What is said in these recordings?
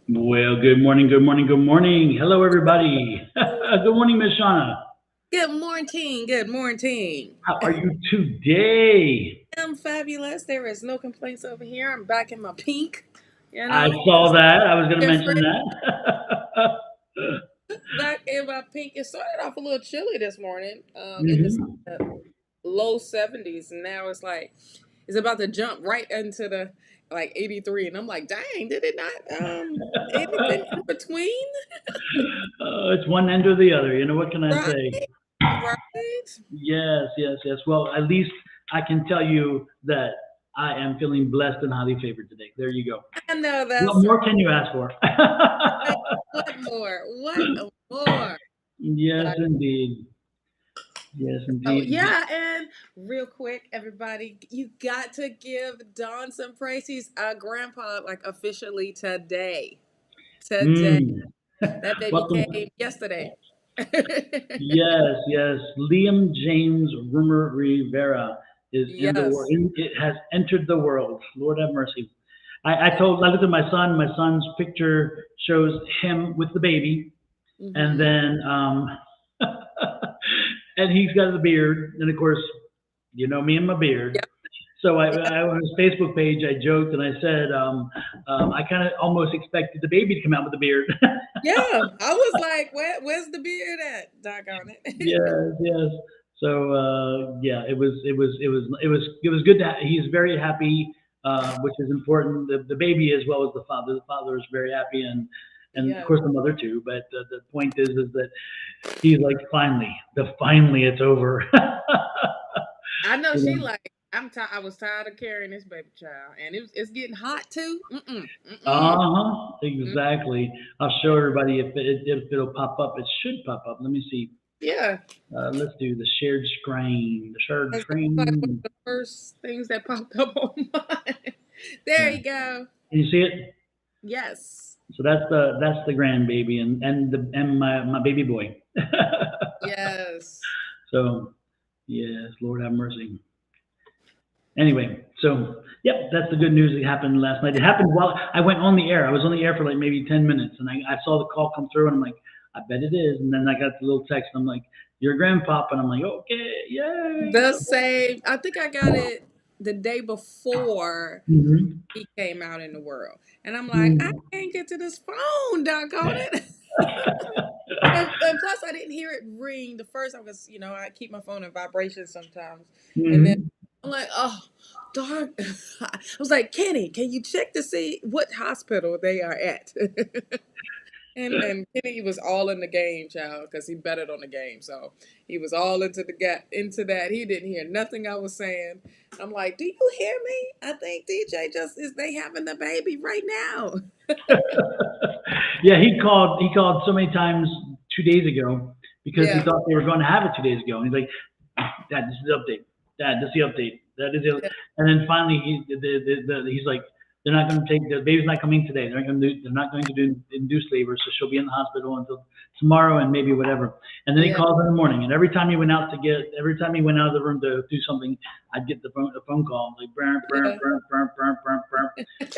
Well, good morning, good morning, good morning. Hello, everybody. Good morning, Miss Shauna. Good morning. Good morning. How are you today? I'm fabulous. There is no complaints over here. I'm back in my pink, I sasaw just that. I was going to mention different. that. Back in my pink. It started off a little chilly this morning, in the hmm low 70s, and now it's about to jump right into the like 83, and I'm like, dang, did it not anything in between? It's one end or the other. You know, what can I Right, say? right. Yes, yes, yes. Well, at least I can tell you that I am feeling blessed and highly favored today. There you go. I know What that's more can you ask for? right. What more? What more? Yes, indeed. Yes, Oh, indeed. yeah, and real quick, everybody, you got to give Don some praise. He's a grandpa, like officially today. Today. Mm. That baby Welcome. came yesterday. Yes, yes. Liam James Rumer-Rivera is in the world. Yes. It has entered the world. Lord have mercy. I looked at my son. My son's picture shows him with the baby, and Mm-hmm. then and he's got the beard, and of course, you know me and my beard. Yep. So Yep. on his Facebook page, I joked and I said, I kind of almost expected the baby to come out with a beard. Yeah. I was like, where's the beard at? Doggone it. Yes, yes. So yeah, it was good to. He's very happy, which is important. The baby as well as the father. The father is very happy, and of Yes. course the mother too. But the point is that he's like finally it's over. I know You she know? like, I was tired of carrying this baby child. And it's getting hot too. Mm-mm. Mm-mm. Uh-huh, Mm. exactly. I'll show everybody if it'll pop up. It should pop up. Let me see. Yeah. Let's do the shared screen. The shared That's like one screen. of the first things that popped up on mine. There Yeah. you go. Can you see it? Yes. So that's the grandbaby and my baby boy. Yes. So yes, Lord have mercy. Anyway, so yep, that's the good news that happened last night. It happened while I went on the air. I was on the air for like maybe 10 minutes, and I saw the call come through, and I'm like, I bet it is. And then I got the little text. And I'm like, you're grandpop, and I'm like, okay, yay. The So, same. I think I got it the day before hmm he came out in the world. And I'm like, I hmm can't get to this phone, doggone it. And plus, I didn't hear it ring. The first, I keep my phone in vibration sometimes. And then hmm I'm like, oh, darn. I was like, Kenny, can you check to see what hospital they are at? And Kenny was all in the game, child, because he betted on the game. So he was all into that. He didn't hear nothing I was saying. I'm like, do you hear me? I think DJ just is they having the baby right now. Yeah, he called so many times 2 days ago because he Yeah. thought they were going to have it 2 days ago, and he's like, Dad, this is the update. Dad, this is the update. That is it. Yeah. And then finally, he's like, they're not going to take the baby's not coming today. They're not going to do induced labor, so she'll be in the hospital until tomorrow and maybe whatever. And then he Yeah. calls in the morning, and every time he went out of the room to do something, I'd get the phone call like burn, burn, Yeah. burn, burn, burn, burn, burn.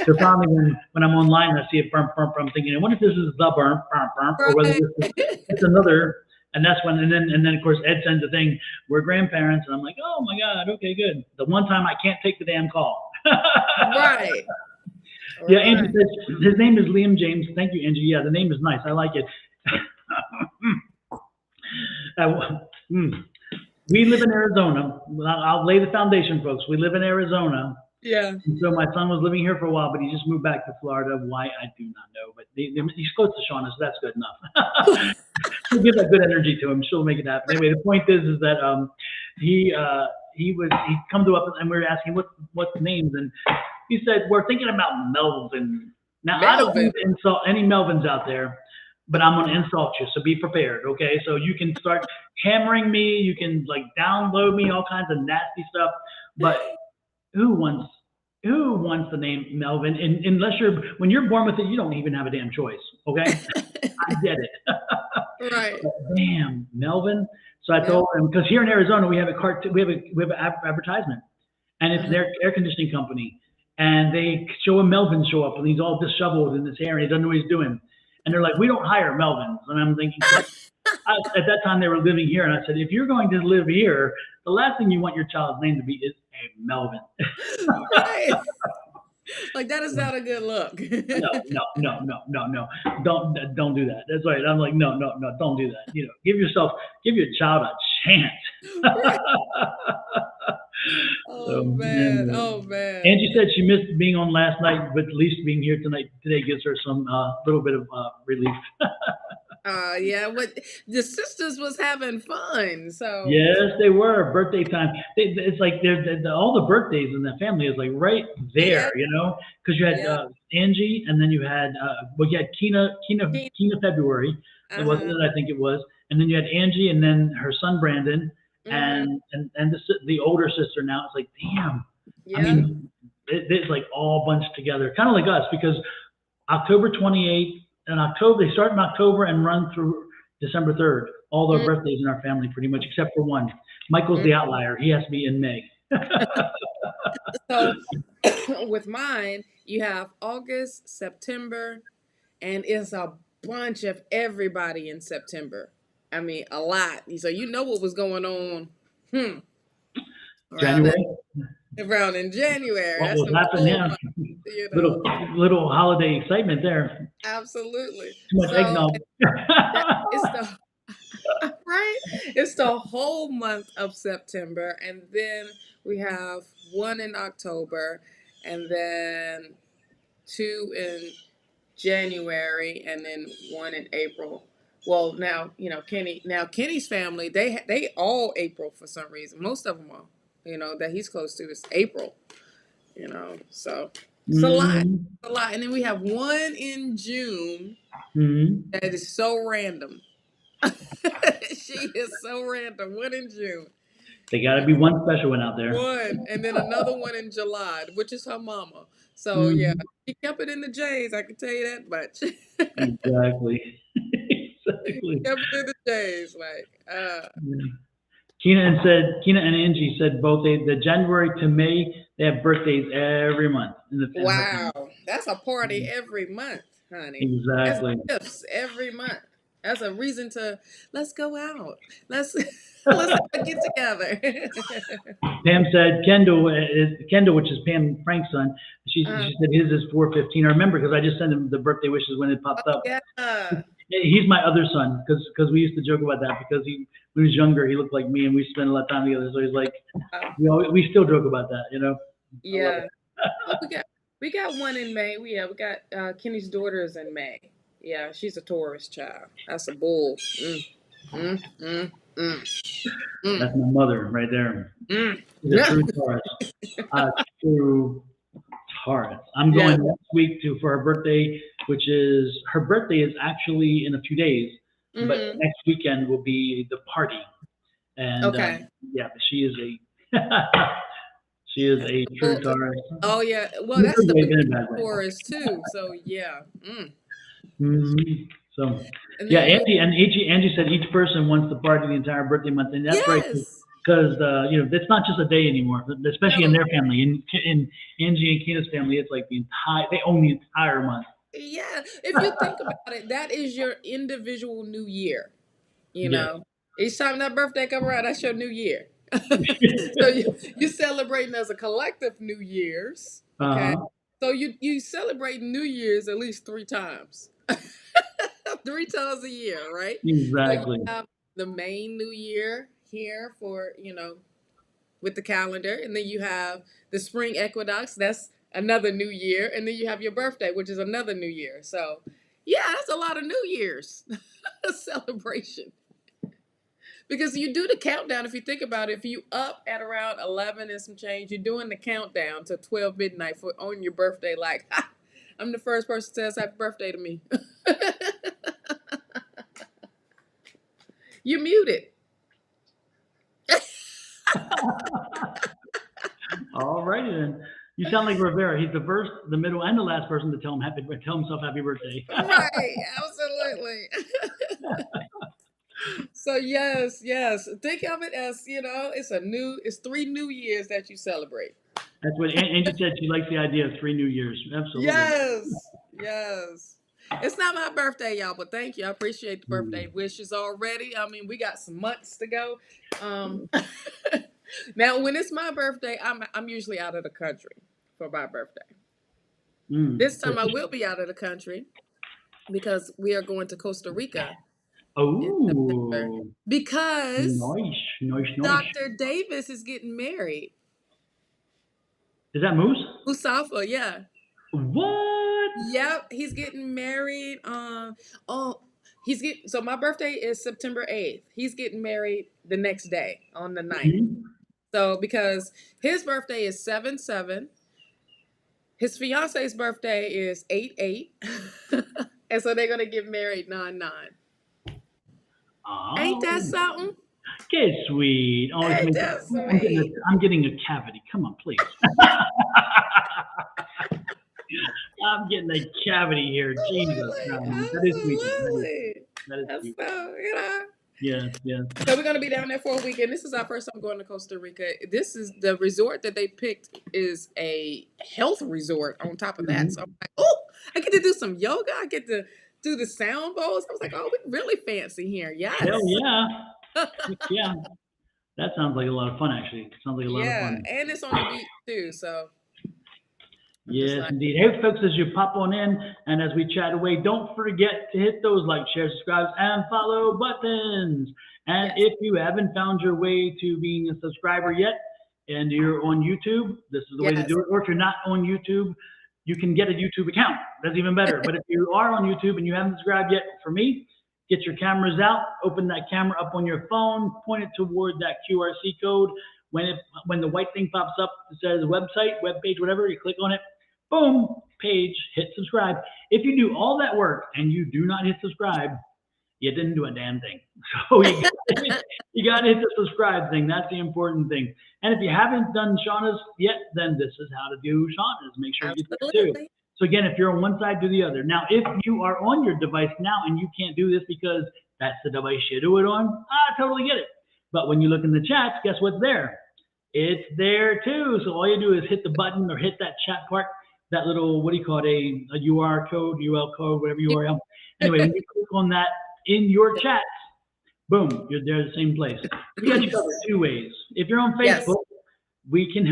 So finally, when I'm online, I see it burn, burn, burn. I'm thinking, I wonder if this is the burn, burn, burn, or whether Right. this is it's another. And that's when, and then of course Ed sends a thing. We're grandparents, and I'm like, oh my god, okay, good. The one time I can't take the damn call. Right. Yeah, Angie Right. says his name is Liam James. Thank you, Angie. Yeah, the name is nice. I like it. Uh, mm. We live in Arizona. I'll lay the foundation, folks. We live in Arizona. Yeah. And so my son was living here for a while, but he just moved back to Florida. Why, I do not know. But he's close to Shauna, so that's good enough. She'll give that good energy to him. She'll make it happen. Anyway, the point is that he'd come to us and we were asking what's the names, and he said we're thinking about Melvin. Now I don't Melvin. want to insult any Melvins out there, but I'm going to insult you, so be prepared. Okay, so you can start hammering me, you can like download me all kinds of nasty stuff, but who wants who wants the name Melvin? Unless when you're born with it, you don't even have a damn choice. Okay, I get it. Right. But damn, Melvin. So I Mel. told him because here in Arizona we have a advertisement, and it's an Uh-huh. air conditioning company, and they show him Melvin show up, and he's all disheveled in his hair, and he doesn't know what he's doing. And they're like, "We don't hire Melvins." And I'm thinking, at that time they were living here, and I said, "If you're going to live here, the last thing you want your child's name to be is a Melvin." Right. Like that is not a good look. No, no, no, no, no, no. Don't do that. That's right. I'm like, no, no, no, don't do that. Give your child a chance. Right. So, Oh man. anyway. Oh man. Angie said she missed being on last night, but at least being here today gives her some little bit of relief. Yeah, but the sisters was having fun. So Yes, they were birthday time. It's like all the birthdays in the family is like right there, yeah, because you had yeah. Angie, and then you had you had Kina February, wasn't Uh-huh. it? I think it was, and then you had Angie, and then her son Brandon, Mm-hmm. and the older sister now. It's like, damn. I Yeah. mean, it's like all bunched together, kind of like us, because October 28th and October, they start in October and run through December 3rd. All the Mm-hmm. birthdays in our family, pretty much, except for one. Michael's the outlier. He has to be in May. So with mine, you have August, September, and it's a bunch of everybody in September. I mean, a lot. So you know what was going on around that January. around in January. What That's was the happening? whole Yeah. month, you know. Little holiday excitement there. Absolutely. Too much So eggnog. it's the right. It's the whole month of September, and then we have one in October, and then two in January, and then one in April. Well, now Kenny's family they all April for some reason. Most of them are, that he's close to is April. So it's a lot, Mm-hmm. a lot. And then we have one in June Mm-hmm. that is so random. She is so random. One in June. They got to be one special one out there. One, and then another one in July, which is her mama. So yeah, Mm-hmm. she kept it in the J's. I can tell you that much. Exactly. Exactly. Kept it in the J's, like. Yeah. Kina and Angie said both the January to May they have birthdays every month in her family. Wow, that's a party every month, honey. That's Exactly. gifts every month. That's a reason to let's go out. Let's let's have a get together. Pam said Kendall, which is Pam Frank's son. uh, She said his is 415. I remember because I just sent him the birthday wishes when it popped oh up. yeah. He's my other son because we used to joke about that because when he was younger he looked like me and we spent a lot of time together. So he's like, we still joke about that. I love Yeah. Oh, we got one in May. We got Kenny's daughter's in May. Yeah, she's a Taurus child. That's a bull. Mm, mm, mm, mm, That's my mother right there. mm. She's a true Taurus. True Taurus. I'm Yeah. going next week for her birthday, which is her birthday is actually in a few days, but Mm-hmm. next weekend will be the party. And Okay. yeah, she is a true Well, Taurus. oh yeah. Well, In a that's good the way, big in a bad way. Taurus too. So yeah. So And yeah, then you. Angie said each person wants to party the entire birthday month, and that's right Yes. because it's not just a day anymore, especially in No. their family. In Angie and Kina's family, it's like they own the entire month. Yeah. If you think about it, that is your individual new year. You Yes. know, each time that birthday come around, that's your new year. So you're celebrating as a collective New Year's, okay? Uh-huh. So you celebrate New Year's at least 3 times, 3 times a year, right? So you Exactly. have the main New Year here for with the calendar, and then you have the spring equinox. That's another New Year, and then you have your birthday, which is another New Year. So yeah, that's a lot of New Year's celebration. Because you do the countdown, if you think about it, if you up at around 11 and some change, you're doing the countdown to 12 midnight on your birthday, like, ha, I'm the first person to say happy birthday to me. You muted. All righty then. You sound like Rivera. He's the first, the middle, and the last person to tell himself happy birthday. Right, absolutely. So yes, yes. Think of it as, it's 3 New Years that you celebrate. That's what Angie said. She likes the idea of 3 New Years. Absolutely. Yes, yes. It's not my birthday, y'all, but thank you. I appreciate the birthday Mm. wishes already. I mean, we got some months to go. Now, when it's my birthday, I'm usually out of the country for my birthday. Mm. This time I will be out of the country because we are going to Costa Rica in September Oh, because nice, nice, nice. Dr. Davis is getting married. Is that Moose? Musafa, yeah. What? Yep, he's getting married. Oh, he's getting. So my birthday is September 8th. He's getting married the next day on the 9th. Mhm. So because his birthday is 7/7, his fiance's birthday is 8/8, and so they're gonna get married 9/9. Ain't that Oh, something? get sweet. Oh, Ain't that sweet? I'm getting a cavity. Come on, please. I'm getting a cavity here. Jesus. That is sweet. Absolutely. That is That's sweet. so, you know. Yes, yes. So we're gonna be down there for a weekend. This is our first time going to Costa Rica. This is the resort that they picked is a health resort on top of that. So Mhm. I'm like, oh, I get to do some yoga. I get to do the sound bowls. I was like, oh, we really fancy here. Hell Yes. yeah. Heck yeah. That sounds like a lot of fun, actually. It sounds like a lot of Yeah. fun. And it's on the beach too. So I'm just Yes, like, indeed. Hey, folks, as you pop on in and as we chat away, don't forget to hit those like, share, subscribe, and follow buttons. And yes, if you haven't found your way to being a subscriber yet and you're on YouTube, this is the way to yes. do it. Or if you're not on YouTube, you can get a YouTube account. That's even better. But if you are on YouTube and you haven't subscribed yet, for me, get your cameras out, open that camera up on your phone, point it toward that QRC code. When the white thing pops up that says website, web page, whatever, you click on it. Boom, page, hit subscribe. If you do all that work and you do not hit subscribe, you didn't do a damn thing. So you got to hit the subscribe thing. That's the important thing. And if you haven't done Shawna's yet, then this is how to do Shawna's. Make sure you do that too. Absolutely. So again, if you're on one side, do the other. Now, if you are on your device now and you can't do this because that's the device you do it on, I totally get it. But when you look in the chats, guess what's there? It's there too. So all you do is hit the button or hit that chat part, that little, what do you call it, a UR code, UL code, whatever URL. Anyway, when you click on that in your chats, boom, you're there the same place. We got you covered 2 ways. If you're on Yes. Facebook, we can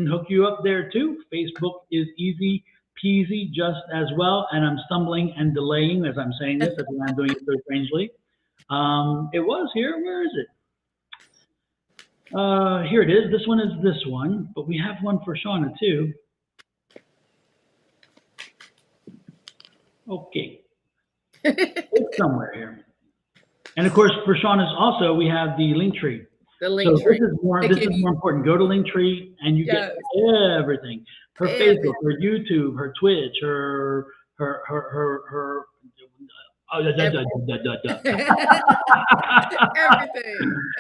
hook you up there too. Facebook is easy peasy just as well. And I'm stumbling and delaying as I'm saying this. That's why I'm doing it so strangely. It was here. Where is it? Here it is. This one is this one, but we have one for Shawna too. Okay. It's somewhere here. And of course, for Shawna's also, we have the link tree. The So link tree. this is more important. Go to Linktree and you Yes. get everything. Her Everything. Facebook, her YouTube, her Twitch, her oh,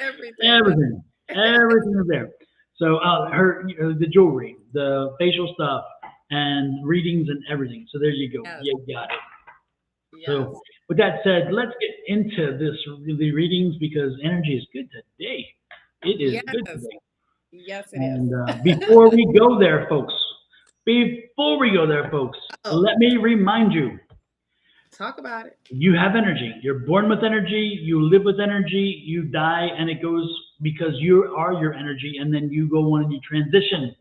Everything. everything is there. So the jewelry, the facial stuff, and readings and everything. So there you go. Yes. You got it. Yes. So with that said, let's get into the readings because energy is good today. It is Yes. good today. Yes, it And is. before we go there, folks, Oh. let me remind you, Talk about it. you have energy. You're born with energy. You live with energy. You die, and it goes because you are your energy, and then you go on and you transition.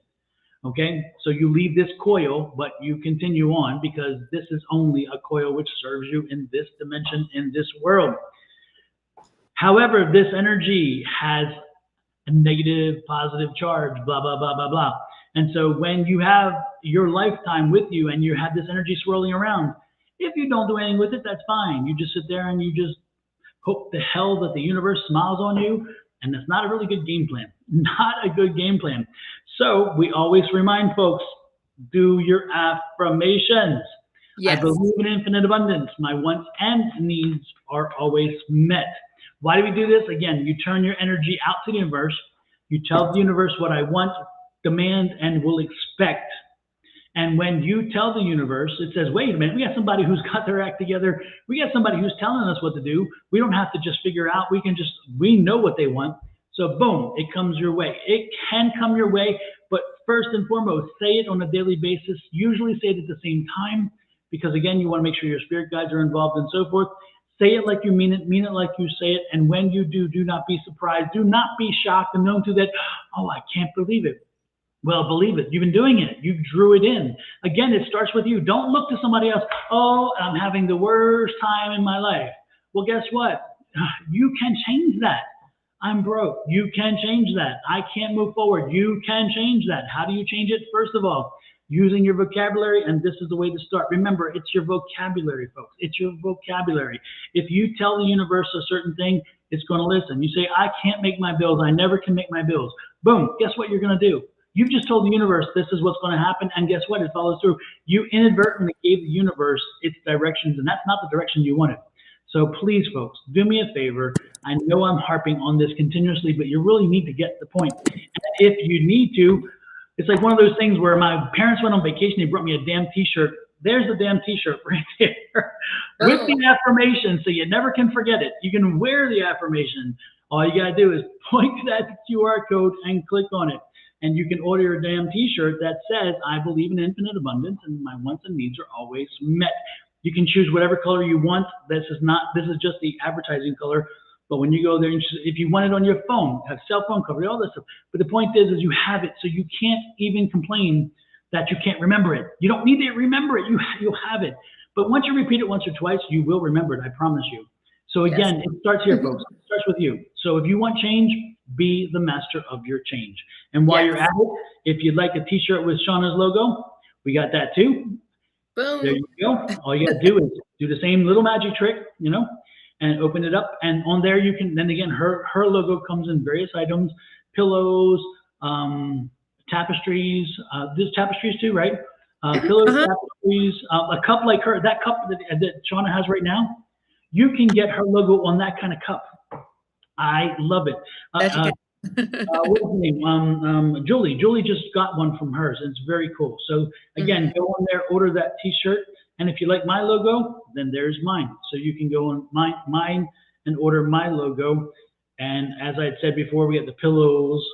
Okay, so you leave this coil, but you continue on because this is only a coil which serves you in this dimension, in this world. However, this energy has a negative, positive charge, blah, blah, blah, blah, blah. And so when you have your lifetime with you and you have this energy swirling around, if you don't do anything with it, that's fine. You just sit there and you just hope to hell that the universe smiles on you. And that's not a really good game plan. Not a good game plan. So we always remind folks, do your affirmations. Yes. I believe in infinite abundance. My wants and needs are always met. Why do we do this? Again, you turn your energy out to the universe. You tell the universe what I want, demand, and will expect. And when you tell the universe, it says, wait a minute, we got somebody who's got their act together. We got somebody who's telling us what to do. We don't have to just figure out. We know what they want. So boom, it comes your way. It can come your way, but first and foremost, say it on a daily basis. Usually say it at the same time because, again, you want to make sure your spirit guides are involved and so forth. Say it like you mean it like you say it. And when you do, do not be surprised. Do not be shocked and known to that, oh, I can't believe it. Well, believe it. You've been doing it. You drew it in. Again, it starts with you. Don't look to somebody else. Oh, I'm having the worst time in my life. Well, guess what? You can change that. I'm broke. You can change that. I can't move forward. You can change that. How do you change it? First of all, using your vocabulary, and this is the way to start. Remember, it's your vocabulary, folks. It's your vocabulary. If you tell the universe a certain thing, it's going to listen. You say, I can't make my bills. I never can make my bills. Boom. Guess what you're going to do? You've just told the universe this is what's going to happen, and guess what? It follows through. You inadvertently gave the universe its directions, and that's not the direction you wanted. So please, folks, do me a favor. I know I'm harping on this continuously, but you really need to get the point. And if you need to, it's like one of those things where my parents went on vacation. They brought me a damn T-shirt. There's the damn T-shirt right there with the affirmation, so you never can forget it. You can wear the affirmation. All you got to do is point to that QR code and click on it. And you can order a damn T-shirt that says, I believe in infinite abundance and my wants and needs are always met. You can choose whatever color you want. This is just the advertising color. But when you go there, if you want it on your phone, have cell phone cover, all this stuff. But the point is you have it, so you can't even complain that you can't remember it. You don't need to remember it. You'll have it. But once you repeat it once or twice, you will remember it, I promise you. So again, It starts here, folks. It starts with you. So if you want change, be the master of your change. And while you're at it, if you'd like a T-shirt with Shawna's logo, we got that too. Boom. There you go. All you got to do is do the same little magic trick, and open it up. And on there, you can, then again, her logo comes in various items, pillows, tapestries. There's tapestries too, right? Pillows, tapestries, a cup like that cup that Shawna has right now. You can get her logo on that kind of cup. I love it. What's her name? Julie. Julie just got one from hers. It's very cool. So again, go on there, order that T-shirt, and if you like my logo, then there's mine. So you can go on mine and order my logo. And as I had said before, we have the pillows,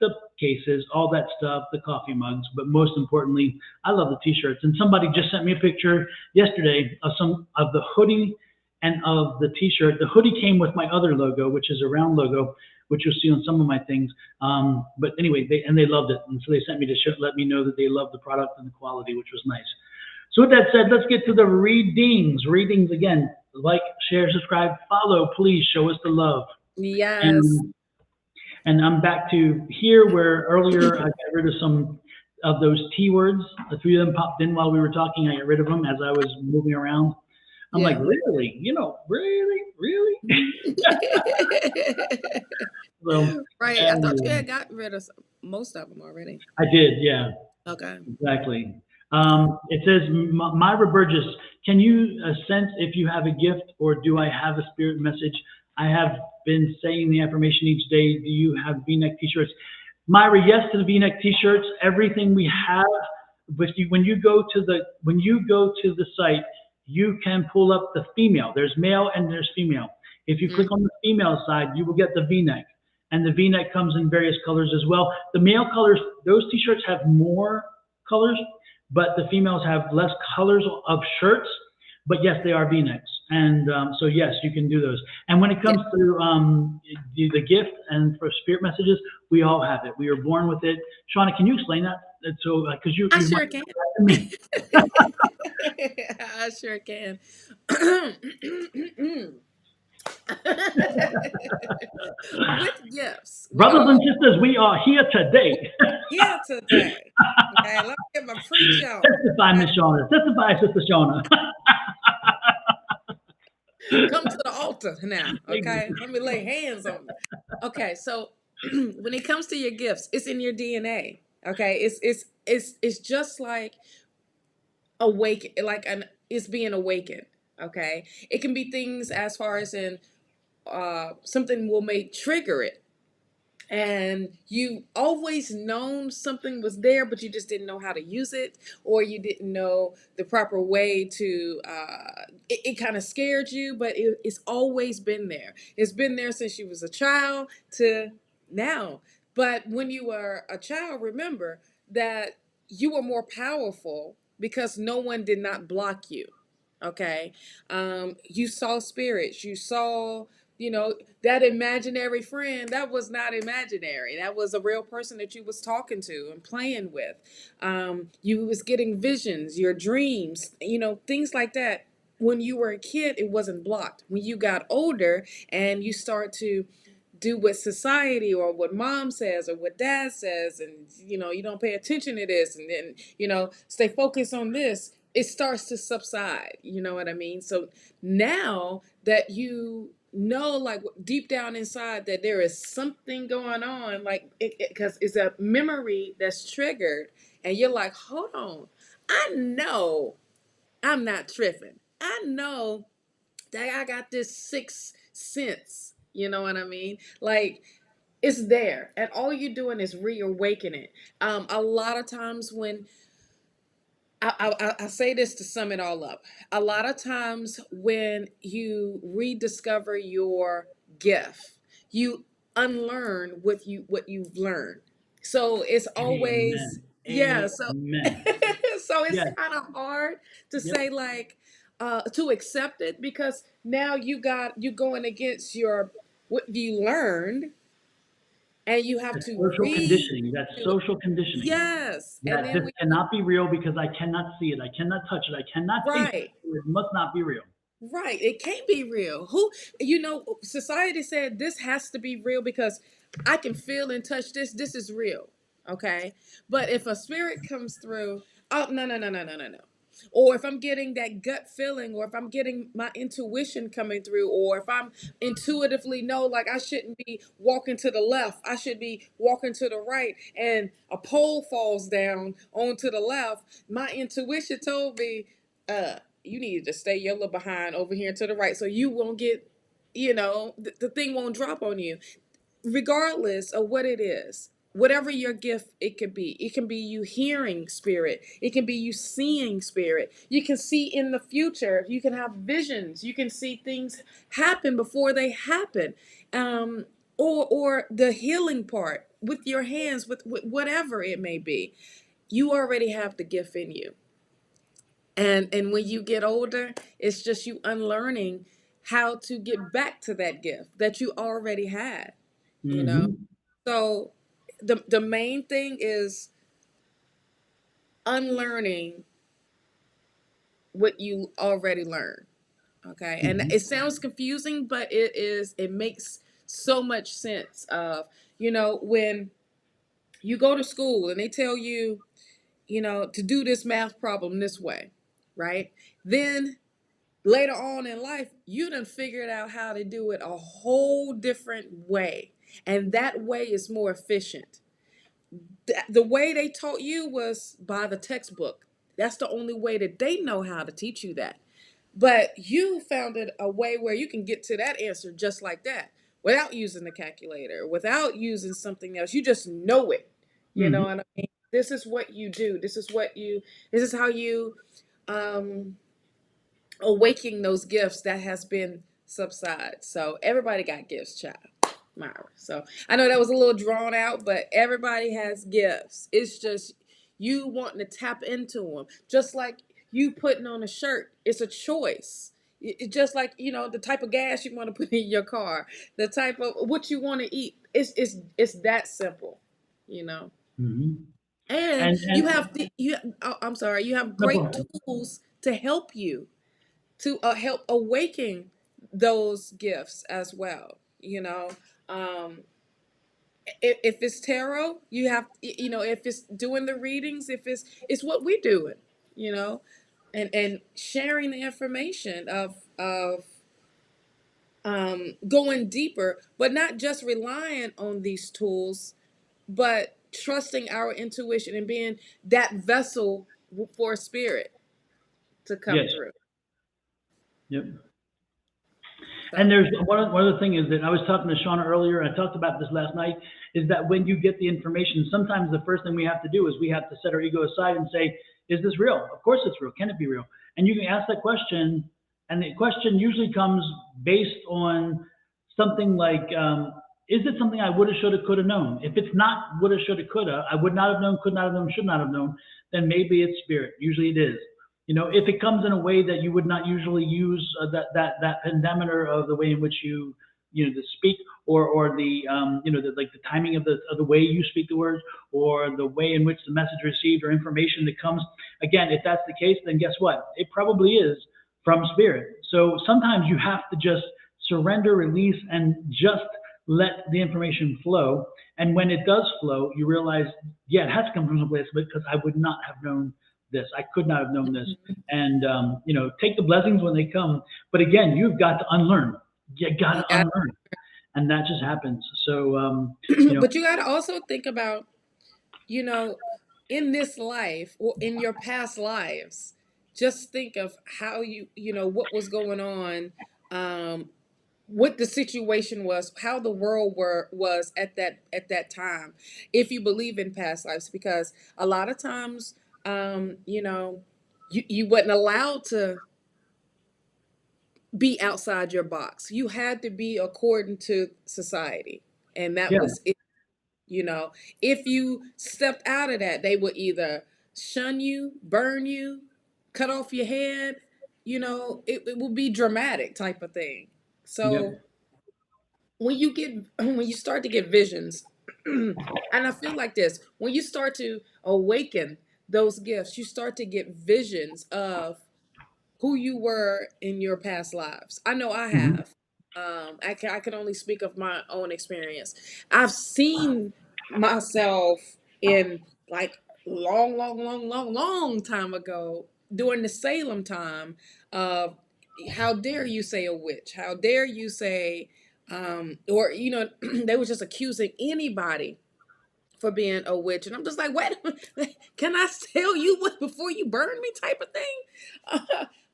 the cases, all that stuff, the coffee mugs. But most importantly, I love the T-shirts. And somebody just sent me a picture yesterday of the hoodie and of the T-shirt. The hoodie came with my other logo, which is a round logo, which you'll see on some of my things. But anyway, they loved it. And so they sent me to let me know that they loved the product and the quality, which was nice. So with that said, let's get to the readings. Readings again, like, share, subscribe, follow. Please show us the love. Yes. And I'm back to here where earlier I got rid of some of those T words. The three of them popped in while we were talking. I got rid of them as I was moving around. I'm like, really? Really? So, right. I thought you had got rid of most of them already. I did, yeah. Okay. Exactly. It says, Myra Burgess, can you sense if you have a gift or do I have a spirit message? I have been saying the affirmation each day. Do you have V-neck T-shirts? Myra, yes to the V-neck T-shirts. Everything we have. When you go to the site, you can pull up the female. There's male and there's female. If you click on the female side, you will get the V-neck. And the V-neck comes in various colors as well. The male colors, those T-shirts have more colors, but the females have less colors of shirts. But yes, they are V-necks. And so yes, you can do those. And when it comes to the gift and for spirit messages, we all have it. We are born with it. Shawna, can you explain that? So, because I sure can. I sure can. With gifts. Brothers and sisters, we are here today. Here today. Okay, let me get my preach on. Testify, Miss Shawna. Testify, Sister Shawna. Come to the altar now, okay? Let me lay hands on you. Okay, so when it comes to your gifts, it's in your DNA. Okay, it's just like it's being awakened. Okay, it can be things as far as in something may trigger it, and you always known something was there, but you just didn't know how to use it, or you didn't know the proper way to it kind of scared you, but it's always been there. It's been there since you was a child to now. But when you were a child, remember, that you were more powerful because no one did not block you. Okay. You saw spirits, you saw, that imaginary friend, that was not imaginary. That was a real person that you was talking to and playing with. You was getting visions, your dreams, things like that. When you were a kid, it wasn't blocked. When you got older and you start to do what society or what mom says or what dad says, and you don't pay attention to this, and then stay focused on this, it starts to subside. You know what I mean? So now that like deep down inside that there is something going on, like because it's a memory that's triggered, and you're like, hold on, I know I'm not tripping. I know that I got this sixth sense. You know what I mean? Like, it's there, and all you're doing is reawaken it. A lot of times when I say this to sum it all up, a lot of times when you rediscover your gift, you unlearn what you've learned. So it's always, Amen. yeah. So Amen. so it's Yes. kind of hard to Yep. say, like, to accept it, because now you going against your what you learned, and you have That's to social redo conditioning. That's it. social conditioning. Yes, and That then this when cannot be real because I cannot see it. I cannot touch it. I cannot taste it. right. So it must not be real. Right. It can't be real. Society said this has to be real because I can feel and touch this. This is real. Okay. But if a spirit comes through, oh, no, no, no, no, no, no, no. Or if I'm getting that gut feeling, or if I'm getting my intuition coming through, or if I'm intuitively know, like, I shouldn't be walking to the left, I should be walking to the right, and a pole falls down onto the left, my intuition told me, you need to stay your little behind over here to the right, so you won't get, the thing won't drop on you. Regardless of what it is, whatever your gift it can be you hearing spirit, it can be you seeing spirit, you can see in the future, you can have visions, you can see things happen before they happen, or the healing part with your hands, with whatever it may be. You already have the gift in you. And when you get older, it's just you unlearning how to get back to that gift that you already had, you know? Hmm. So the main thing is unlearning what you already learned. Okay. And Hmm. it sounds confusing, but it makes so much sense of, when you go to school and they tell you, to do this math problem this way, right? Then later on in life, you done figured out how to do it a whole different way. And that way is more efficient. The way they taught you was by the textbook. That's the only way that they know how to teach you that. But you found it a way where you can get to that answer just like that, without using the calculator, without using something else. You just know it. You know Hmm. what I mean? This is what you do. This is how you um awakening those gifts that has been subside. So everybody got gifts, child. Myra. So I know that was a little drawn out, but everybody has gifts. It's just you wanting to tap into them. Just like you putting on a shirt, it's a choice. It just like, the type of gas you want to put in your car, the type of what you want to eat. It's that simple, you know. Hmm. And And you have I'm sorry, you have no great problem. tools to help you to help awaken those gifts as well. Um, if it's tarot, you have, if it's doing the readings, if it's what we're doing, you know, and sharing the information of going deeper, but not just relying on these tools, but trusting our intuition and being that vessel for spirit to come Yes. through. Yep. And So there's one other thing is that I was talking to Shawna earlier, and I talked about this last night, is that when you get the information, sometimes the first thing we have to do is we have to set our ego aside and say, is this real? Of course it's real. Can it be real? And you can ask that question, and the question usually comes based on something like, is it something I woulda, shoulda, coulda known? If it's not woulda, shoulda, coulda, I would not have known, could not have known, should not have known, then maybe it's spirit. Usually it is. You know, if it comes in a way that you would not usually use that pendometer of the way in which to speak, or the like the timing of the way you speak the words, or the way in which the message received or information that comes. Again, if that's the case, then guess what? It probably is from spirit. So sometimes you have to just surrender, release, and just let the information flow. And when it does flow, you realize, yeah, it has to come from some place, because I would not have known this. I could not have known this. And, take the blessings when they come. But again, you've got to unlearn. You got to Yeah. unlearn. And that just happens. So, But you got to also think about, in this life or in your past lives, just think of how what was going on, what the situation was, how the world was at that time, if you believe in past lives, because a lot of times, you wasn't allowed to be outside your box. You had to be according to society, and that yeah, was it. If you stepped out of that, they would either shun you, burn you, cut off your head. It will be dramatic type of thing. yeah. So when you start to get visions, and I feel like this, when you start to awaken those gifts, you start to get visions of who you were in your past lives. I know I Hmm. have. I can only speak of my own experience. I've seen myself in, like, long, long, long, long, long time ago, during the Salem time of, how dare you say a witch? How dare you say, or they were just accusing anybody for being a witch. And I'm just like, wait, can I tell you what before you burn me, type of thing?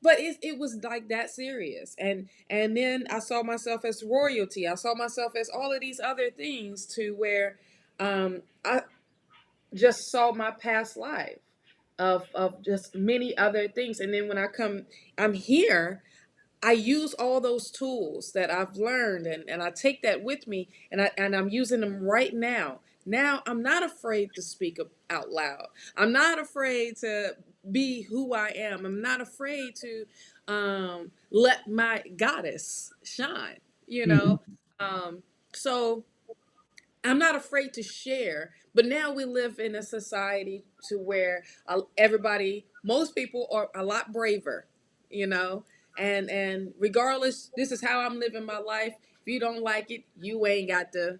But it was like that serious. And then I saw myself as royalty. I saw myself as all of these other things, to where I just saw my past life of just many other things. And then when I'm here, I use all those tools that I've learned, and I take that with me, and I'm using them right now. Now I'm not afraid to speak out loud. I'm not afraid to be who I am. I'm not afraid to let my goddess shine, you Hmm. know? So I'm not afraid to share, but now we live in a society to where most people are a lot braver, you know, and regardless, this is how I'm living my life. If you don't like it, you ain't got to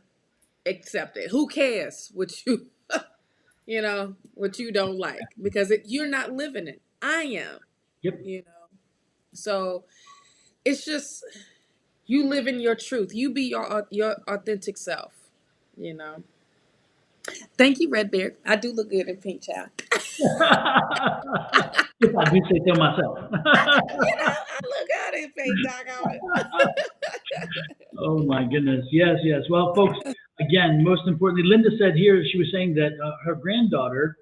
accept it. Who cares what what you don't like, because you're not living it. I am, Yep. you know. So it's just, you live in your truth. You be your authentic self, you know. Thank you, Red Beard. I do look good in pink, child. If I do say so myself. I look good in pink, dog on it. Oh my goodness. Yes, yes. Well, folks, again, most importantly, Linda said here, she was saying that her granddaughter,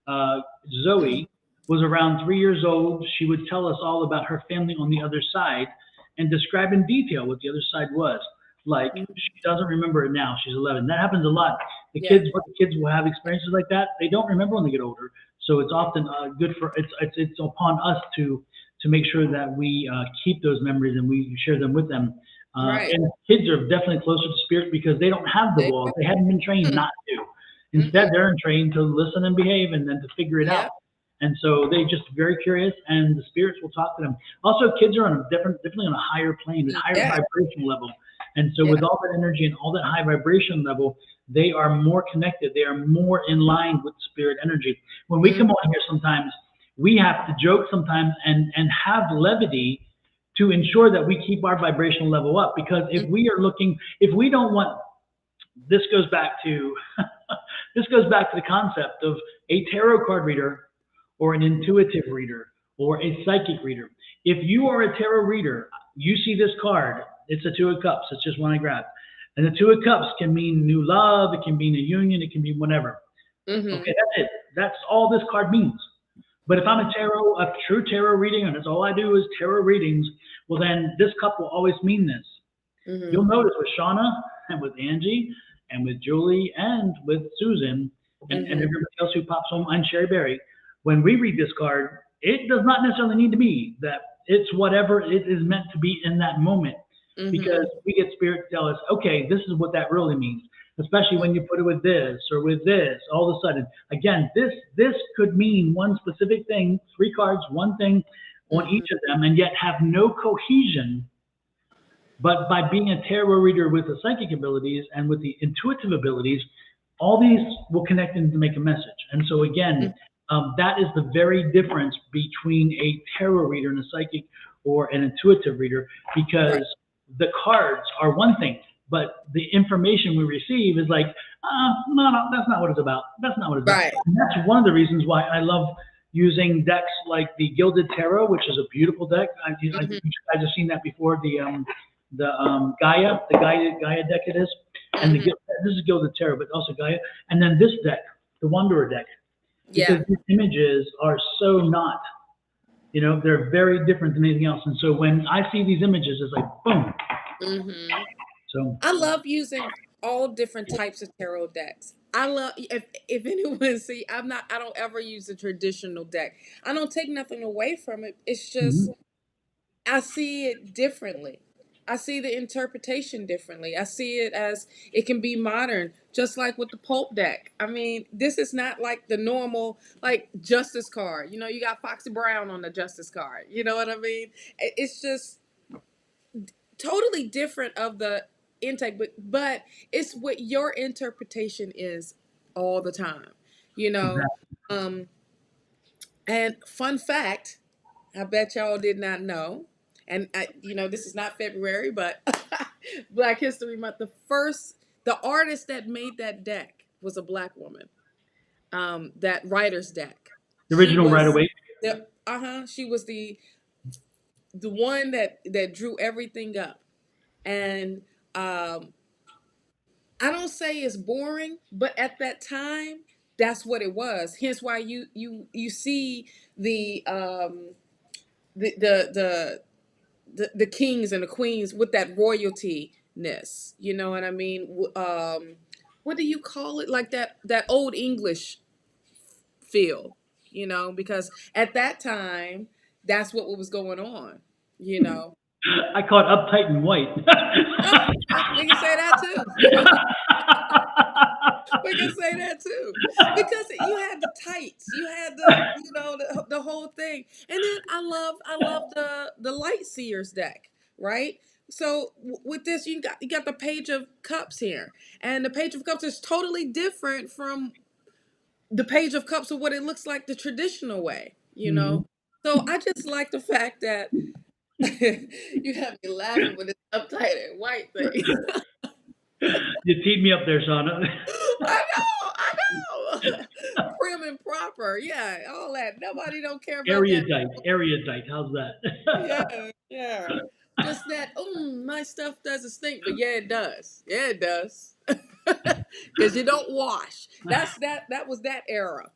uh, Zoe, was around 3 years old. She would tell us all about her family on the other side and describe in detail what the other side was. Like, she doesn't remember it now. She's 11. That happens a lot. Yeah. The kids will have experiences like that. They don't remember when they get older. So it's often good for, it's upon us to make sure that we keep those memories and we share them with them. Right. And kids are definitely closer to spirit because they don't have the They walls. They haven't been trained not to. Instead, Mm-mm. they're trained to listen and behave and then to figure it out. Yep. And so they just very curious, and the spirits will talk to them. Also, kids are on a definitely on a higher plane, a higher Yeah. vibration level. And so, with Yeah. all that energy and all that high vibration level, they are more connected. They are more in line with spirit energy. When we Mm. come on here, sometimes we have to joke sometimes and have levity to ensure that we keep our vibrational level up. Because if we don't want, this goes back to this goes back to the concept of a tarot card reader or an intuitive reader or a psychic reader. If you are a tarot reader, you see this card, it's a Two of Cups. It's just one I grabbed. And the Two of Cups can mean new love, it can mean a union, it can mean whatever. Mm-hmm. Okay, that's it. That's all this card means. But if I'm a true tarot reading, and that's all I do is tarot readings, well then this cup will always mean this. Mm-hmm. You'll notice with Shawna, and with Angie and with Julie and with Susan and Mm-hmm. everybody else who pops on and Sherry Berry, when we read this card, it does not necessarily need to be that it's whatever it is meant to be in that moment Mm-hmm. because we get spirit to tell us, okay, this is what that really means. Especially when you put it with this or with this, all of a sudden, again, this could mean one specific thing, three cards, one thing on Mm-hmm. each of them, and yet have no cohesion. But by being a tarot reader with the psychic abilities and with the intuitive abilities, all these will connect in to make a message. And so again, that is the very difference between a tarot reader and a psychic or an intuitive reader, Right. because the cards are one thing, but the information we receive is like, no, no, that's not what it's about. That's not what it's about. Right. And that's one of the reasons why I love using decks like the Gilded Tarot, which is a beautiful deck. I Mm-hmm. think you guys have seen that before. The Gaia deck it is, and Mm-hmm. this is Gilded Tarot, but also Gaia, and then this deck, the Wanderer deck, because Yeah. these images are so not, they're very different than anything else. And so when I see these images, it's like boom. Mm-hmm. So I love using all different types of tarot decks. I love if anyone see I don't ever use a traditional deck. I don't take nothing away from it. It's just mhm. I see it differently. I see the interpretation differently. I see it as it can be modern, just like with the Pope deck. I mean, this is not like the normal like Justice card. You know, you got Foxy Brown on the Justice card. You know what I mean? It's just totally different of the intake, but it's what your interpretation is all the time. You know, Exactly. um, and fun fact, I bet y'all did not know. And this is not February, but Black History Month. The artist that made that deck was a black woman. That writer's deck. The She original right was away. she was the one that drew everything up. And um, I don't say it's boring, but at that time, that's what it was. Hence why you see the the the the the kings and the queens with that royalty ness. You know what I mean? What do you call it? Like that old English feel, because at that time, that's what was going on, you know. I call it uptight and white. Oh, we can say that too. We can say that too, because you had the tights, you had the whole thing, and then I love the light seers deck, right? So with this, you got the Page of Cups here, and the Page of Cups is totally different from the Page of Cups of what it looks like the traditional way, you Mhm. know. So I just like the fact that you have me laughing with this uptight and white thing. You teed me up there, Shauna. I know. Prim and proper, yeah, all that. Nobody don't care about that. Erudite. How's that? Yeah, yeah. Just that. My stuff doesn't stink, but yeah, it does. Yeah, it does. Because you don't wash. That was that era.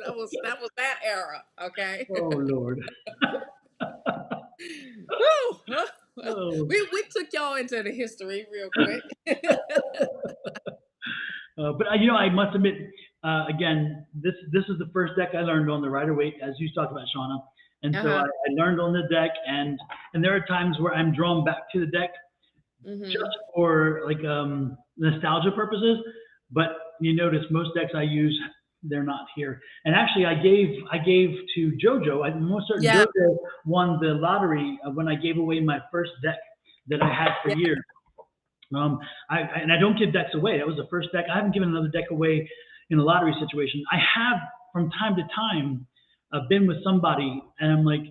That was that era. Okay. Oh Lord. Whew. Oh. We took y'all into the history real quick. But I must admit, again, this is the first deck I learned on the Rider Waite, as you talked about, Shauna. And so Uh-huh. I learned on the deck, and there are times where I'm drawn back to the deck Mm-hmm. just for like nostalgia purposes. But you notice most decks I use, they're not here. And actually, I gave to JoJo. I'm most certain Yeah. JoJo won the lottery when I gave away my first deck that I had for Yeah. years. And I don't give decks away. That was the first deck. I haven't given another deck away in a lottery situation. I have from time to time been with somebody, and I'm like,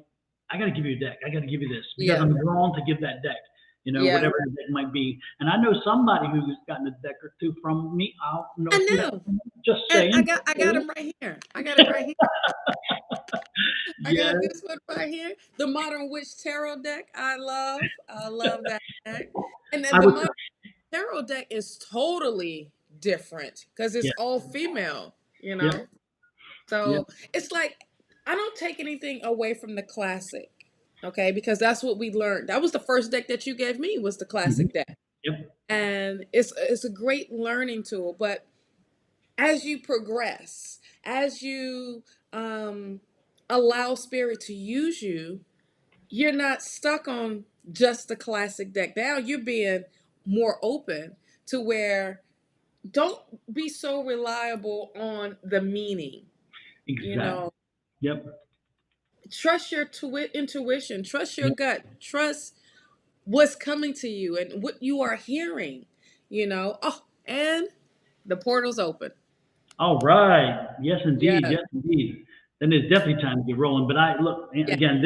I got to give you a deck. I got to give you this because Yeah. I'm drawn to give that deck. Yeah. Whatever it might be. And I know somebody who's gotten a deck or two from me. I don't know I who that. know. Just And I saying. got I got him right here. I got it right here. I Yeah, got this one right here. The Modern Witch Tarot deck. I love. I love that deck. And then I the was. Modern Tarot deck is totally different because Yeah, it's all female, yeah, yeah. So it's like I don't take anything away from the classic. Okay, because that's what we learned. That was the first deck that you gave me was the Mhm. classic deck. Yep. And it's a great learning tool. But as you progress, as you allow spirit to use you, you're not stuck on just the classic deck. Now you're being more open to where don't be so reliable on the meaning. You Exactly. know, Yep. trust your intuition, trust your gut, trust what's coming to you and what you are hearing. Oh, and the portal's open. All right. Yes, indeed. Yeah, Yes, indeed. Then it's definitely time to get rolling. But I look yeah, again.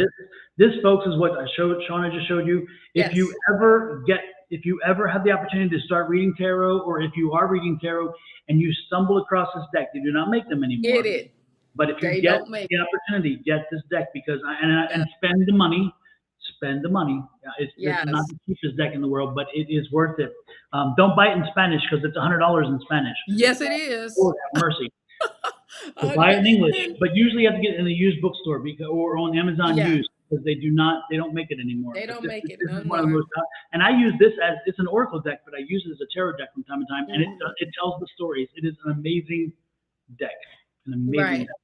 This, folks, is what I showed. Shawna just showed you. If you yes, ever get, if you ever have the opportunity to start reading tarot, or if you are reading tarot and you stumble across this deck, they do not make them get anymore. it. But if you They get don't make the opportunity, get this deck because that. and spend the money. Spend the money. This is not Yes, the cheapest deck in the world, but it is worth it. Don't buy it in Spanish because it's $100 in Spanish. yes, it is. Lord have mercy. So buy it in English, And but usually you have to get it in a used bookstore because, or on Amazon yeah, used because they don't make it anymore. they But don't this, make this it is no one of the more. most, and I use this as it's an oracle deck, but I use it as a tarot deck from time to time, and Mhm. it tells the stories. It is an amazing deck, an amazing Right. deck.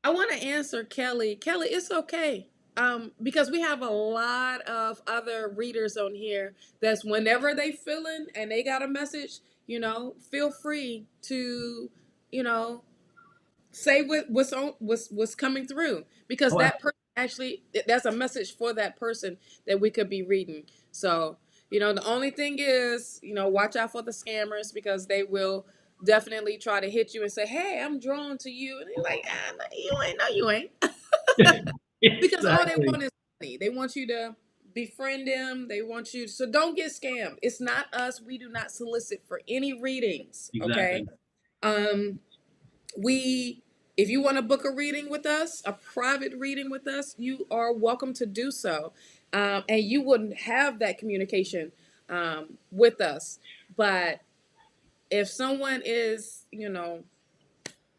I want to answer Kelly. Kelly, it's okay. Because we have a lot of other readers on here that's whenever they feeling and they got a message, feel free to, you know, say what's coming through because Oh, that person actually that's a message for that person that we could be reading. So the only thing is watch out for the scammers because they will definitely try to hit you and say, hey, I'm drawn to you, and you're like, no, you ain't. No, you ain't. Because all they exactly, want is money. They want you to befriend them. They want you, so don't get scammed. It's not us. We do not solicit for any readings, okay? exactly. um we If you want to book a reading with us, a private reading with us, you are welcome to do so. And you wouldn't have that communication with us. But if someone is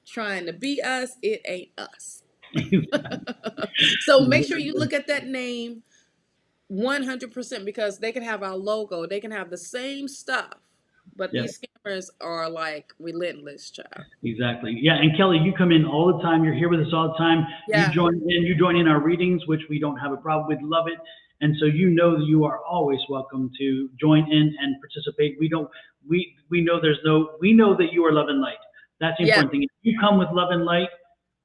trying to be us, it ain't us. So make sure you Exactly. look at that name 100% because they can have our logo, they can have the same stuff, but Yeah. these scammers are like relentless, child. Exactly. Yeah. And Kelly, you come in all the time. You're here with us all the time. Yeah. You join in our readings, which we don't have a problem with. Love it. And so you know that you are always welcome to join in and participate. We know we know that you are love and light. That's the Yeah. important thing. If you come with love and light,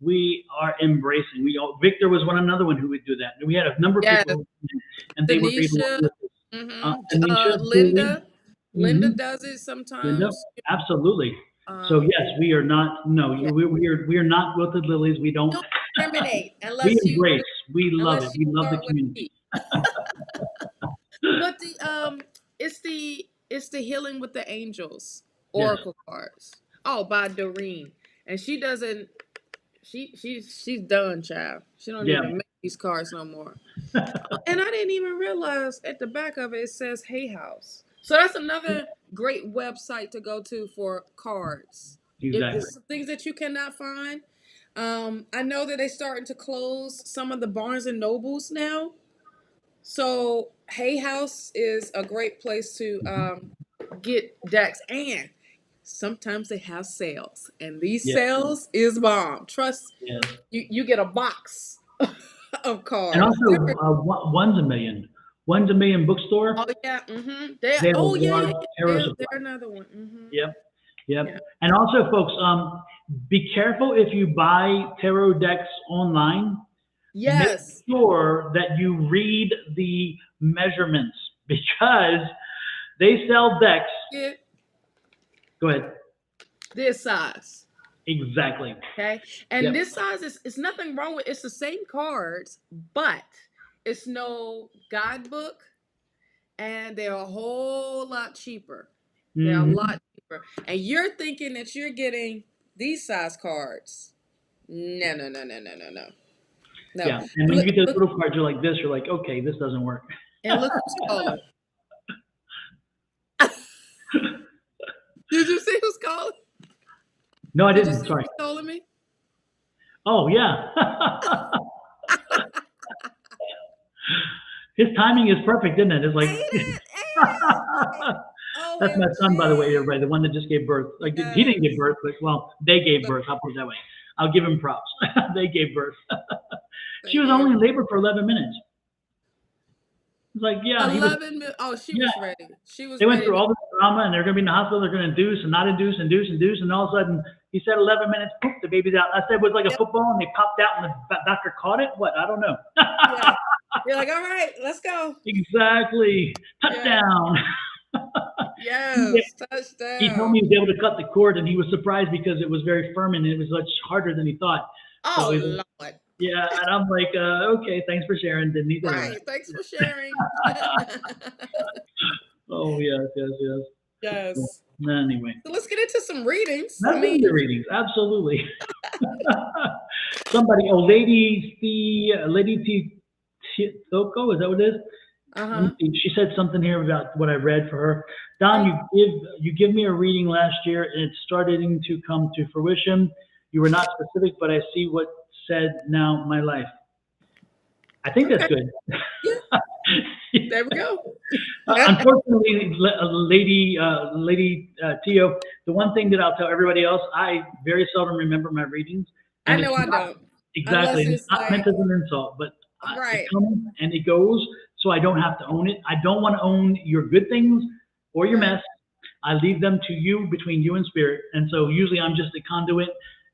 we are embracing. Victor was another one who would do that. We had a number of Yeah. people who came in, and they were able to Tanisha, work with us. Anisha, Julie, Linda. Linda hmm does it Linda, sometimes. absolutely. So Um, yes, we are not. No, yeah. we are not wilted lilies. We don't. Don't discriminate We unless embrace. We love it. unless you We love the start with community. T. But it's the healing with the angels Yes. oracle cards. Oh, by Doreen, and she doesn't. She's done, child. She don't Yeah. even make these cards no more. And I didn't even realize at the back of it, it says Hay House. So that's another great website to go to for cards. If Exactly. it's things that you cannot find, I know that they're starting to close some of the Barnes and Nobles now. So Hay House is a great place to get decks, and sometimes they have sales, and these Yeah. sales is bomb. Trust Yes. you get a box of And cards, also, different. one's a million. One's a million bookstore. Oh yeah, They They have a oh yeah, large tarot They're supply. another one. Yep. Yep. Yeah. And also, folks, be careful if you buy tarot decks online. Make Yes. sure that you read the measurements because they sell decks. Get Go ahead. this size. Exactly. Okay. And Yep. this size is nothing wrong with it's the same cards, but it's no guidebook and they're a whole lot cheaper. They're a Hmm. lot cheaper. And you're thinking that you're getting these size cards. No, no, no, no, no, no, no. No. Yeah. And when you Look, get those look, little cards, you're like this. You're like, okay, this doesn't work. and look who's calling. Did you see who's calling? No, I Did you didn't. see Sorry. who's calling me? Oh, yeah. His timing is perfect, isn't it? It's like, Ain't it? Ain't it? That's my son, by the way, everybody, the one that just gave birth. Like he didn't give Yes. birth, but well, they gave birth. I'll put it that way. I'll give him props. They gave birth. She They was gave only in labor for 11 minutes. It's like, yeah, he was. 11 minutes. Oh, she Yeah, was ready. She was they went ready through to. all this drama, and they're going to be in the hospital. They're going to induce and not induce, induce, and all of a sudden he said 11 minutes. Poof, the baby's out. I said it was like a Yep. football, and they popped out, and the doctor caught it. What? I don't know. Yeah. You're like, all right, let's go. Exactly. Yeah. Touchdown. Yes. He told me Touchdown. he was able to cut the cord, and he was surprised because it was very firm and it was much harder than he thought. So Oh he's like, Lord. yeah, and I'm like, okay, thanks for sharing. Didn't need to hear Right. Thanks for sharing. that. Oh yes, yes, yes. Yes. Well, anyway, So let's get into some readings. I that's in the mean, readings, absolutely. Somebody, oh, Lady Toko, is that what it is? Let me uh-huh. see. She said something here about what I read for her. Don, Okay. you give me a reading last year, and it's starting to come to fruition. You were not specific, but I see what said now my life. I think that's Okay. good. Yeah. There we go. Unfortunately, Lady Tio, the one thing that I'll tell everybody else, I very seldom remember my readings, I and it's know I not don't. exactly, Unless and it's it's not meant like, as an insult, but it right. comes and it goes, so I don't have to own it. I don't want to own your good things or your Right. mess. I leave them to you, between you and spirit, and so usually I'm just a conduit,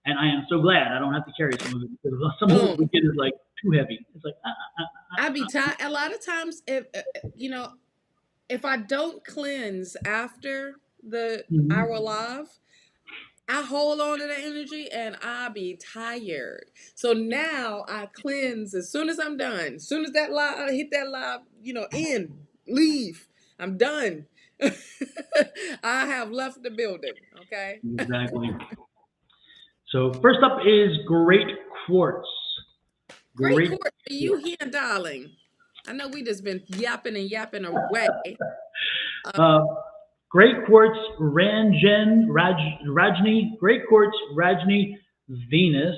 and I am so glad I don't have to carry some of it because some of what we Boom. get is like too heavy. It's like I be tired. A lot of times, if you know, if I don't cleanse after the hour mhm. live, I hold on to the energy and I be tired. So now I cleanse as soon as I'm done. As soon as that live, I hit that live, leave. I'm done. I have left the building. Okay. Exactly. So first up is Great Quartz. Great Great court for you Quartz. here, darling. I know we just been yapping and yapping away. Uh, Uh, Great Quartz Rajni, Great Quartz Rajni Venus,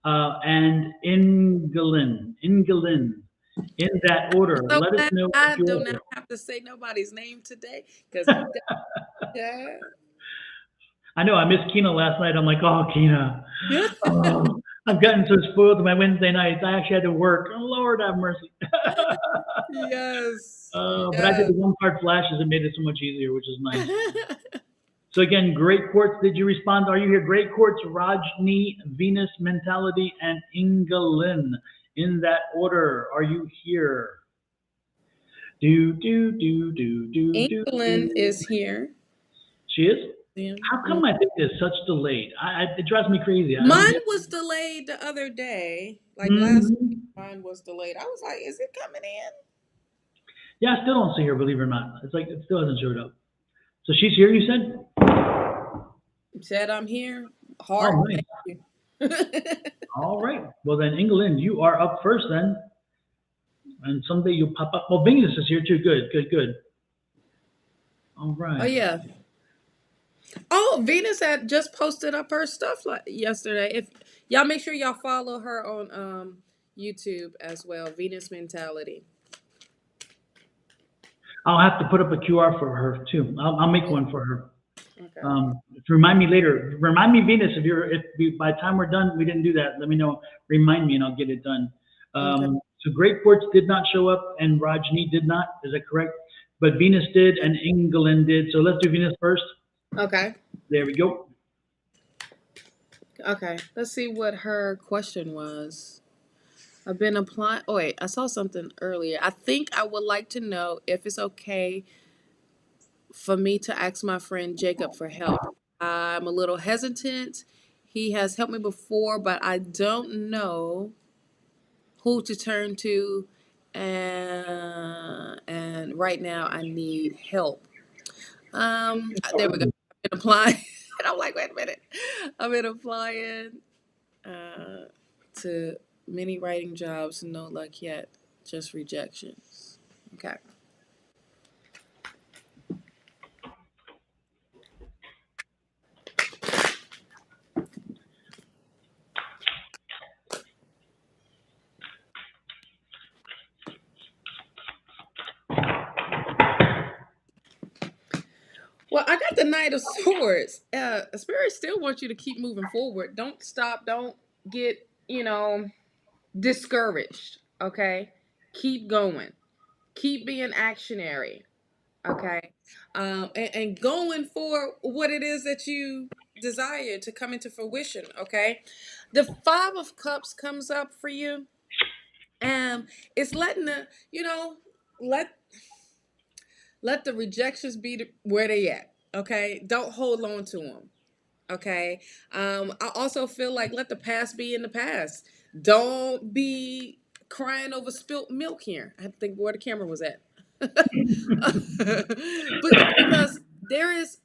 and Ingalin. In that order. so Let us glad know if I do not you're. have to say nobody's name today because yeah. I know I missed Kina last night. I'm like, oh, Kina. Yeah. Oh, I've gotten so spoiled with my Wednesday nights. I actually had to work. Oh, Lord have mercy. Yes. But I did Yes. the one card flashes. It made it so much easier, which is nice. So again, Great Quartz, did you respond? Are you here? Great Quartz, Rajni, Venus Mentality, and Ingalin. In that order, are you here? Do, do, do, do, do, do, England do. is here. She is? Yeah. How Mm. come I think there's such delayed? It drives me crazy. I don't Mine get. was delayed the other day, like last week. Mhm. Mine was delayed. I was like, "Is it coming in?" Yeah, I still don't see her, believe it or not. It's like it still hasn't showed up. So she's here, you said? Said I'm here. Oh, Heart, nice. thank you. All right. Well, then, England, you are up first then. And someday you'll pop up. Well, Venus is here too. Good, good, good. All Oh right. yeah. Oh, Venus had just posted up her stuff like yesterday. If y'all make sure y'all follow her on YouTube as well. Venus Mentality. I'll have to put up a QR for her too. I'll make Yeah. one for her. Okay. Remind me later. Remind me, Venus, by the time we're done, we didn't do that. Let me know. Remind me, and I'll get it done. Okay. So Great Quartz did not show up, and Rajni did not. Is that correct? But Venus did, and England did. So let's do Venus first. Okay. There we go. Okay. Let's see what her question was. I've been applying. Oh, wait. I saw something earlier. I think I would like to know if it's okay for me to ask my friend Jacob for help. I'm a little hesitant. He has helped me before, but I don't know who to turn to. And right now I need help. There we go. I've been applying. And I'm like, wait a minute. I've been applying uh, to many writing jobs, no luck yet. Just rejections. Okay. Well, I got the Knight of Swords. Spirit still wants you to keep moving forward. Don't stop. Don't get, discouraged. Okay. Keep going. Keep being actionary. Okay. And going for what it is that you desire to come into fruition. Okay. The Five of Cups comes up for you. It's letting let let the rejections be where they at. Okay. Don't hold on to them. Okay. I also feel like let the past be in the past. Don't be crying over spilt milk here. I have to think where the camera was at. But because there is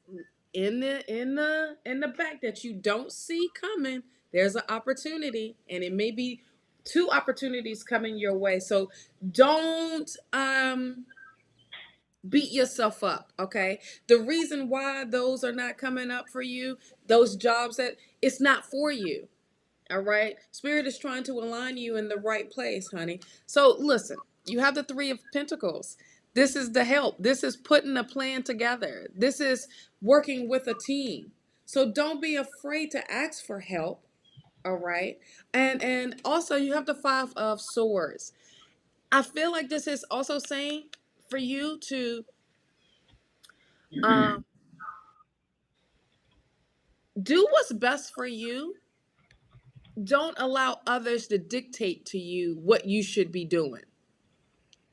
in the back that you don't see coming, there's an opportunity, and it may be two opportunities coming your way. So don't beat yourself up. Okay. The reason why those are not coming up for you, those jobs, that it's not for you. All right. Spirit is trying to align you in the right place, honey. So listen, you have the Three of Pentacles. This is the help. This is putting a plan together. This is working with a team. So don't be afraid to ask for help. All right. And also you have the Five of Swords. I feel like this is also saying for you to um do what's best for you. Don't allow others to dictate to you what you should be doing.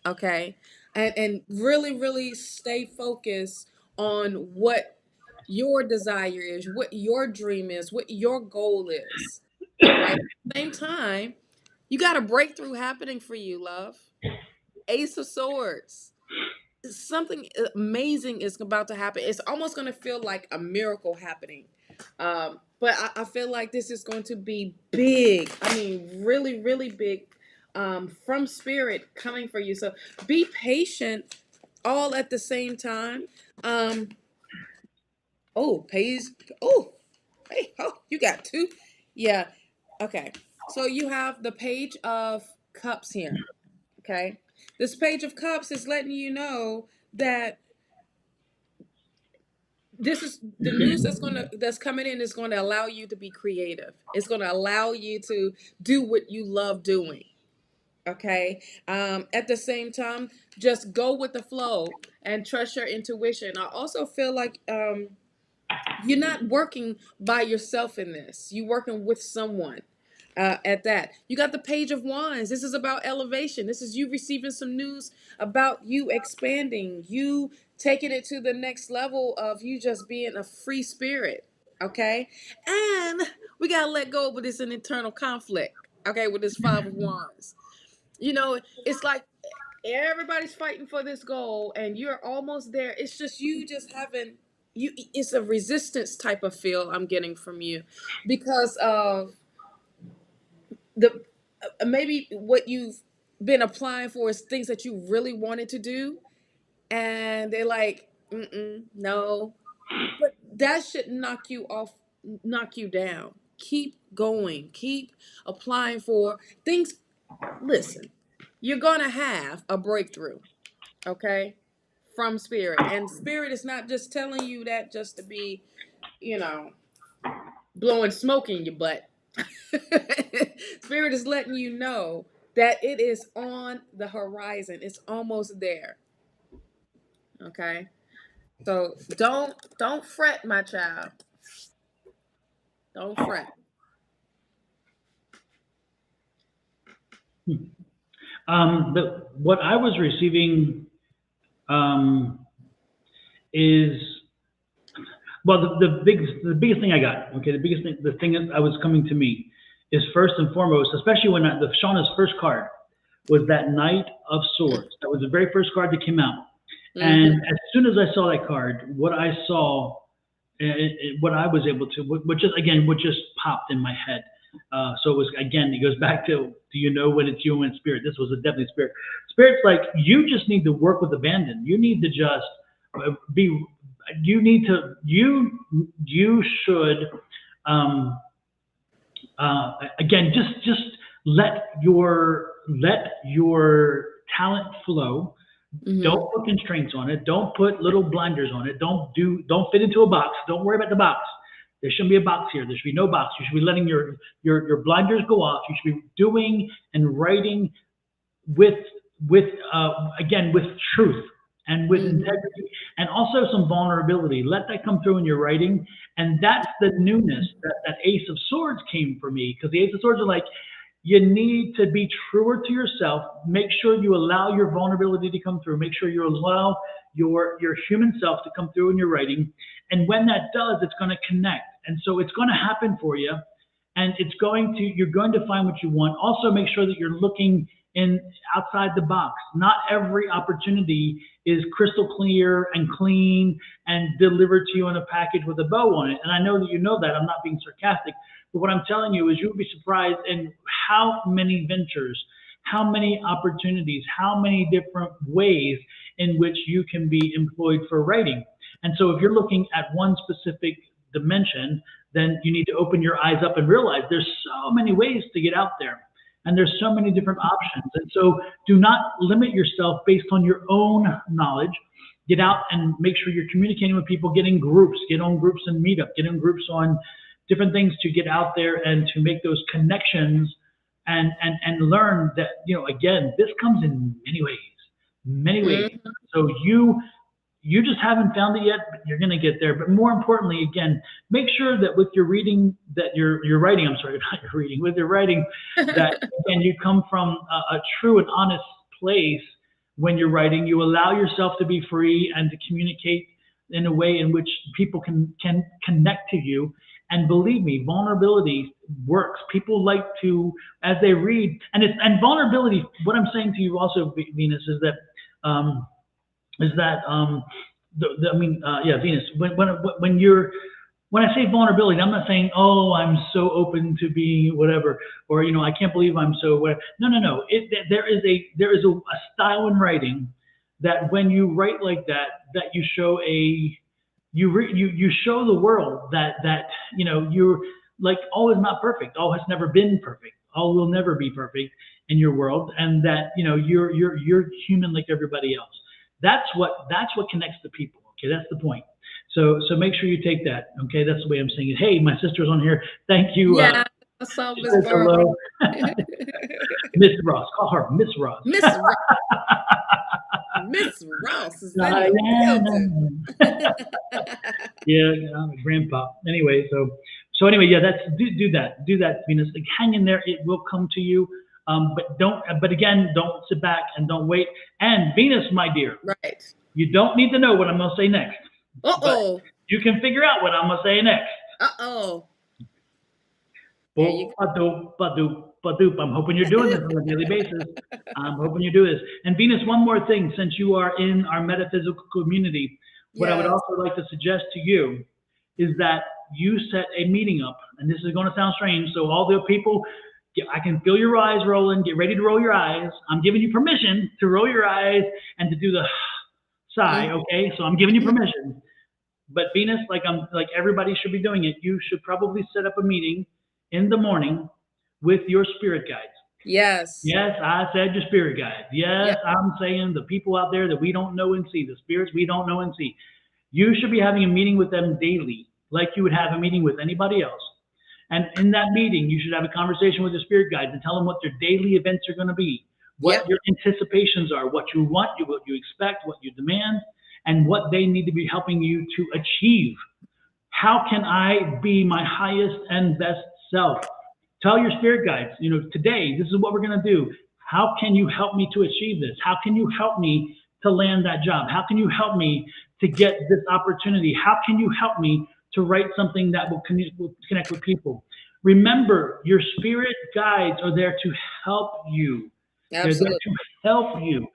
Okay. And really, really stay focused on what your desire is, what your dream is, what your goal is. All right. At the same time, you got a breakthrough happening for you, love. Ace of Swords. Something amazing is about to happen. It's almost going to feel like a miracle happening. But I feel like this is going to be big. I mean, really, really big, from spirit coming for you. So be patient all at the same time. Um, oh, pays. Oh, hey, oh, you got two. Yeah. Okay. So you have the Page of Cups here. Okay. This Page of Cups is letting you know that this is the news that's coming in is going to allow you to be creative. It's going to allow you to do what you love doing. Okay. At the same time, just go with the flow and trust your intuition. I also feel like you're not working by yourself in this. You're working with someone. At that, you got the Page of Wands. This is about elevation. This is you receiving some news about you expanding, you taking it to the next level of you just being a free spirit. Okay. And we got to let go of this internal conflict. Okay. With this Five of Wands, it's like everybody's fighting for this goal and you're almost there. It's just you just haven't you it's a resistance type of feel I'm getting from you because of the maybe what you've been applying for is things that you really wanted to do, and they're like, no. But that should knock you down. Keep going, keep applying for things. Listen, you're gonna have a breakthrough, okay, from spirit. And spirit is not just telling you that just to be, you know, blowing smoke in your butt. Spirit is letting you know that it is on the horizon. It's almost there. Okay. So don't fret, my child. Don't fret. What I was receiving is well, the biggest thing I got, okay, the thing that I was coming to me is first and foremost, especially when the Shawna's first card was that Knight of Swords. That was the very first card that came out. And Mm-hmm. as soon as I saw that card, what I saw, what I was able to, what just popped in my head. So it was, again, it goes back to, do you know when it's you and when it's spirit? This was a definitely spirit. Spirit's like, you just need to work with abandon. You need to just be, you should, um, again, just let your talent flow. Don't put constraints on it. Don't put little blinders on it. Don't fit into a box. Don't worry about the box. There shouldn't be a box here. There should be no box. You should be letting your blinders go off. You should be doing and writing with again with truth and with integrity and also some vulnerability. Let that come through in your writing, and that's the newness that Ace of Swords came for me, because the Ace of Swords are like, you need to be truer to yourself. Make sure you allow your vulnerability to come through. Make sure you allow your human self to come through in your writing, and when that does, it's going to connect, and so it's going to happen for you, and you're going to find what you want. Also, make sure that you're looking in outside the box. Not every opportunity is crystal clear and clean and delivered to you in a package with a bow on it. And I know that you know that. I'm not being sarcastic. But what I'm telling you is you'll be surprised in how many ventures, how many opportunities, how many different ways in which you can be employed for writing. And so if you're looking at one specific dimension, then you need to open your eyes up and realize there's so many ways to get out there. And there's so many different options. And so do not limit yourself based on your own knowledge. Get out and make sure you're communicating with people, get in groups, get on groups and meet up, get in groups on different things to get out there and to make those connections and learn that, again, this comes in many ways, many ways. So you just haven't found it yet, but you're going to get there. But more importantly, again, make sure that with your reading, that you're writing, I'm sorry, not your reading, with your writing, that again, you come from a true and honest place when you're writing. You allow yourself to be free and to communicate in a way in which people can connect to you. And believe me, vulnerability works. People like to, as they read, and vulnerability, what I'm saying to you also, Venus, is that, Venus, when I say vulnerability, I'm not saying, oh, I'm so open to being whatever, or, I can't believe I'm so whatever. No. There is a style in writing that when you write like that you show you show the world that you're like, all is not perfect. All has never been perfect. All will never be perfect in your world. And that, you're human like everybody else. That's what connects the people. Okay. That's the point. So make sure you take that. Okay. That's the way I'm saying it. Hey, my sister's on here. Thank you. Yeah. I saw Miss Barbara. Miss Ross. Call her Miss Ross. Miss Ross. Miss Ross is in the building. Yeah, grandpa. Anyway, so anyway, yeah, do that, Venus. Like, hang in there. It will come to you. But again, don't sit back and don't wait. And Venus, my dear, right? You don't need to know what I'm gonna say next. Uh-oh. You can figure out what I'm gonna say next. Uh-oh. Ba-doop. I'm hoping you're doing this on a daily basis. I'm hoping you do this. And Venus, one more thing, since you are in our metaphysical community, what I would also like to suggest to you is that you set a meeting up, and this is going to sound strange, so all the people, I can feel your eyes rolling, get ready to roll your eyes. I'm giving you permission to roll your eyes and to do the sigh, okay? So I'm giving you permission. But Venus, like everybody should be doing it, you should probably set up a meeting in the morning with your spirit guides. Yes. Yes, I said your spirit guides. Yes, I'm saying the people out there that we don't know and see, the spirits we don't know and see. You should be having a meeting with them daily, like you would have a meeting with anybody else. And in that meeting, you should have a conversation with your spirit guides and tell them what their daily events are going to be, what your anticipations are, what you want, what you expect, what you demand, and what they need to be helping you to achieve. How can I be my highest and best self? Tell your spirit guides, today, this is what we're going to do. How can you help me to achieve this? How can you help me to land that job? How can you help me to get this opportunity? How can you help me to write something that will connect with people? Remember, your spirit guides are there to help you. Absolutely. They're there to help you.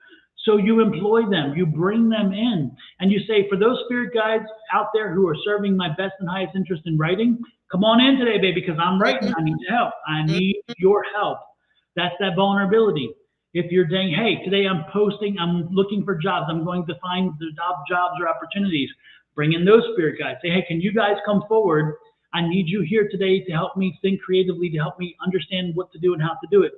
So you employ them, you bring them in, and you say, for those spirit guides out there who are serving my best and highest interest in writing, come on in today, baby, because I'm writing. I need your help. I need your help. That's that vulnerability. If you're saying, hey, today I'm posting, I'm looking for jobs, I'm going to find the jobs or opportunities, bring in those spirit guides. Say, hey, can you guys come forward? I need you here today to help me think creatively, to help me understand what to do and how to do it.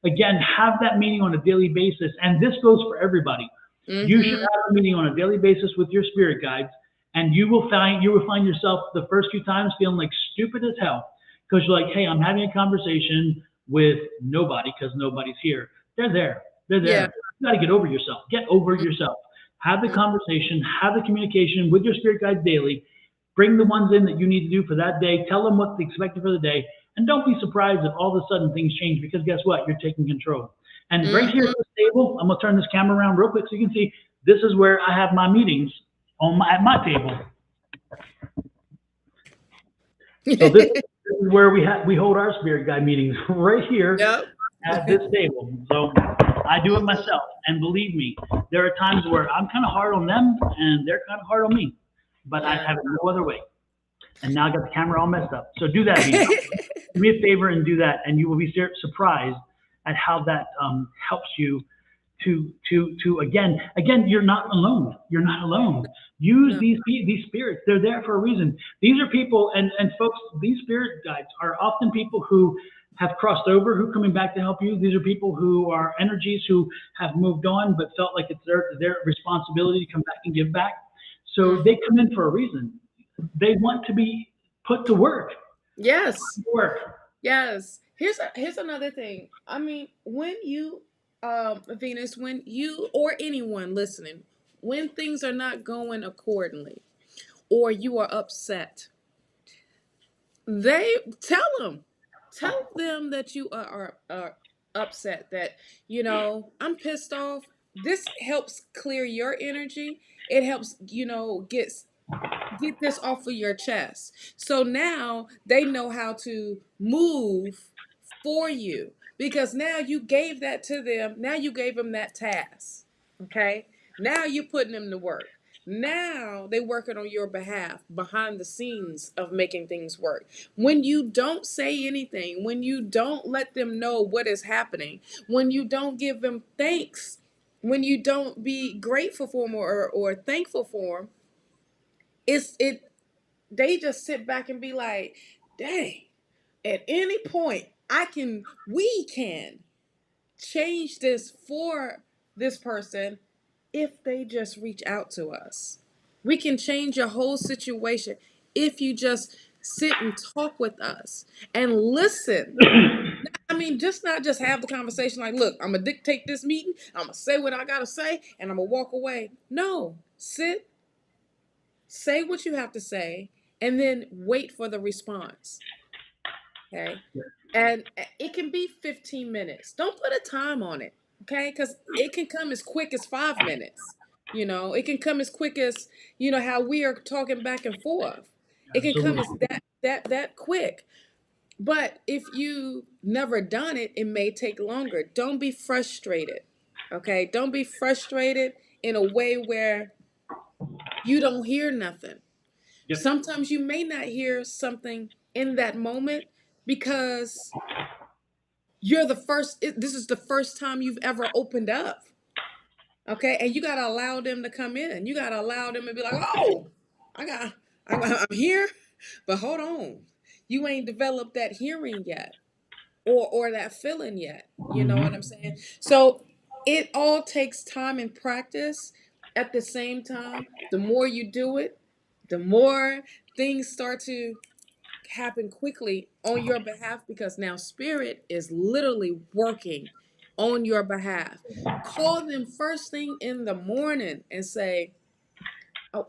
Again, have that meeting on a daily basis. And this goes for everybody. You should Mm-hmm. have a meeting on a daily basis with your spirit guides, and you will find yourself the first few times feeling like stupid as hell because you're like, hey, I'm having a conversation with nobody because nobody's here. They're there. They're Yeah. there. You got to get over yourself. Get over yourself. Have the conversation. Have the communication with your spirit guides daily. Bring the ones in that you need to do for that day. Tell them what's expected for the day, and don't be surprised if all of a sudden things change because guess what? You're taking control. And right here at Mm-hmm. this table, I'm gonna turn this camera around real quick so you can see this is where I have my meetings at my table. So this is where we hold our spirit guide meetings right here Yep. at this table. So I do it Mm-hmm. myself, and believe me, there are times where I'm kind of hard on them and they're kind of hard on me, but I Yeah. have it no other way. And now I got the camera all messed up. So do that, Venus. Do me a favor and do that, and you will be surprised at how that helps you to again. You're not alone. You're not alone. Use No. these spirits. They're there for a reason. These are people, and folks. These spirit guides are often people who have crossed over, who are coming back to help you. These are people who are energies who have moved on, but felt like it's their responsibility to come back and give back. So Mm. they come in for a reason. They want to be put to work. Yes. Work. Yes. Here's another thing. I mean, when you Venus, when you or anyone listening, when things are not going accordingly or you are upset, they tell them that you are upset, that I'm pissed off. This helps clear your energy. It helps, get this off of your chest. So now they know how to move for you because now you gave that to them. Now you gave them that task. Okay. Now you're putting them to work. Now they working on your behalf behind the scenes of making things work. When you don't say anything, when you don't let them know what is happening, when you don't give them thanks, when you don't be grateful for them or thankful for them, it they just sit back and be like, dang, at any point we can change this for this person if they just reach out to us. We can change your whole situation if you just sit and talk with us and listen. I mean, just not just have the conversation like, look, I'm gonna dictate this meeting, I'm gonna say what I gotta say, and I'm gonna walk away. No, sit, say what you have to say, and then wait for the response. Okay. And it can be 15 minutes. Don't put a time on it. Okay. Because it can come as quick as 5 minutes. It can come as quick as, how we are talking back and forth. It can come Absolutely. as that quick. But if you never done it, it may take longer. Don't be frustrated. Okay. Don't be frustrated in a way where you don't hear nothing. Yep. Sometimes you may not hear something in that moment because this is the first time you've ever opened up. Okay. And you got to allow them to come in. You got to allow them to be like, oh, I got, I'm here, but hold on. You ain't developed that hearing yet or that feeling yet. You know what I'm Hmm. saying? So it all takes time and practice. At the same time, the more you do it, the more things start to happen quickly on your behalf because now spirit is literally working on your behalf. Call them first thing in the morning and say, oh,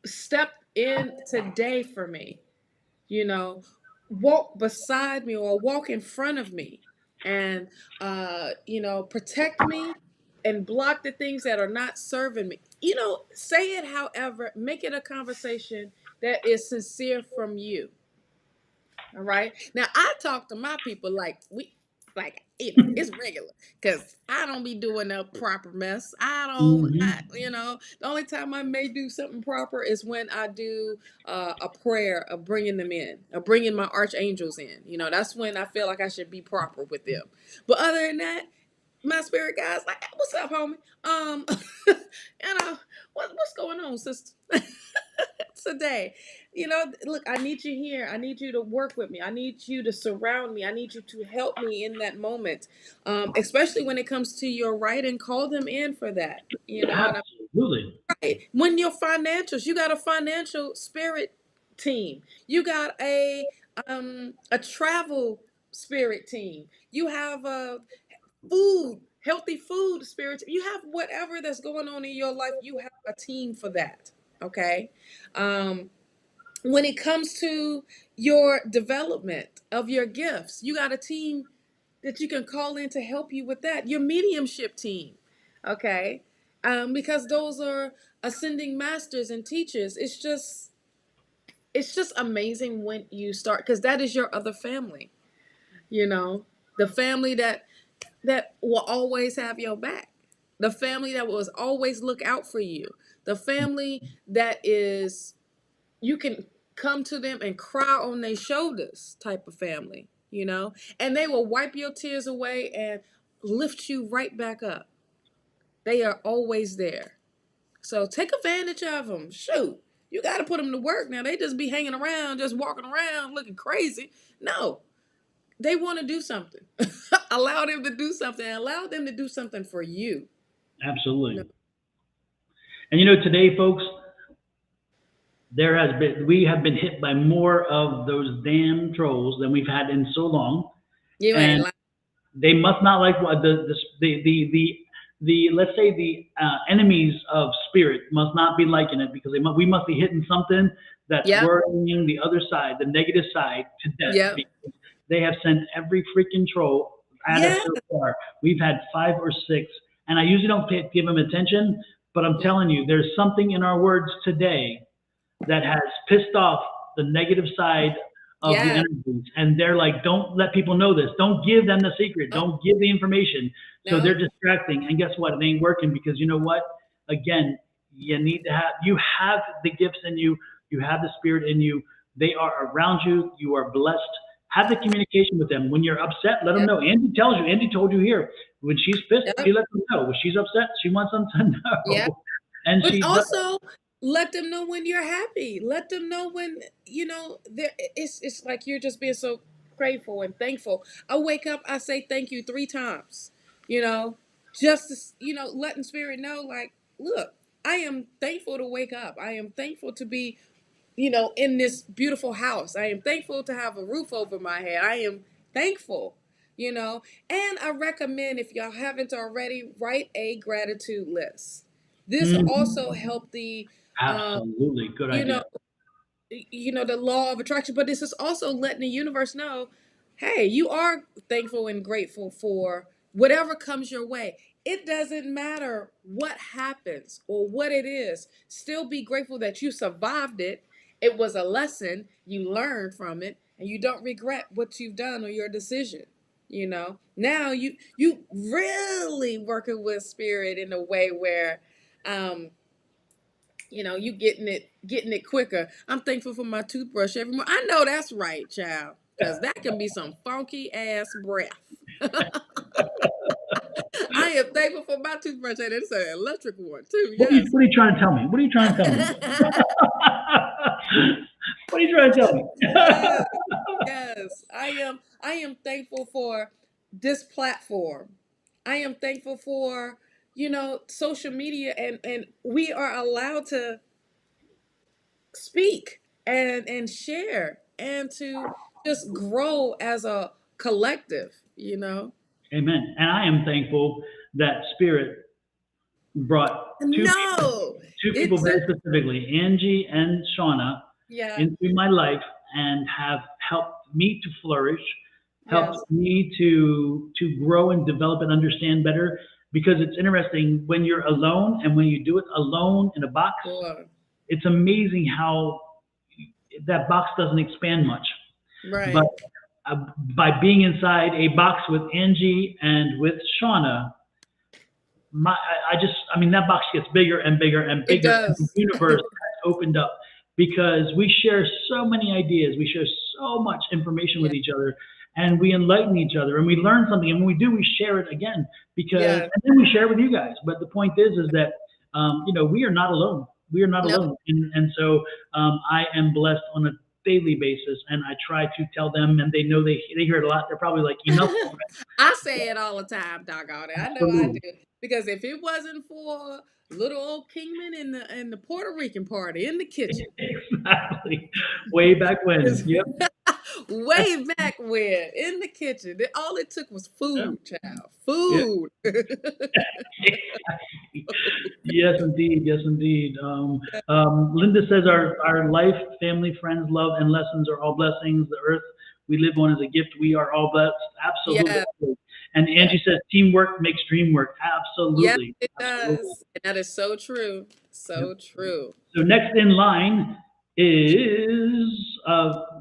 step in today for me, you know walk beside me or walk in front of me and protect me and block the things that are not serving me. Say it, however, make it a conversation that is sincere from you. All right. Now I talk to my people it's regular because I don't be doing a proper mess. The only time I may do something proper is when I do a prayer of bringing them in, of bringing my archangels in. That's when I feel like I should be proper with them. But other than that, my spirit guys like, hey, what's up, homie? You know, what's going on, sister? Today, look, I need you here. I need you to work with me. I need you to surround me. I need you to help me in that moment, especially when it comes to your writing. Call them in for that. And Absolutely. right. When your financials, you got a financial spirit team. You got a travel spirit team. You have a healthy food spirit. You have whatever that's going on in your life, you have a team for that. Okay. When it comes to your development of your gifts, you got a team that you can call in to help you with that. Your mediumship team. Okay. Because those are ascending masters and teachers. It's just amazing when you start, because that is your other family, the family that will always have your back, the family that will always look out for you, the family that is, you can come to them and cry on their shoulders type of family, and they will wipe your tears away and lift you right back up. They are always there. So take advantage of them. Shoot, you got to put them to work. Now they just be hanging around, just walking around looking crazy. No, they want to do something. Allow them to do something. Allow them to do something for you. Absolutely. And today, folks, we have been hit by more of those damn trolls than we've had in so long. You ain't And lying. they must not like what the let's say the enemies of spirit must not be liking it, because we must be hitting something that's Yep. worrying the other side, the negative side, to death, Yep. because they have sent every freaking troll at us Yeah. so far. We've had 5 or 6, and I usually don't give them attention, but I'm telling you, there's something in our words today that has pissed off the negative side of the Yeah. energies. And they're like, don't let people know this. Don't give them the secret. No. Don't give the information. So they're No. distracting. And guess what? It ain't working, because you know what? Again, you have the gifts in you. You have the spirit in you. They are around you. You are blessed. Have the communication with them. When you're upset, let them Yep. know. Andy tells you. Andy told you here. When she's pissed, Yep. she lets them know. When she's upset, she wants them to Yep. know. And But she does. also let them know when you're happy. Let them know when there. It's like you're just being so grateful and thankful. I wake up, I say thank you 3 times. You know, just to, letting spirit know, like, look, I am thankful to wake up. I am thankful to be, in this beautiful house. I am thankful to have a roof over my head. I am thankful. And I recommend, if y'all haven't already, write a gratitude list. This will Mhm. also help the, Absolutely. Good you know, idea. the law of attraction, but this is also letting the universe know, hey, you are thankful and grateful for whatever comes your way. It doesn't matter what happens or what it is. Still be grateful that you survived it. It was a lesson, you learned from it, and you don't regret what you've done or your decision. Now you really working with spirit in a way where, um you getting it quicker. I'm thankful for my toothbrush every morning. I know that's right, child, because that can be some funky ass breath. I am thankful for my toothbrush, and it's an electric one too. What are you Yes. what are you trying to tell me? What are you trying to tell me? What are you trying to tell me? Yes. Yes. I am thankful for this platform. I am thankful for, social media, and we are allowed to speak and share and to just grow as a collective. Amen. And I am thankful that Spirit brought No, two it people very took. specifically, Angie and Shawna, Yeah. into my life, and have helped me to flourish, helped Yes. me to grow and develop and understand better. Because it's interesting when you're alone, and when you do it alone in a box, Sure. it's amazing how that box doesn't expand much. But Right. by being inside a box with Angie and with Shauna, I mean, that box gets bigger and bigger and It bigger, and the does. universe has opened up, because we share so many ideas, we share so much information Yeah. with each other, and we enlighten each other, and we learn something, and when we do, we share it again, because, Yeah. and then we share it with you guys. But the point is that we are not alone. We are not No, alone. And so I am blessed on a daily basis, and I try to tell them, and they know they hear it a lot. They're probably like, enough. I say it all the time, doggone it. I know I Absolutely. do. Because if it wasn't for little old Kingman and the Puerto Rican party in the kitchen, Exactly. Way back when. is Yep. way back when in the kitchen, all it took was Yeah. food, child. Yeah. Food. Yes, indeed. Yes, indeed. Linda says our life, family, friends, love, and lessons are all blessings. The earth we live on is a gift. We are all blessed. Absolutely. Yeah, And yeah. Angie says teamwork makes dream work. Yep, Absolutely. it Absolutely. does. And that is so true. Yep. So true. So next in line is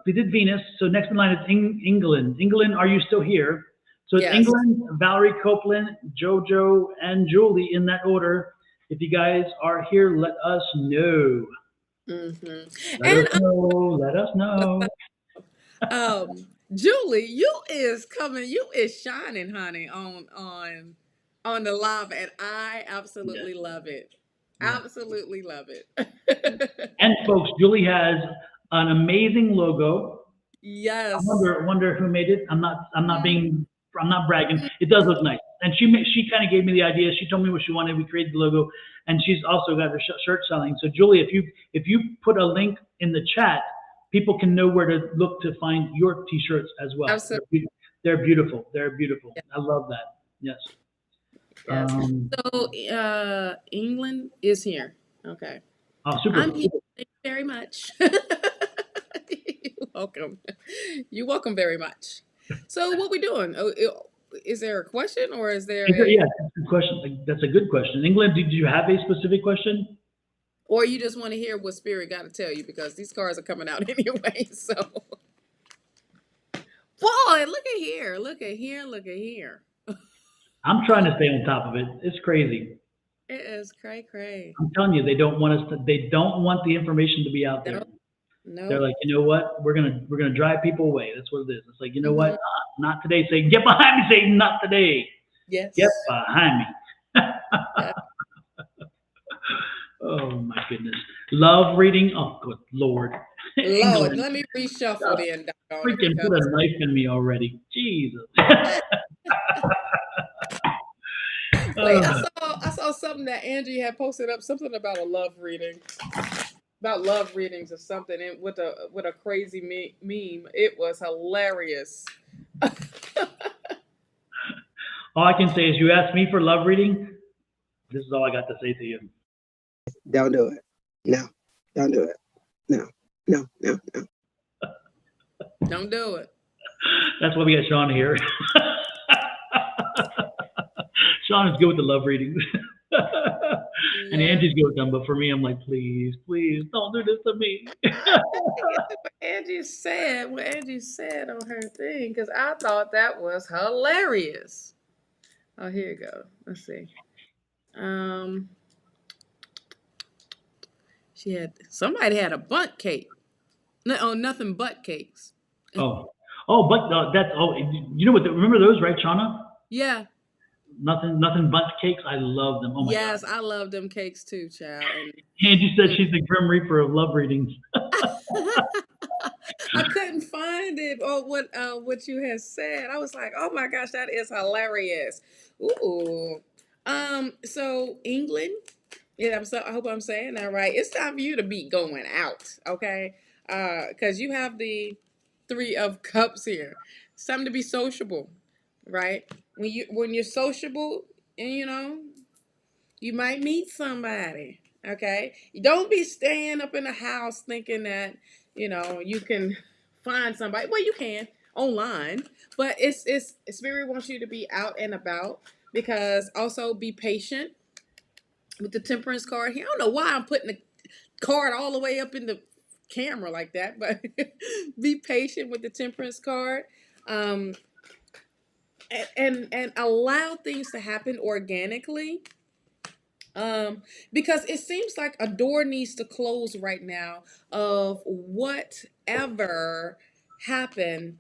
we did Venus. So next in line is England. England, are you still here? So it's Yes. England, Valerie Copeland, Jojo, and Julie in that order. If you guys are here, let us know. Hmm. Let us And know. Let us know. Julie, you is coming, you is shining, honey, on the live, and I Yes. absolutely love it. Yes. Absolutely love Yes. it. And folks, Julie has an amazing logo. I Yes. wonder who made it. Mhm. I'm not bragging. It does look nice. And she kind of gave me the idea. She told me what she wanted. We created the logo, and she's also got her shirt selling. So Julie, if you put a link in the chat, people can know where to look to find your t-shirts as well. Absolutely. They're beautiful. They're beautiful. I love that. Yes. Yes. Um, So, England is here. Okay. oh, I'm super. here. Thank you very much. You're welcome. You're welcome very much. So, what we doing? Is there a question or is there Yeah, a, that's a good question. Like, that's a good question. England, did you have a specific question? or you just want to hear what spirit got to tell you because these cards are coming out anyway. So, boy, look at here. Look at here. Look at here. I'm trying to stay on top of it. It's crazy. It is cray cray. I'm telling you, they don't want the information to be out there. No, They're no. like, you know what? We're gonna drive people away. That's what it is. It's like, you know what? Hmm. Not today. Say, get behind me. Say, not today. Get Yes. behind me. Yeah. Oh my goodness. Love reading. Oh, good Lord. Lord, England. let me reshuffle God, then on it freaking put because a knife in me already. Jesus. wait, Oh, I saw something that Angie had posted up, something about a love reading, about love readings or something, and with a crazy meme. It was hilarious. all I can say is, you asked me for love reading. This is all I got to say to you. Don't do it. No, don't do it. No, no, no, no. Don't do it. That's why we got Sean here. Sean is good with the love readings. And Yeah. Angie's good with them, but for me, I'm like, please, please, don't do this to me. I didn't get to what Angie said on her thing, because I thought that was hilarious. Oh, here you go. Let's see. Um, somebody had a bunt cake. No, oh, nothing but cakes. Oh, oh, but that's you know what? Remember those, right, Shauna? Yeah. Nothing but cakes. I love them. Oh my God. Yes, I love them cakes too, child. Angie said And she's the grim reaper of love readings. I couldn't find it or what you had said. I was like, oh my gosh, that is hilarious. Ooh. So England, yeah, I hope I'm saying that right. It's time for you to be going out, okay? Because you have the three of cups here. It's time to be sociable, right? When you're sociable, and you might meet somebody. Okay, you don't be staying up in the house thinking that you can find somebody. Well, you can online, but it's spirit wants you to be out and about, because also be patient with the temperance card here. I don't know why I'm putting the card all the way up in the camera like that, but be patient with the temperance card. Um, and allow things to happen organically, because it seems like a door needs to close right now of whatever happened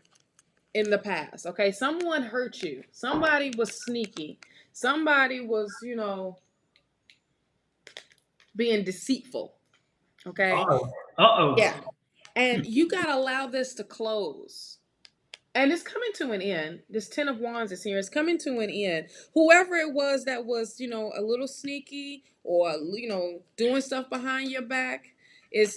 in the past. Okay, someone hurt you, somebody was sneaky, somebody was being deceitful. Okay. Uh-oh. Uh-oh. Yeah. And you got to allow this to close. And it's coming to an end. This 10 of Wands is here. It's coming to an end. Whoever it was that was, a little sneaky or, doing stuff behind your back, is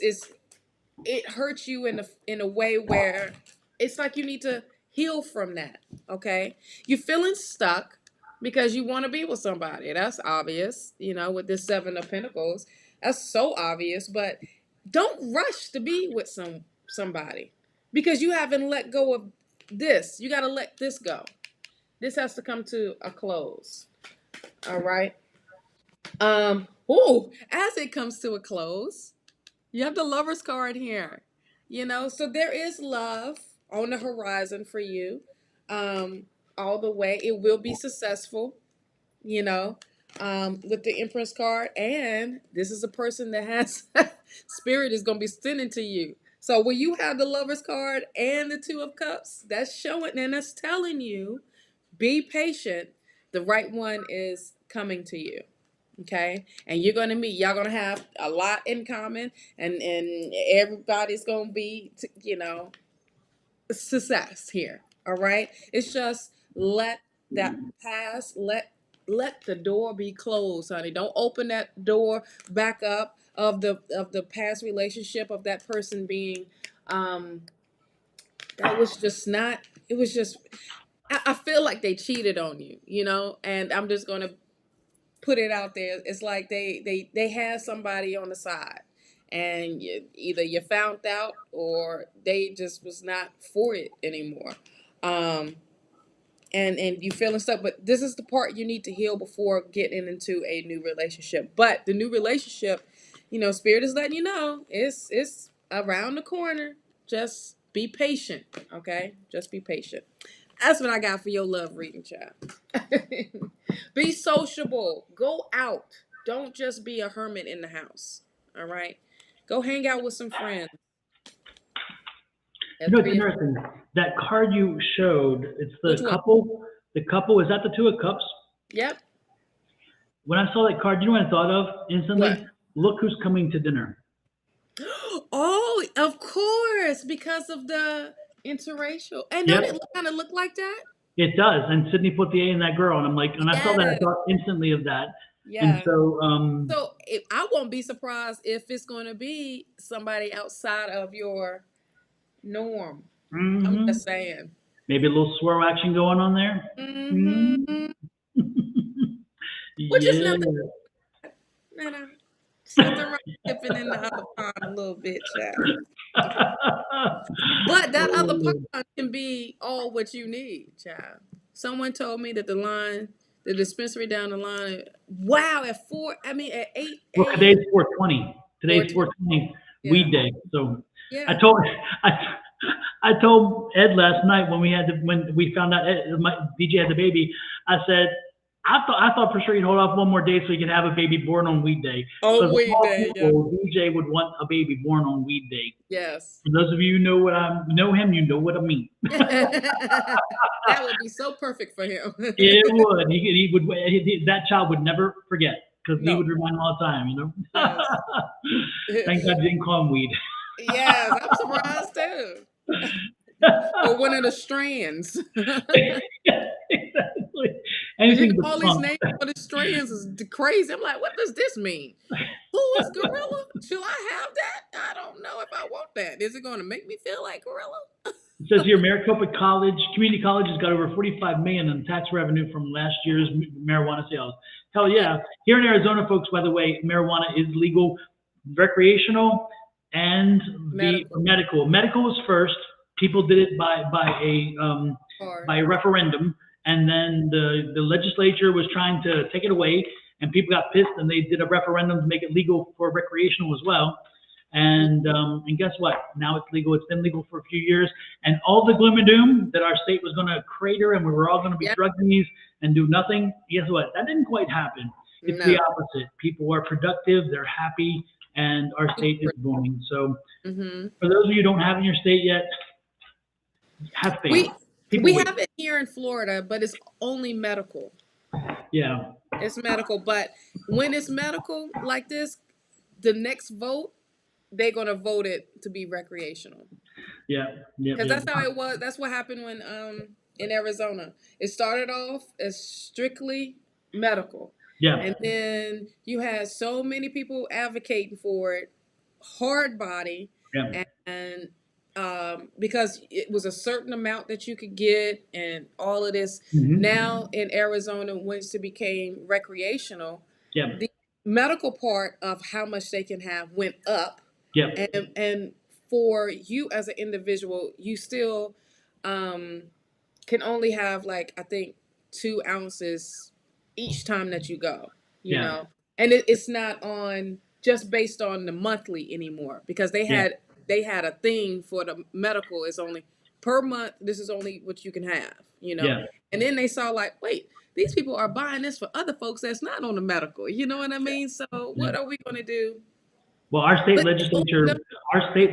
it hurts you in a way where it's like you need to heal from that. Okay. You're feeling stuck because you want to be with somebody. That's obvious, with this 7 of Pentacles. That's so obvious, but don't rush to be with somebody because you haven't let go of this. You got to let this go. This has to come to a close. All right. As it comes to a close, you have the Lover's card here. So there is love on the horizon for you. All the way. It will be successful, with the Empress card. And this is a person that has spirit is going to be sending to you. So when you have the Lover's card and the 2 of Cups, that's showing and that's telling you, be patient. The right one is coming to you. Okay. And you're going to meet, y'all going to have a lot in common and everybody's going to be, success here. All right. It's just let that pass. Let the door be closed, honey. Don't open that door back up of the past relationship of that person being, that was just not, it was just, I feel like they cheated on you, and I'm just going to put it out there. It's like they had somebody on the side and either you found out or they just was not for it anymore. And you feeling stuck, but this is the part you need to heal before getting into a new relationship. But the new relationship, Spirit is letting you know it's around the corner. Just be patient, okay? Just be patient. That's what I got for your love reading, child. Be sociable. Go out. Don't just be a hermit in the house. All right? Go hang out with some friends. It's interesting. That card you showed, it's the Which one? couple. The couple, is that the 2 of Cups? Yep. When I saw that card, you know what I thought of instantly? What? Look who's coming to dinner. Oh, of course, because of the interracial. And Yep, don't it kind of look like that? it does. And Sydney put the A in that girl, and I'm like, when I saw that, I Yeah. thought instantly of that. And Yeah. so, So I won't be surprised if it's going to be somebody outside of your norm. I'm just saying. maybe a little swirl action going on there. Mm-hmm. Which is Yeah. nothing, there's nothing wrong with dipping in the other pond a little bit, child. But that other pond can be all what you need, child. Someone told me that the dispensary down the line, wow, at 8 Well, a.m. today's 420. Today's 4:20. 420 Yeah. weed day. So I Yeah. told I told Ed last night when we found out DJ had the baby. I said I thought for sure he'd hold off one more day so he could have a baby born on weed day. On Because weed all day, yeah. people, DJ would want a baby born on weed day. Yes. For those of you who know him, you know what I mean. That would be so perfect for him. It would. He would. That child would never forget because he No. would remind him all the time. Yes. Thank God you didn't call him weed. Yes, I'm surprised too. Or one of the strands. Exactly. Anything but all these punk. names for the strands is crazy. I'm like, what does this mean? Who is gorilla? Should I have that? I don't know if I want that. Is it going to make me feel like gorilla? It says here, Maricopa Community College has got over $45 million in tax revenue from last year's marijuana sales. Hell yeah! Here in Arizona, folks, by the way, marijuana is legal, recreational, and Medical. medical. Medical was first. People did it by a referendum, and then the legislature was trying to take it away, and people got pissed, and they did a referendum to make it legal for recreational as well. And guess what? Now it's legal. It's been legal for a few years. And all the gloom and doom that our state was going to crater and we were all going to be drug knees and do nothing, guess what? That didn't quite happen. It's the opposite. People are productive. They're happy. And our state is booming. So for those of you who don't have it in your state yet, have faith. We have it here in Florida, but it's only medical. Yeah. It's medical. But when it's medical like this, the next vote, they're gonna vote it to be recreational. Yeah. Yeah. Because Yeah. that's how it was. That's what happened when in Arizona. It started off as strictly medical. Yeah. And then you had so many people advocating for it, hard body, Yeah. and because it was a certain amount that you could get and all of this. Mhm. Now in Arizona, once it became recreational, Yeah. the medical part of how much they can have went up. Yeah. And for you as an individual, you still can only have like, I think, 2 ounces each time that you go, you Yeah. know, and it's not on just based on the monthly anymore, because Yeah. they had a thing for the medical is only per month. This is only what you can have, you know, Yeah. and then they saw like, wait, these people are buying this for other folks that's not on the medical, you know what I mean? So Yeah. what are we going to do? Well, our state But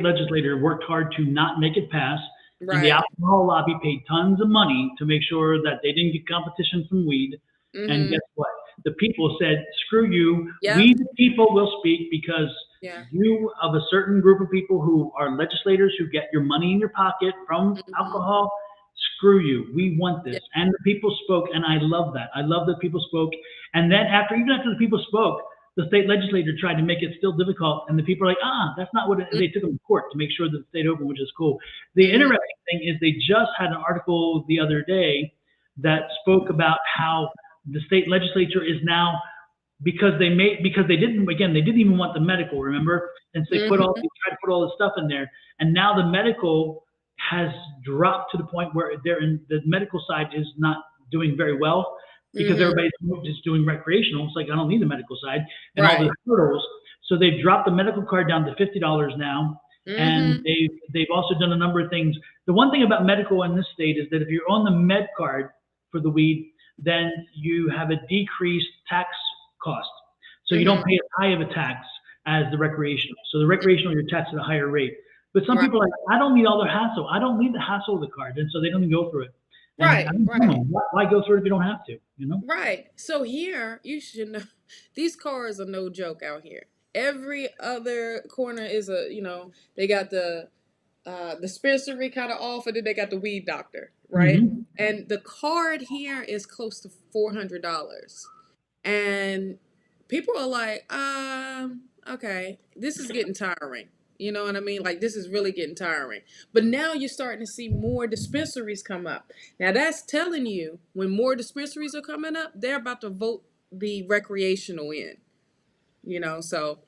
legislator worked hard to not make it pass, and the right. alcohol lobby paid tons of money to make sure that they didn't get competition from weed. And Mm-hmm. guess what? The people said, "Screw you. Yep. We, the people, will speak because Yeah. you, of a certain group of people who are legislators who get your money in your pocket from Mm-hmm. alcohol, screw you. We want Yeah. this." And the people spoke, and I love that. I love that people spoke. And then even after the people spoke, the state legislature tried to make it still difficult, and the people are like, that's not what it is. They took them to court to make sure that it stayed open, which is cool. The Mm-hmm. interesting thing is they just had an article the other day that spoke about how the state legislature is now, because they didn't even want the medical, remember? And so they Mm-hmm. tried to put all this stuff in there, and now the medical has dropped to the point where the medical side is not doing very well, because Mm-hmm. everybody's just doing recreational. It's like, I don't need the medical side and all Right. the hurdles. So they've dropped the medical card down to $50 now, and Mm-hmm. they've also done a number of things. The one thing about medical in this state is that if you're on the med card for the weed, then you have a decreased tax cost. So you Mm-hmm. don't pay as high of a tax as the recreational. So the recreational, you're taxed at a higher rate. But some Right. people are like, I don't need all the hassle. I don't need the hassle of the card, and so they don't even go through it. And Right. I don't Right. know, why go through it if you don't have to, you know? Right. So here, you should know, these cars are no joke out here. Every other corner is they got the dispensary kind of off, and then they got the weed doctor, right? Mm-hmm. And the card here is close to $400. And people are like, okay, this is getting tiring. You know what I mean? Like, this is really getting tiring. But now you're starting to see more dispensaries come up. Now, that's telling you when more dispensaries are coming up, they're about to vote the recreational in, so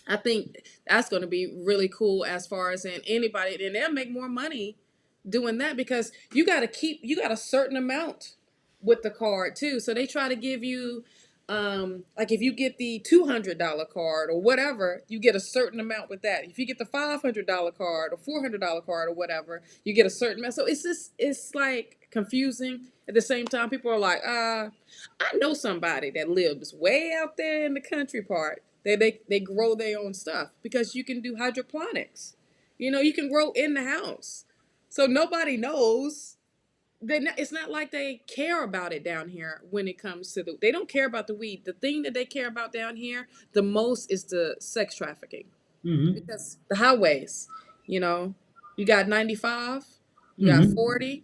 I think that's going to be really cool as far as in anybody, and they'll make more money doing that, because you got a certain amount with the card too. So they try to give you, like if you get the $200 card or whatever, you get a certain amount with that. If you get the $500 card or $400 card or whatever, you get a certain amount. So it's like confusing. At the same time, people are like, I know somebody that lives way out there in the country part. They grow their own stuff, because you can do hydroponics. You can grow in the house. So nobody knows. It's not like they care about it down here when it comes to they don't care about the weed. The thing that they care about down here the most is the sex trafficking. Mm-hmm. Because the highways, you got 95, you got Mm-hmm. 40,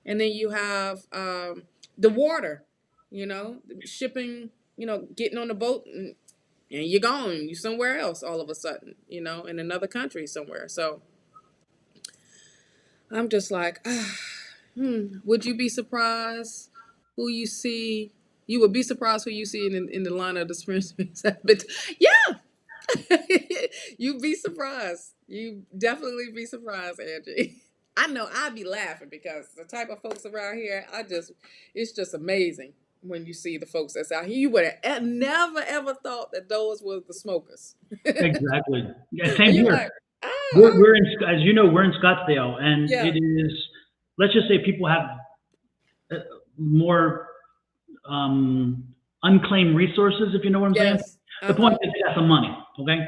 and then you have the water, shipping, getting on the boat, and you're gone. You're somewhere else all of a sudden, in another country somewhere. So I'm just like, would you be surprised who you see? You would be surprised who you see in the line of dispensaries. But yeah, you'd be surprised. You definitely be surprised, Angie. I know I'd be laughing, because the type of folks around here, it's just amazing when you see the folks that's out here. You would have never ever thought that those were the smokers. Exactly. Yeah, And same you're here. like, We're in, as you know, we're in Scottsdale, and yeah, it is, let's just say people have more unclaimed resources, if you know what I'm saying. yes, The point is they got some money, okay?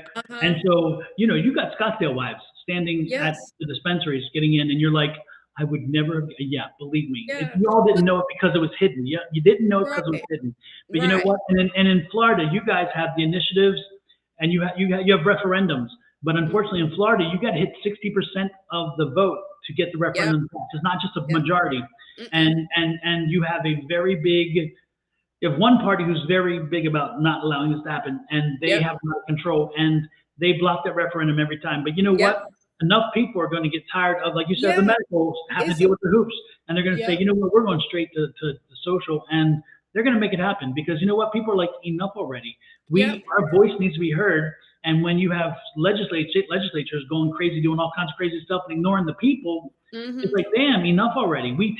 And uh-huh, so, you got Scottsdale wives standing at yes, the dispensaries getting in, and you're like, I would never, yeah, believe me. yeah, You all didn't know it because it was hidden. You didn't know it because it was right, hidden. But you know right, what? And in Florida, you guys have the initiatives and you have referendums. But unfortunately, in Florida, you got to hit 60% of the vote to get the Yep. referendum passed. It's not just a Yep. majority, Mm-mm. and you have a very big. You have one party who's very big about not allowing this to happen, and they Yep. have a lot of control, and they block that referendum every time. But you know what? Yep. Enough people are going to get tired of, like you said, the Yeah. medical having to It's deal with the hoops, and they're going to say, Yep. you know what? We're going straight to social, and they're going to make it happen because you know what? People are like, enough already. Yep. Our voice needs to be heard. And when you have legislatures going crazy, doing all kinds of crazy stuff and ignoring the people, it's Mm-hmm. like, damn, enough already. We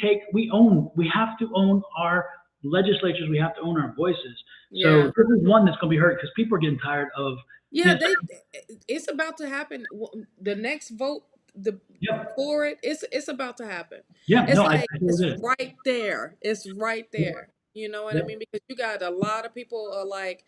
have to own our legislatures. We have to own our voices. So Yeah. this is one that's going to be heard because people are getting tired of, you Yeah, know, it's about to happen. The next vote, the yep, for it, it's about to happen. yeah, It's no, I like feel it's it. right there. It's right Yep, there. You know what I yep, mean? Because you got a lot of people are like,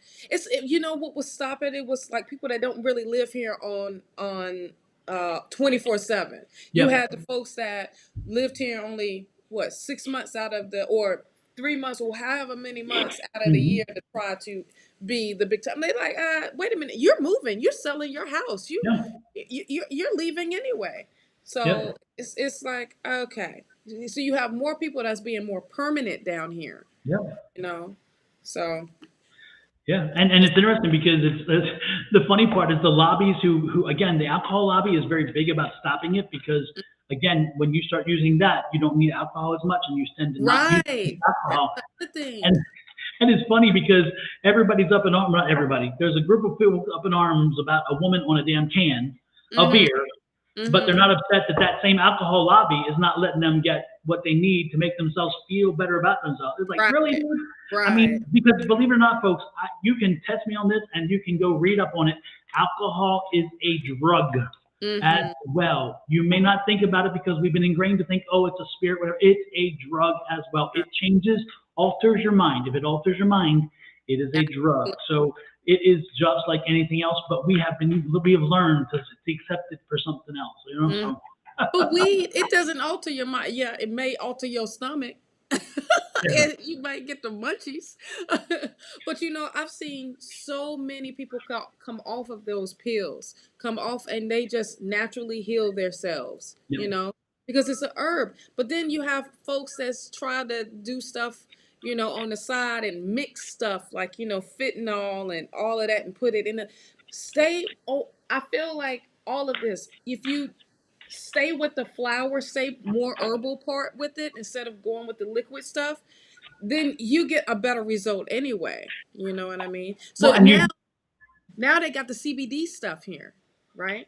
you know what was stopping it was like people that don't really live here on 24/7. You yep. had the folks that lived here only what 6 months out of the or 3 months or however many months out of the Hmm. year to try to be the big time. They like, wait a minute, you're moving, you're selling your house, Yeah, you're leaving anyway. So yep, it's like okay, so you have more people that's being more permanent down here, yep. you know. So Yeah, and it's interesting because it's the funny part is the lobbies who again the alcohol lobby is very big about stopping it because again when you start using that you don't need alcohol as much and you tend to not use right, that's alcohol the other and thing. and it's funny because everybody's up in arms. Not everybody. There's a group of people up in arms about a woman on a damn can of Mm-hmm. beer, but they're Mm-hmm. not upset that that same alcohol lobby is not letting them get what they need to make themselves feel better about themselves. It's like, really, Right. dude? I Right. mean, because believe it or not, folks, you can test me on this and you can go read up on it. Alcohol is a drug as Mm-hmm. well. You may not think about it because we've been ingrained to think, oh, it's a spirit, whatever. It's a drug as well. It changes, alters your mind. If it alters your mind, it is a drug. So it is just like anything else, but we have learned to accept it for something else. You know, Mm. so But weed, it doesn't alter your mind. Yeah, it may alter your stomach. yeah, And you might get the munchies. But you know, I've seen so many people come off of those pills, come off, and they just naturally heal themselves, yeah, you know, because it's a herb. But then you have folks that's try to do stuff, you know, on the side and mix stuff like, you know, fentanyl and all of that and put it in a I feel like all of this, if you stay with the flower, stay more herbal part with it instead of going with the liquid stuff, then you get a better result anyway. You know what I mean? well, So and you, now they got the CBD stuff here, right?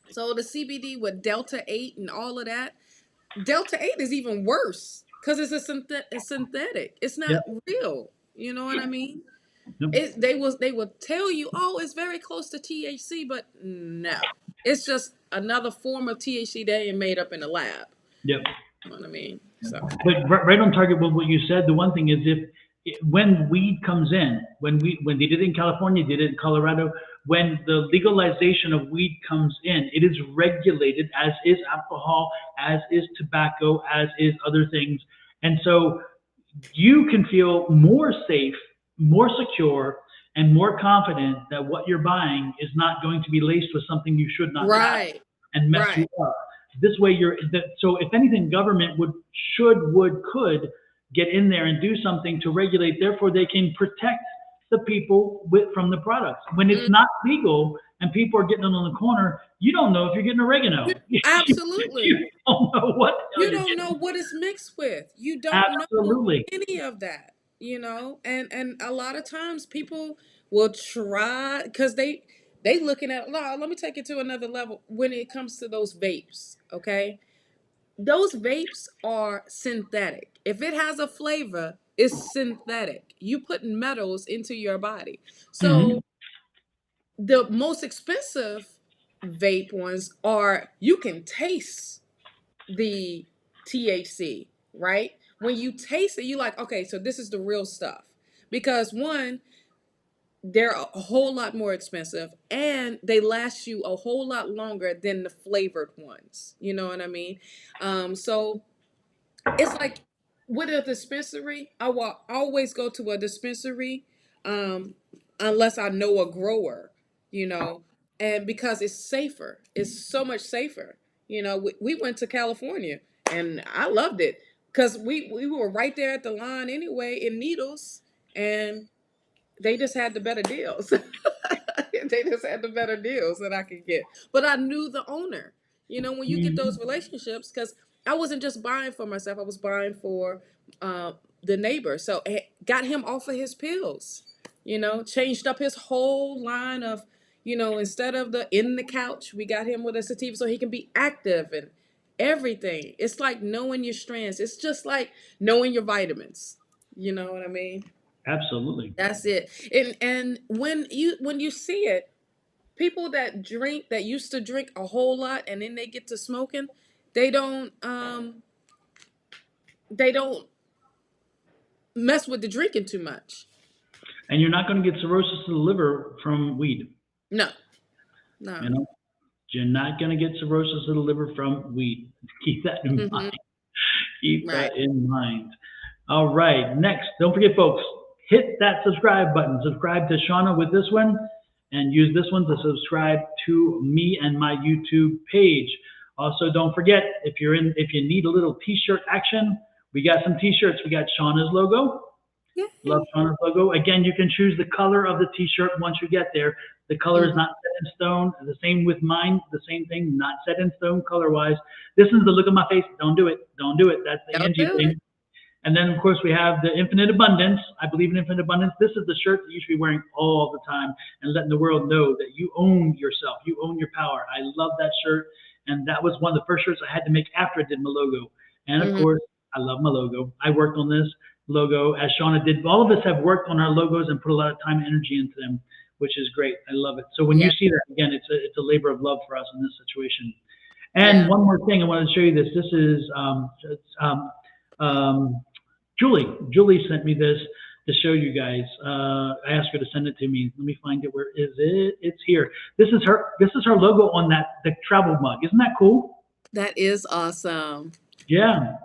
So the CBD with Delta 8 and all of that. Delta 8 is even worse because it's synthetic. It's yeah, not real. You know what I mean? yeah, They will tell you, oh, it's very close to THC, but no. It's just another form of THC they made up in the lab. yeah. You know what I mean? So But right on target with what you said. The one thing is when weed comes in, when they did it in California, did it in Colorado, when the legalization of weed comes in, it is regulated as is alcohol, as is tobacco, as is other things, and so you can feel more safe, more secure, and more confident that what you're buying is not going to be laced with something you should not have right, and mess you right. up. This way, so if anything, government could get in there and do something to regulate. Therefore, they can protect the people from the products. When it's Mm, not legal and people are getting it on the corner, you don't know if you're getting you- oregano. absolutely. You don't know what the hell You you're don't getting. know what it's mixed with. You don't know Absolutely. any of that, you know? And a lot of times people will try because they looking at no, let me take it to another level when it comes to those vapes, okay? Those vapes are synthetic. If it has a flavor, it's synthetic. You putting metals into your body. Hmm. So the most expensive vape ones are you can taste the THC, right? When you taste it, you like, okay, so this is the real stuff. Because one, they're a whole lot more expensive and they last you a whole lot longer than the flavored ones. You know what I mean? So it's like with a dispensary, I will always go to a dispensary um, unless I know a grower. you know, and because it's safer, it's so much safer. You know, we went to California and I loved it because we were right there at the line anyway in needles, and they just had the better deals. They just had the better deals that I could get. But I knew the owner. You know, when you get those relationships, because I wasn't just buying for myself, I was buying for the neighbor. So I got him off of his pills, you know, changed up his whole line of, you know, instead of the in the couch, we got him with a sativa so he can be active and everything. It's like knowing your strengths. It's just like knowing your vitamins. You know what I mean? Absolutely. That's it. And when you see it, people that drink that used to drink a whole lot and then they get to smoking, they don't mess with the drinking too much. And you're not going to get cirrhosis of the liver from weed. No. No. You know, you're not going to get cirrhosis of the liver from weed. Keep that in mind. Keep Right. that in mind. All right. Next, don't forget, folks, hit that subscribe button. Subscribe to Shawna with this one, and use this one to subscribe to me and my YouTube page. Also, don't forget, if you need a little T-shirt action, we got some T-shirts. We got Shawna's logo. Yay. Love Shawna's logo. Again, you can choose the color of the T-shirt once you get there. The color is not set in stone. The same with mine. The same thing, not set in stone color-wise. This is the look of my face. Don't do it. Don't do it. That's the Don't Angie do thing. it. And then, of course, we have the Infinite Abundance. I believe in infinite abundance. This is the shirt that you should be wearing all the time and letting the world know that you own yourself. You own your power. I love that shirt. And that was one of the first shirts I had to make after I did my logo. And of course, I love my logo. I worked on this logo as Shawna did. All of us have worked on our logos and put a lot of time and energy into them, which is great. I love it. So when you see that, again, it's a labor of love for us in this situation. And one more thing, I wanted to show you this. This is Julie sent me this to show you guys. I asked her to send it to me. Let me find it. Where is it? It's here. This is her logo on the travel mug. Isn't that cool? That is awesome. Yeah.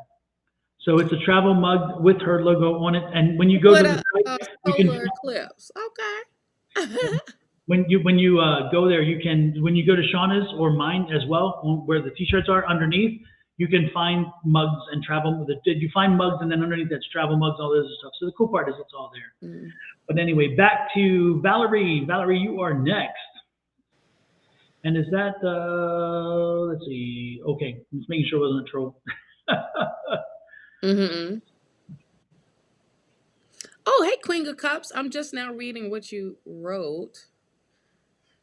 So it's a travel mug with her logo on it. And when you go to the site, you can solar eclipse. Okay. when you go there, you can, when you go to Shawna's or mine as well, where the T-shirts are underneath, you can find mugs and travel. You find mugs, and then underneath that's travel mugs, all this stuff. So the cool part is it's all there. But anyway, back to Valerie. Valerie, you are next. And is that, let's see. Okay, just making sure it wasn't a troll. Oh, hey, Queen of Cups. I'm just now reading what you wrote.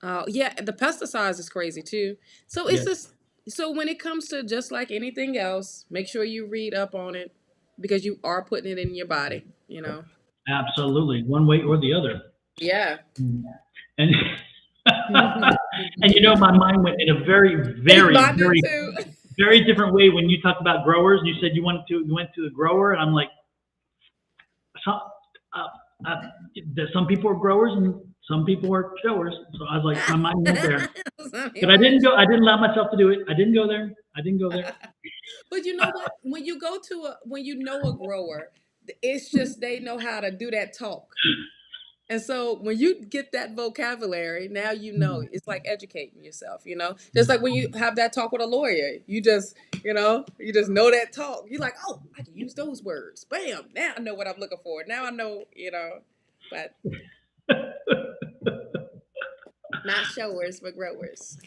Yeah, the pesticides is crazy too. So it's just, so when it comes to just like anything else, make sure you read up on it because you are putting it in your body, you know. Absolutely, one way or the other. Yeah. And and you know, my mind went in a very, very, very, very different way when you talked about growers. And you said you went to a grower, and I'm like, some people are growers and some people are showers. So I was like, my mind went there. But I didn't go. I didn't allow myself to do it. I didn't go there. But you know what? When you go to when you know a grower, it's just they know how to do that talk. And so when you get that vocabulary, now you know. It's like educating yourself, you know? Just like when you have that talk with a lawyer, you just know that talk. You're like, oh, I can use those words. Bam. Now I know what I'm looking for. Now I know, but not showers, but growers.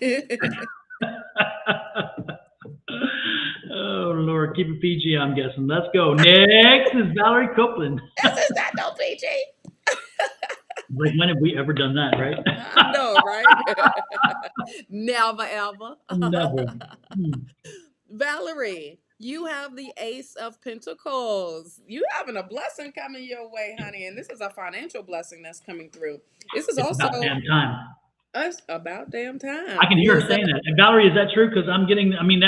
Oh, Lord, keep it PG, I'm guessing. Let's go. Next is Valerie Copeland. This is not no PG. Like, when have we ever done that, right? I know, right? Never, ever. Never. Valerie, you have the Ace of Pentacles. You having a blessing coming your way, honey, and this is a financial blessing that's coming through. This is also about damn time. Us about damn time. I can hear her saying that. And Valerie, is that true? Because I'm getting. I mean,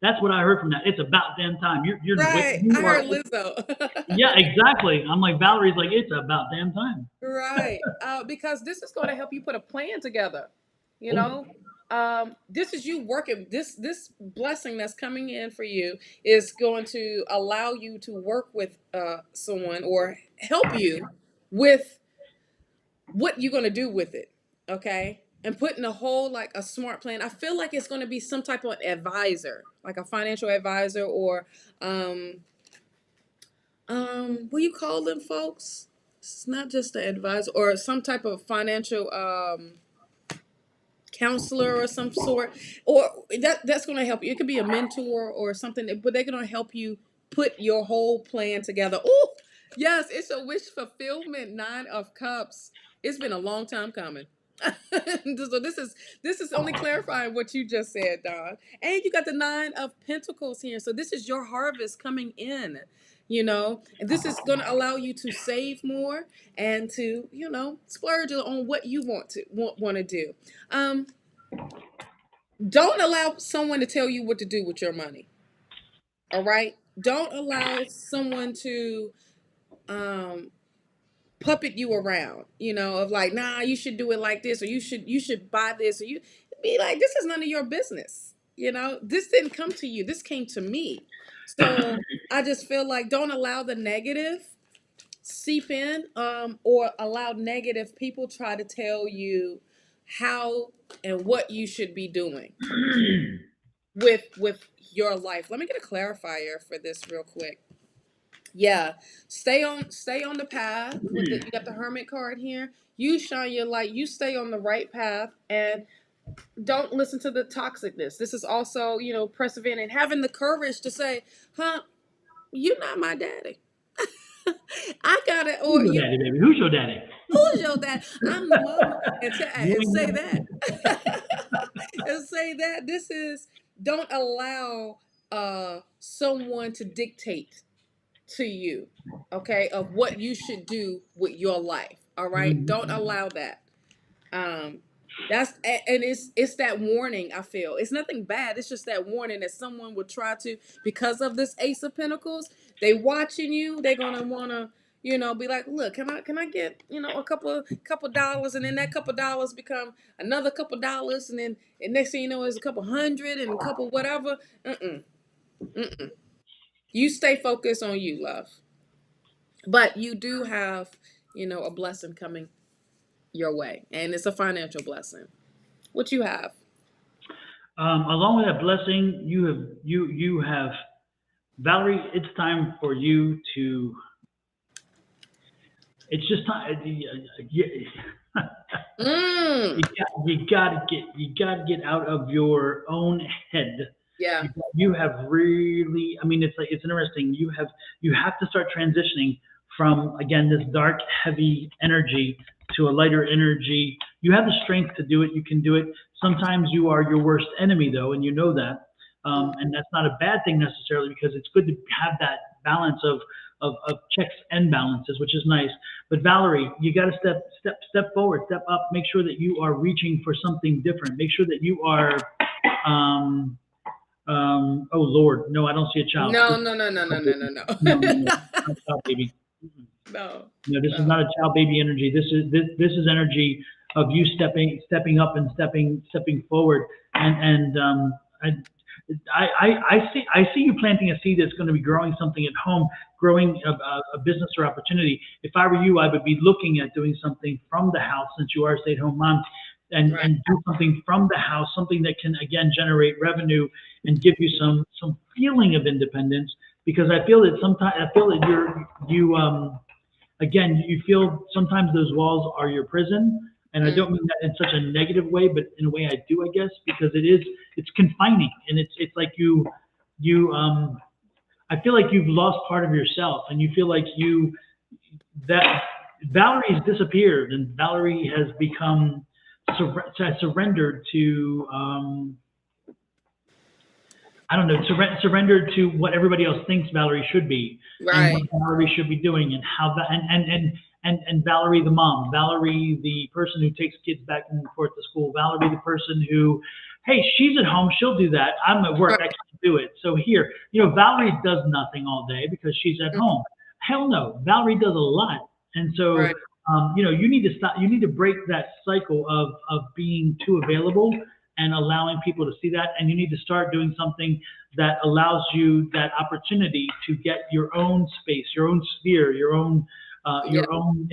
that's what I heard from that. It's about damn time. You're right. I heard Lizzo. Yeah, exactly. I'm like, Valerie's like, it's about damn time. Right. Because this is going to help you put a plan together. You know, this is you working. This blessing that's coming in for you is going to allow you to work with someone or help you with what you're going to do with it. Okay. and putting a whole, like a smart plan. I feel like it's going to be some type of advisor, like a financial advisor, or what do you call them folks? It's not just an advisor, or some type of financial counselor or some sort, or that's going to help you. It could be a mentor or something, but they're going to help you put your whole plan together. Oh, yes, it's a wish fulfillment. 9 of Cups. It's been a long time coming. So this is only clarifying what you just said, Don. And you got the 9 of Pentacles here. So this is your harvest coming in. You know, and this is going to allow you to save more and to, you know, splurge on what you want to do. Don't allow someone to tell you what to do with your money. All right. Don't allow someone to puppet you around, you know, of like, nah, you should do it like this, or you should buy this, or you be like, this is none of your business. You know, this didn't come to you. This came to me. So I just feel like don't allow the negative seep in, or allow negative people try to tell you how and what you should be doing with your life. Let me get a clarifier for this real quick. Yeah, stay on the path. You got the Hermit card here. You shine your light. You stay on the right path, and don't listen to the toxicness. This is also, you know, persevering and having the courage to say, huh, you're not my daddy. I got it. Or Who's your daddy, baby? Who's your daddy? who's your dad? I'm the mama. And say Yeah. that. And say that. This is, don't allow someone to dictate to you, okay, of what you should do with your life. All right. Don't allow that. That's, and it's that warning. I feel it's nothing bad. It's just that warning that someone would try to, because of this Ace of Pentacles, they watching you. They're gonna wanna, you know, be like, look, can I get, you know, a couple dollars, and then that couple dollars become another couple dollars, and then and next thing you know is a couple hundred and a couple whatever. You stay focused on you, love. But you do have, you know, a blessing coming your way, and it's a financial blessing. What you have? Along with that blessing, you have Valerie. It's time for you to. It's just time. You gotta get out of your own head. Yeah. You have really. I mean, it's interesting. You have to start transitioning from, again, this dark, heavy energy to a lighter energy. You have the strength to do it. You can do it. Sometimes you are your worst enemy, though, and you know that. And that's not a bad thing necessarily, because it's good to have that balance of checks and balances, which is nice. But Valerie, you got to step forward, step up. Make sure that you are reaching for something different. Make sure that you are. Oh Lord, no, I don't see a child. No. No, child baby. No, this is not a child baby energy. This is energy of you stepping up and stepping forward. And I see you planting a seed that's going to be growing something at home, growing a business or opportunity. If I were you, I would be looking at doing something from the house, since you are a stay-at-home mom, and do something from the house, something that can, again, generate revenue and give you some feeling of independence. Because I feel that you feel sometimes those walls are your prison. And I don't mean that in such a negative way, but in a way I do, I guess, because it's confining, and it's like I feel like you've lost part of yourself, and you feel like that Valerie has disappeared, and Valerie has become surrendered to surrendered to what everybody else thinks Valerie should be, and what Valerie should be doing, and how that and Valerie the mom, Valerie the person who takes kids back and forth to school, Valerie the person who, hey, she's at home, she'll do that. I'm at work, I can't do it. So here, Valerie does nothing all day because she's at home. Hell no, Valerie does a lot. And so, you need to stop. You need to break that cycle of being too available and allowing people to see that. And you need to start doing something that allows you that opportunity to get your own space, your own sphere, your own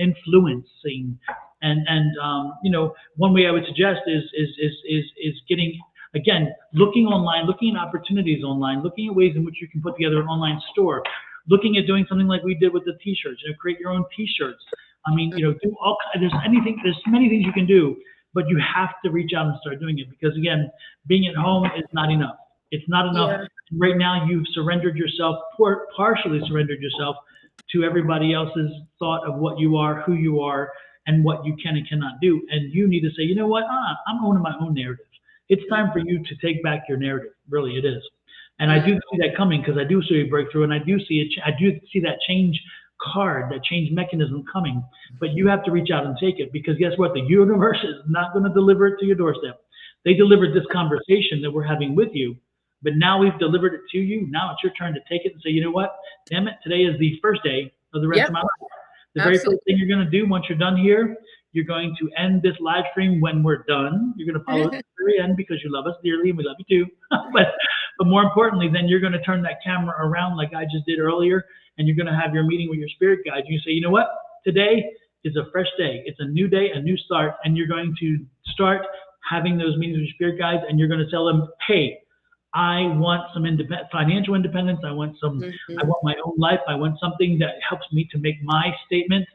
influencing. You know, one way I would suggest is getting, again, looking online, looking at opportunities online, looking at ways in which you can put together an online store, looking at doing something like we did with the t-shirts, you know, create your own t-shirts. I mean, you know, do all, there's many things you can do, but you have to reach out and start doing it, because again, being at home is not enough. It's not enough. Yeah. Right now, you've surrendered yourself, partially surrendered yourself to everybody else's thought of what you are, who you are, and what you can and cannot do. And you need to say, you know what? I'm owning my own narrative. It's time for you to take back your narrative. Really, it is. And I do see that coming, because I do see a breakthrough, and I do see it. I do see that change card, that change mechanism coming. But you have to reach out and take it, because guess what? The universe is not going to deliver it to your doorstep. They delivered this conversation that we're having with you, but now we've delivered it to you. Now it's your turn to take it and say, you know what? Damn it, today is the first day of the rest Yep. of my life. The very first thing you're going to do once you're done here, you're going to end this live stream when we're done. You're going to follow us to the very end, because you love us dearly and we love you too. but more importantly, then you're going to turn that camera around like I just did earlier, and you're going to have your meeting with your spirit guides. You say, you know what? Today is a fresh day. It's a new day, a new start, and you're going to start having those meetings with your spirit guides, and you're going to tell them, hey, I want some financial independence. I want my own life. I want something that helps me to make my statement.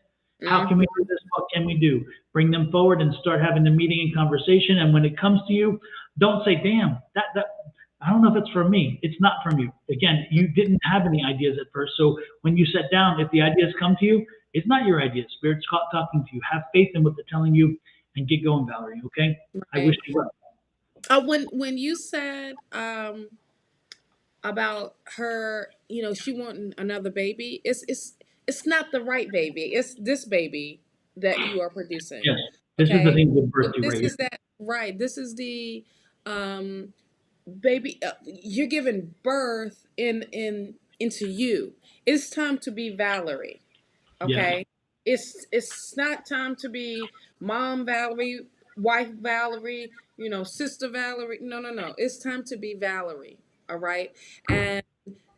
How can we do this? What can we do? Bring them forward and start having the meeting and conversation. And when it comes to you, don't say, damn, that I don't know if it's for me. It's not from you. Again, you didn't have any ideas at first. So when you sit down, if the ideas come to you, it's not your ideas. Spirit's talking to you. Have faith in what they're telling you and get going, Valerie. Okay? Right. I wish you well. When you said about her, you know, she wanting another baby, it's not the right baby. It's this baby that you are producing. Yes. This is the thing with birth to This right is here. that right. This is the baby. You're giving birth into you. It's time to be Valerie. Okay. It's not time to be mom Valerie, wife Valerie, you know, sister Valerie. No. It's time to be Valerie. All right. And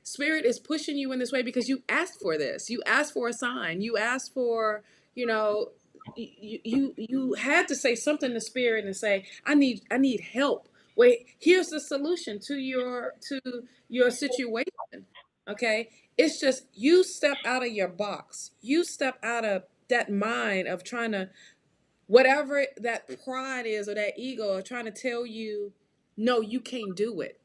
Spirit is pushing you in this way because you asked for this. You asked for a sign. You asked for, you know, you had to say something to Spirit and say, I need help. Wait, here's the solution to your situation. Okay? It's just you step out of your box. You step out of that mind of trying to, whatever that pride is or that ego of trying to tell you, no, you can't do it.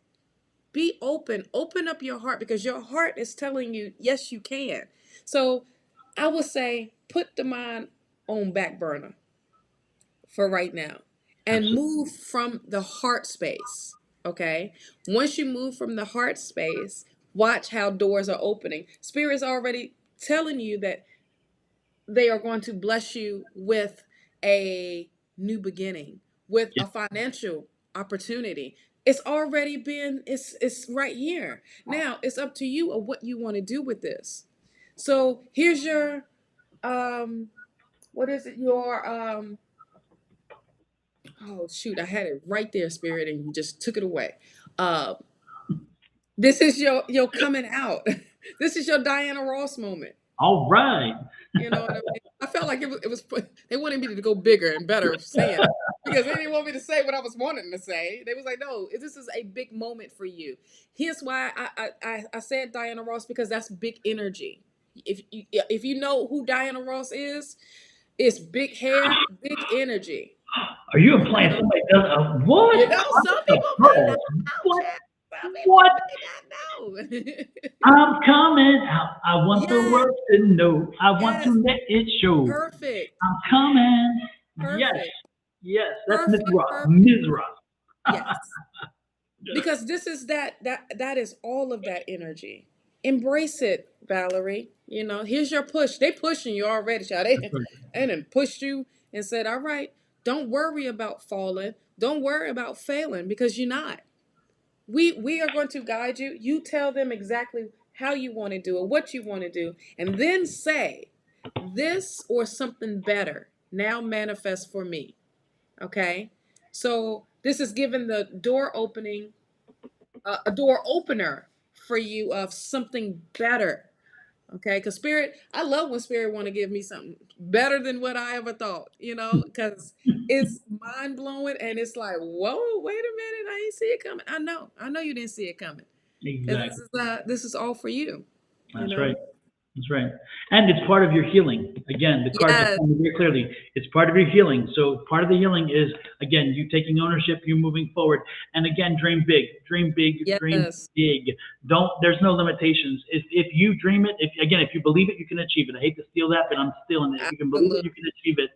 Be open up your heart, because your heart is telling you, yes, you can. So I would say put the mind on back burner for right now and move from the heart space. Okay. Once you move from the heart space, watch how doors are opening. Spirit's already telling you that they are going to bless you with a new beginning, with a financial opportunity. It's already been, it's right here. Now it's up to you of what you want to do with this. So here's your what is it? Your oh shoot, I had it right there, Spirit, and you just took it away. Uh this is your coming out. This is your Diana Ross moment. All right. You know what I mean? I felt like it was they wanted me to go bigger and better saying it, because they didn't want me to say what I was wanting to say. They was like, no, this is a big moment for you. Here's why I said Diana Ross, because that's big energy. If you know who Diana Ross is, it's big hair, big energy. Are you implying somebody does what? You know, some people may not Girls, know, what? Chad. Some people What? may not know. I'm coming out. I want the Yes, world to know. I want to yes, let it show. perfect, I'm coming. Yes. perfect, Yes. That's Ms. perfect, Ross. perfect. Ms. Ross. Yes. Because this is that is all of that energy. Embrace it, Valerie. You know, here's your push. They pushing you already, child. They done pushed you and said, all right, don't worry about falling. Don't worry about failing, because you're not. We are going to guide you. You tell them exactly how you want to do it, what you want to do, and then say, this or something better now manifest for me. Okay? So this is given the door opening, a door opener for you of something better Okay, because Spirit, I love when Spirit want to give me something better than what I ever thought, because it's mind blowing and it's like, whoa, wait a minute, I ain't see it coming. I know you didn't see it coming. Exactly. This is all for you. That's right. That's right. And it's part of your healing. Again, the cards are Yes. telling you very clearly. It's part of your healing. So part of the healing is, again, you taking ownership, you moving forward. And again, dream big, dream big, dream Yes. big. There's no limitations. If you dream it, if you believe it, you can achieve it. I hate to steal that, but I'm stealing it. If you can believe it, you can achieve it.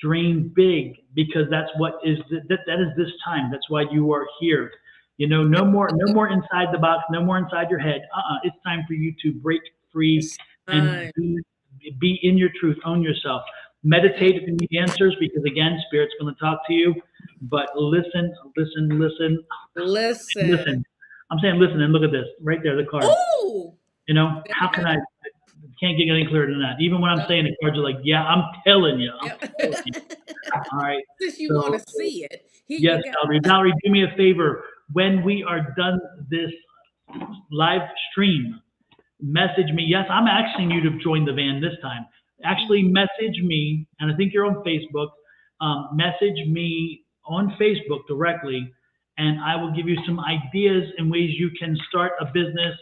Dream big, because that's what is, that is this time. That's why you are here. No more inside the box, no more inside your head. It's time for you to break free and be in your truth, own yourself. Meditate if you need answers, because again, Spirit's going to talk to you. But listen. Listen. I'm saying listen, and look at this right there, the card. Oh, How can I? Can't get any clearer than that. Even when I'm saying the cards are like, yeah, I'm telling you. All right. Since you want to see it, yes, Valerie, do me a favor. When we are done this live stream, message me. Yes, I'm asking you to join the van this time. Actually, message me, and I think you're on Facebook. Message me on Facebook directly, and I will give you some ideas and ways you can start a business,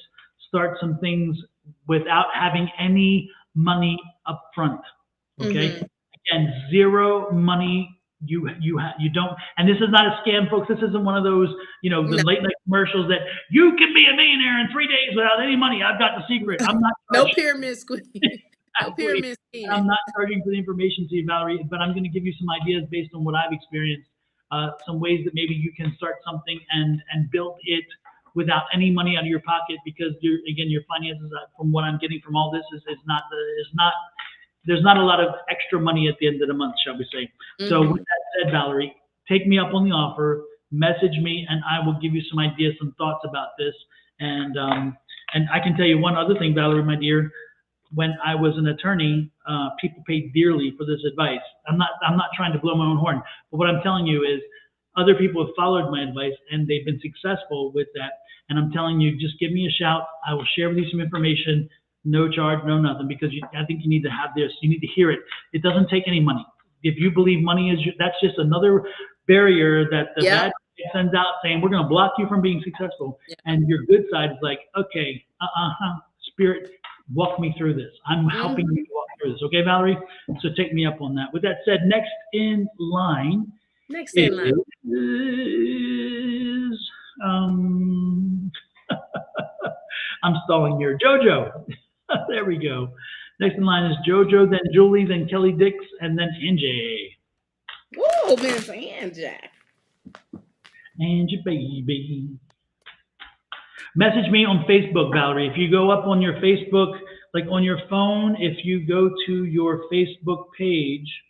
start some things without having any money up front. Okay? Again, zero money. You don't, and this is not a scam, folks. This isn't one of those, the late night commercials that you can be a millionaire in 3 days without any money. I've got the secret. I'm not no pyramid scheme. No pyramid scheme. I'm not charging for the information to you, Valerie, but I'm going to give you some ideas based on what I've experienced. Some ways that maybe you can start something and build it without any money out of your pocket, because your finances, from what I'm getting from all this, is not. There's not a lot of extra money at the end of the month, shall we say. So with that said, Valerie, take me up on the offer, message me, and I will give you some ideas, some thoughts about this. And I can tell you one other thing, Valerie, my dear. When I was an attorney, people paid dearly for this advice. I'm not trying to blow my own horn, but what I'm telling you is other people have followed my advice and they've been successful with that. And I'm telling you, just give me a shout. I will share with you some information. No charge, no nothing, because I think you need to have this. You need to hear it. It doesn't take any money. If you believe money is, that's just another barrier that the bad sends out, saying we're going to block you from being successful. And your good side is like, okay, Spirit, walk me through this. I'm helping you to walk through this. Okay, Valerie? So take me up on that. With that said, next in line is I'm stalling here. JoJo. There we go. Next in line is JoJo, then Julie, then Kelly Dix, and then Angie. Whoa, Miss Angie. Angie, baby. Message me on Facebook, Valerie. If you go up on your Facebook, like on your phone, if you go to your Facebook page,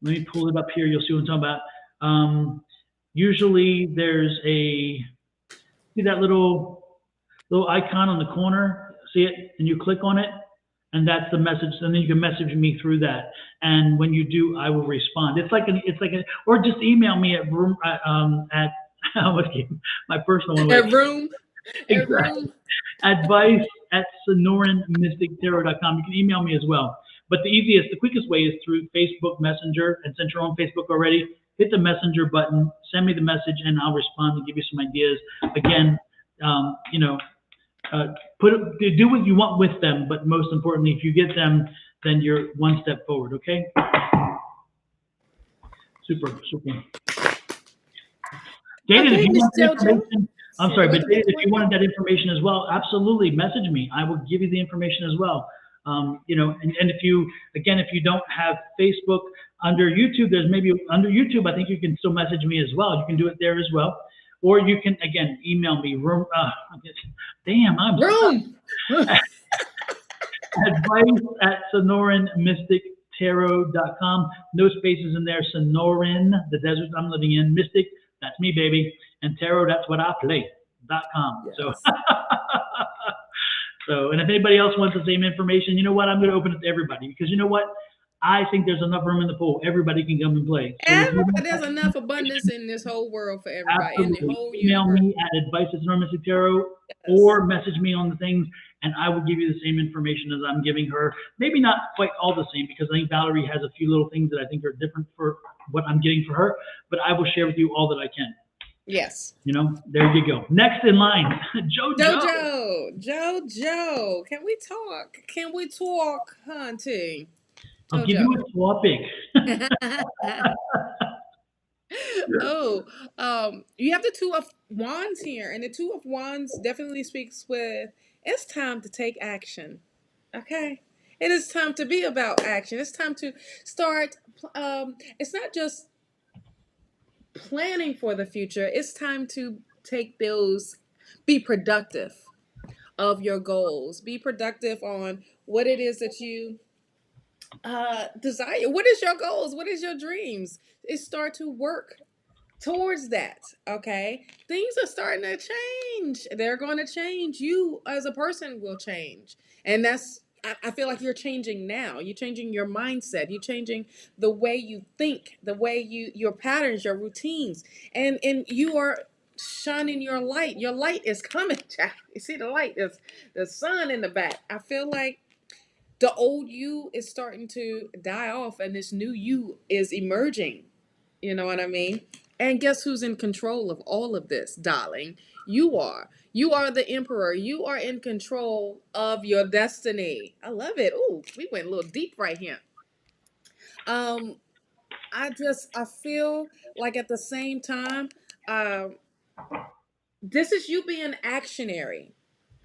let me pull it up here. You'll see what I'm talking about. Usually there's see that little icon on the corner? See it? And you click on it, and that's the message. And then you can message me through that. And when you do, I will respond. Or just email me at room at my personal one. At room. Exactly. Advice at SonoranMysticTarot.com. You can email me as well. But the quickest way is through Facebook Messenger. And since you're on Facebook already, hit the messenger button, send me the message, and I'll respond and give you some ideas. Again, do what you want with them, but most importantly, if you get them, then you're one step forward. Okay. Super. David, if you want that information, I'm sorry, but David, if you wanted that information as well, absolutely message me. I will give you the information as well. And if you don't have Facebook under YouTube, there's maybe under YouTube, I think you can still message me as well. You can do it there as well. Or you can, again, email me. Advice at SonoranMysticTarot.com. No spaces in there. Sonoran, the desert I'm living in. Mystic, that's me, baby. And tarot, that's what I play.com. Yes. And if anybody else wants the same information, you know what? I'm going to open it to everybody, because you know what? I think there's enough room in the pool. Everybody can come and play. So there's enough abundance in this whole world for everybody. Absolutely. In the whole Email universe. me at advice@SonoranMysticTarot, or message me on the things. and I will give you the same information as I'm giving her. Maybe not quite all the same, because I think Valerie has a few little things that I think are different for what I'm getting for her, but I will share with you all that I can. Yes. There you go. Next in line, Jojo, can we talk? Can we talk, hunting? I'll give you a topic. Oh, you have the Two of Wands here, and the Two of Wands definitely speaks with it's time to take action. Okay, it is time to be about action. It's time to start. It's not just planning for the future. It's time to be productive of your goals. Be productive on what it is that you desire. What is your goals? What is your dreams? It start to work towards that. Okay, things are starting to change. They're going to change. You as a person will change, and I feel like you're changing now. You're changing your mindset. You're changing the way you think, the way your patterns, your routines, and you are shining your light. Your light is coming, Jack. You see the light? There's the sun in the back. I feel like the old you is starting to die off, and this new you is emerging. You know what I mean? And guess who's in control of all of this, darling? You are. You are the emperor. You are in control of your destiny. I love it. Ooh, we went a little deep right here. Um, I feel like at the same time, um, this is you being actionary.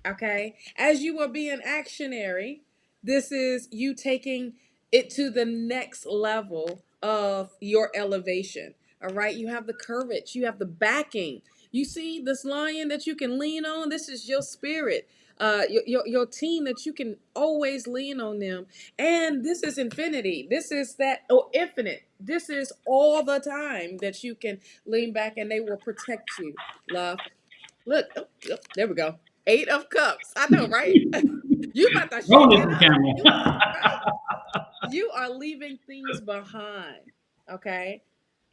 Okay. As you are being actionary, this is you taking it to the next level of your elevation. All right. You have the courage, you have the backing. You see this lion that you can lean on. This is your spirit, your team that you can always lean on them. And this is infinity. This is infinite. This is all the time that you can lean back and they will protect you, love. Look, there we go. Eight of Cups. I know, right? You about to Roll shake it it for up. You camera. right. You are leaving things behind. Okay.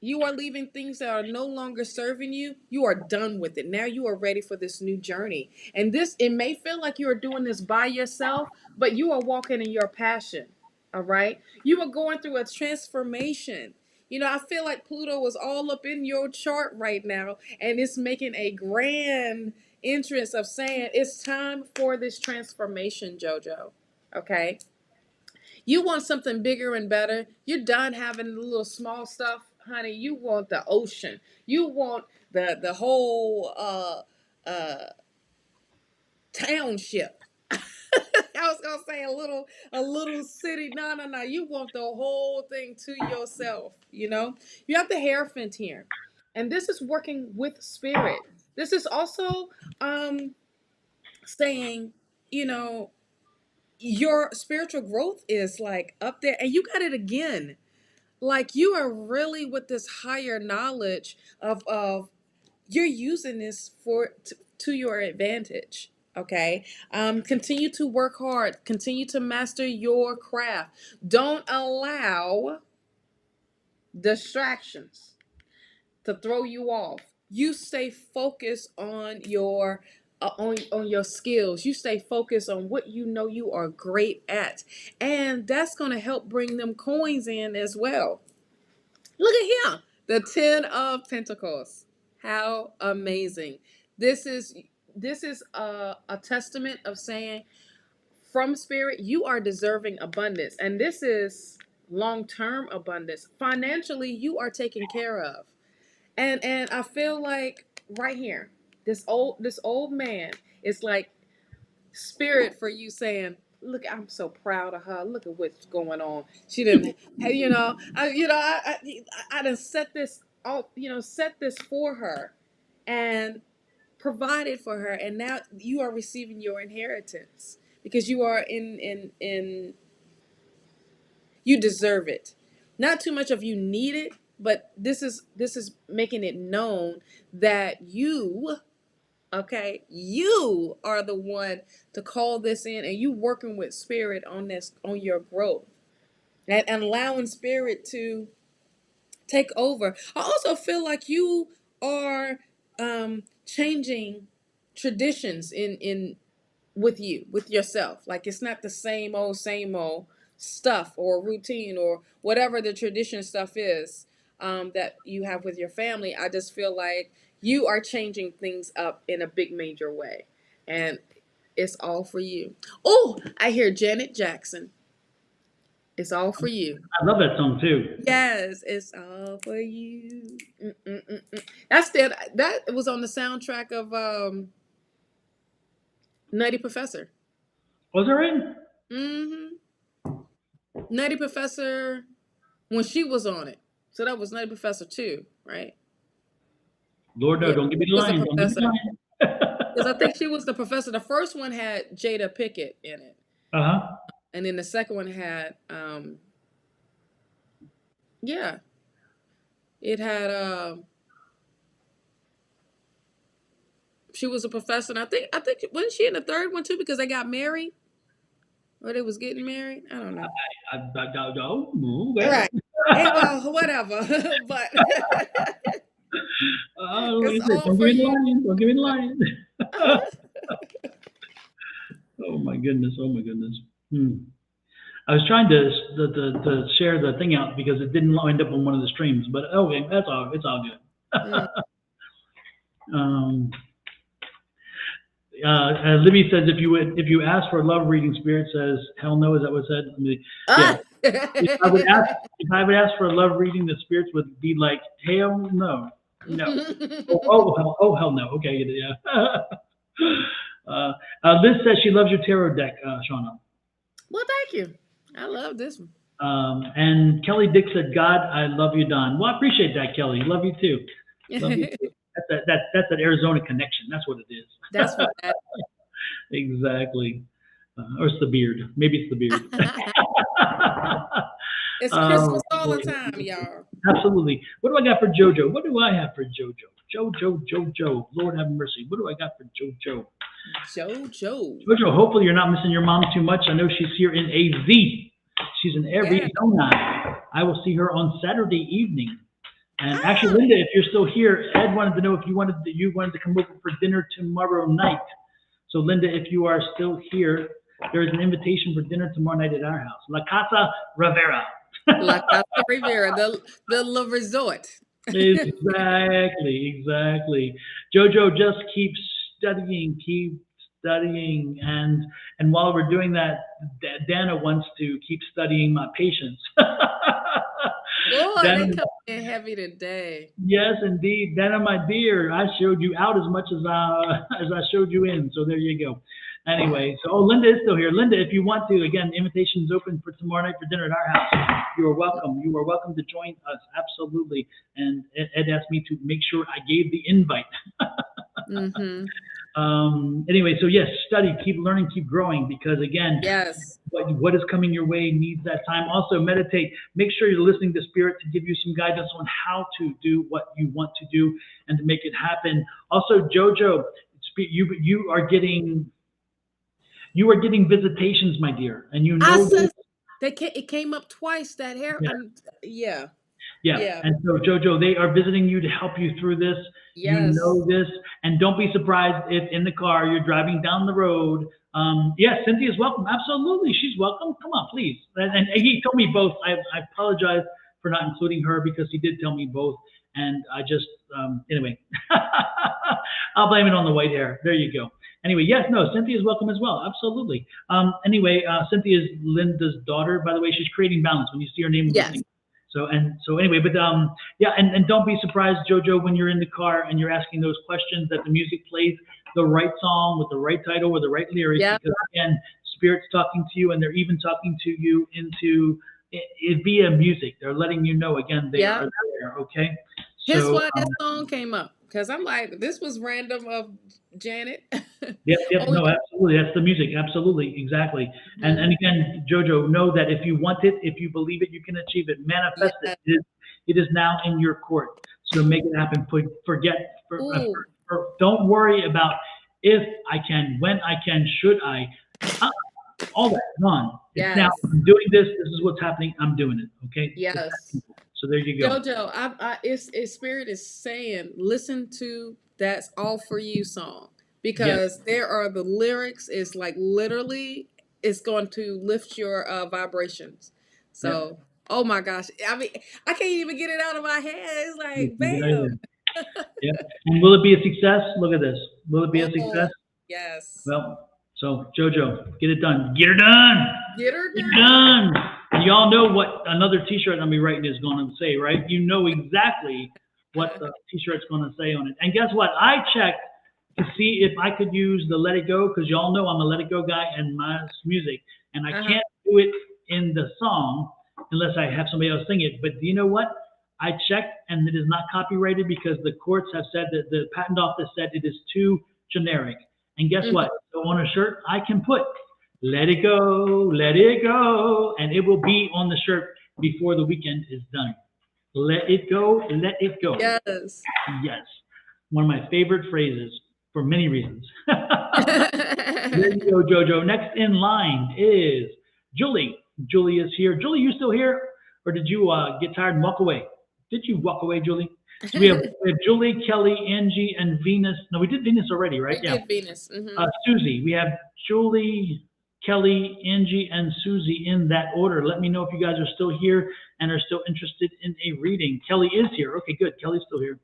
You are leaving things that are no longer serving you. You are done with it. Now you are ready for this new journey. And it may feel like you are doing this by yourself, but you are walking in your passion. All right. You are going through a transformation. I feel like Pluto was all up in your chart right now, and it's making a grand entrance of saying it's time for this transformation, JoJo. Okay. You want something bigger and better. You're done having the little small stuff, honey. You want the ocean. You want the whole uh township. I was gonna say a little city. No, no, no. You want the whole thing to yourself. You have the Hierophant here, and this is working with spirit. This is also saying, you know, your spiritual growth is like up there, and you got it again. Like you are really with this higher knowledge of you're using this to your advantage. Okay. Continue to work hard, continue to master your craft. Don't allow distractions to throw you off. You stay focused on your skills. You stay focused on what you know you are great at, and that's going to help bring them coins in as well. Look at here, the 10 of Pentacles. How amazing. This is a testament of saying from spirit you are deserving abundance, and this is long-term abundance. Financially, you are taken care of. And I feel like right here, this old man is like spirit for you saying, "Look, I'm so proud of her. Look at what's going on. She didn't, hey, I done set this all, set this for her, and provided for her, and now you are receiving your inheritance because you are in you deserve it. Not too much of you need it, but this is making it known that you, okay, you are the one to call this in, and you working with spirit on this, on your growth, and allowing spirit to take over. I also feel like you are changing traditions in with you, with yourself. Like it's not the same old stuff or routine or whatever the tradition stuff is that you have with your family. I just feel like you are changing things up in a big major way. And it's all for you. Oh, I hear Janet Jackson. It's all for you. I love that song too. Yes, it's all for you. That was on the soundtrack of Nutty Professor. Was there in? Mm-hmm. Nutty Professor when she was on it. So that was Nutty Professor 2, right? Lord, no, Yeah, don't give me she the was the line. Don't give me the professor. line. Because I think she was the professor. The first one had Jada Pickett in it. Uh-huh. And then the second one had yeah. It had she was a professor, and I think wasn't she in the third one too because they got married? Or they was getting married? I don't know. I don't know. Well. Right. Hey, well, whatever. But Like it's I said, all don't for give me the you. line. Don't give me the line. Oh my goodness. Oh my goodness. I was trying to share the thing out because it didn't end up on one of the streams, but okay, that's all. It's all good. Mm. um, Libby says if you ask for a love reading, Spirit says hell no. Is that what it said? Yeah. If I would ask for a love reading, the spirits would be like hell no, no. Oh hell no. Okay, yeah. Liz says she loves your tarot deck, Shawna. Well, thank you. I love this one. And Kelly Dick said, God, I love you, Don. Well, I appreciate that, Kelly. Love you too. Love you too. That's that Arizona connection. That's what it is. That's what that Exactly. Or it's the beard. Maybe it's the beard. It's Christmas all Boy. the time, y'all. Absolutely. What do I got for JoJo? What do I have for JoJo? JoJo. Lord have mercy. What do I got for JoJo? JoJo, hopefully you're not missing your mom too much. I know she's here in AZ. She's in Arizona. I will see her on Saturday evening. And actually, Linda, if you're still here, Ed wanted to know if you wanted to come over for dinner tomorrow night. So, Linda, if you are still here, there is an invitation for dinner tomorrow night at our house, La Casa Rivera. La Casa Rivera, the resort. Exactly. JoJo, just keep studying, and while we're doing that, Dana wants to keep studying my patience. Boy, Dana, they come in heavy today. yes, indeed, Dana, my dear, I showed you out as much as I showed you in. So there you go. Anyway, so Linda is still here. Linda, if you want to, again, invitation's open for tomorrow night for dinner at our house. You are welcome. You are welcome to join us. Absolutely. And Ed asked me to make sure I gave the invite. Mm-hmm. Anyway, so yes, study, keep learning, keep growing, because again, yes, what is coming your way needs that time. Also, meditate. Make sure you're listening to Spirit to give you some guidance on how to do what you want to do and to make it happen. Also, JoJo, you are getting visitations, my dear, and you know it came up twice. That hair, yeah. And so, JoJo, they are visiting you to help you through this. Yes. You know this, and don't be surprised if in the car you're driving down the road. Yes, Cynthia's welcome. Absolutely, she's welcome. Come on, please. And he told me both. I apologize for not including her because he did tell me both, and I just anyway. I'll blame it on the white hair. There you go. Anyway, yes, no, Cynthia's welcome as well. Absolutely. Anyway, Cynthia is Linda's daughter. By the way, she's creating balance. When you see her name, yes. So anyway, but yeah, and don't be surprised, JoJo, when you're in the car and you're asking those questions that the music plays the right song with the right title with the right lyrics, because again, Spirit's talking to you, and they're even talking to you into it via music. They're letting you know again they are there. Okay. Hence why that song came up, because I'm like, this was random of Janet. Yep, no, absolutely. That's the music. Absolutely, exactly. And again, JoJo, know that if you want it, if you believe it, you can achieve it. Manifest it. It is now in your court. So make it happen. Don't worry about if I can, when I can, should I. All that, gone. It's now. I'm doing this. This is what's happening. I'm doing it. Okay. Yes. So there you go. JoJo, Spirit is saying, listen to That's All For You song. because there are the lyrics is like literally it's going to lift your vibrations. So, oh my gosh. I mean, I can't even get it out of my head. It's like, bam. Yeah. And will it be a success? Look at this. Will it be a success? Oh, yes. Well, so JoJo, get it done. Get her done. Get her Get done. her done. And y'all know what another T-shirt I'm gonna be writing is going to say, right? You know exactly what the T-shirt's going to say on it. And guess what? I checked to see if I could use the Let It Go, because y'all know I'm a Let It Go guy and my music, and I can't do it in the song unless I have somebody else sing it. But do you know what? I checked, and it is not copyrighted because the courts have said that the patent office said it is too generic. And guess what? So on a shirt, I can put let it go, and it will be on the shirt before the weekend is done. Let it go, let it go. Yes. Yes. One of my favorite phrases for many reasons. There you go, JoJo. Next in line is Julie. Julie is here. Julie, you still here? Or did you get tired and walk away? Did you walk away, Julie? So we have Julie, Kelly, Angie, and Venus. No, we did Venus already, right? We did Venus. Susie. We have Julie, Kelly, Angie, and Susie in that order. Let me know if you guys are still here and are still interested in a reading. Kelly is here. Okay, good. Kelly's still here.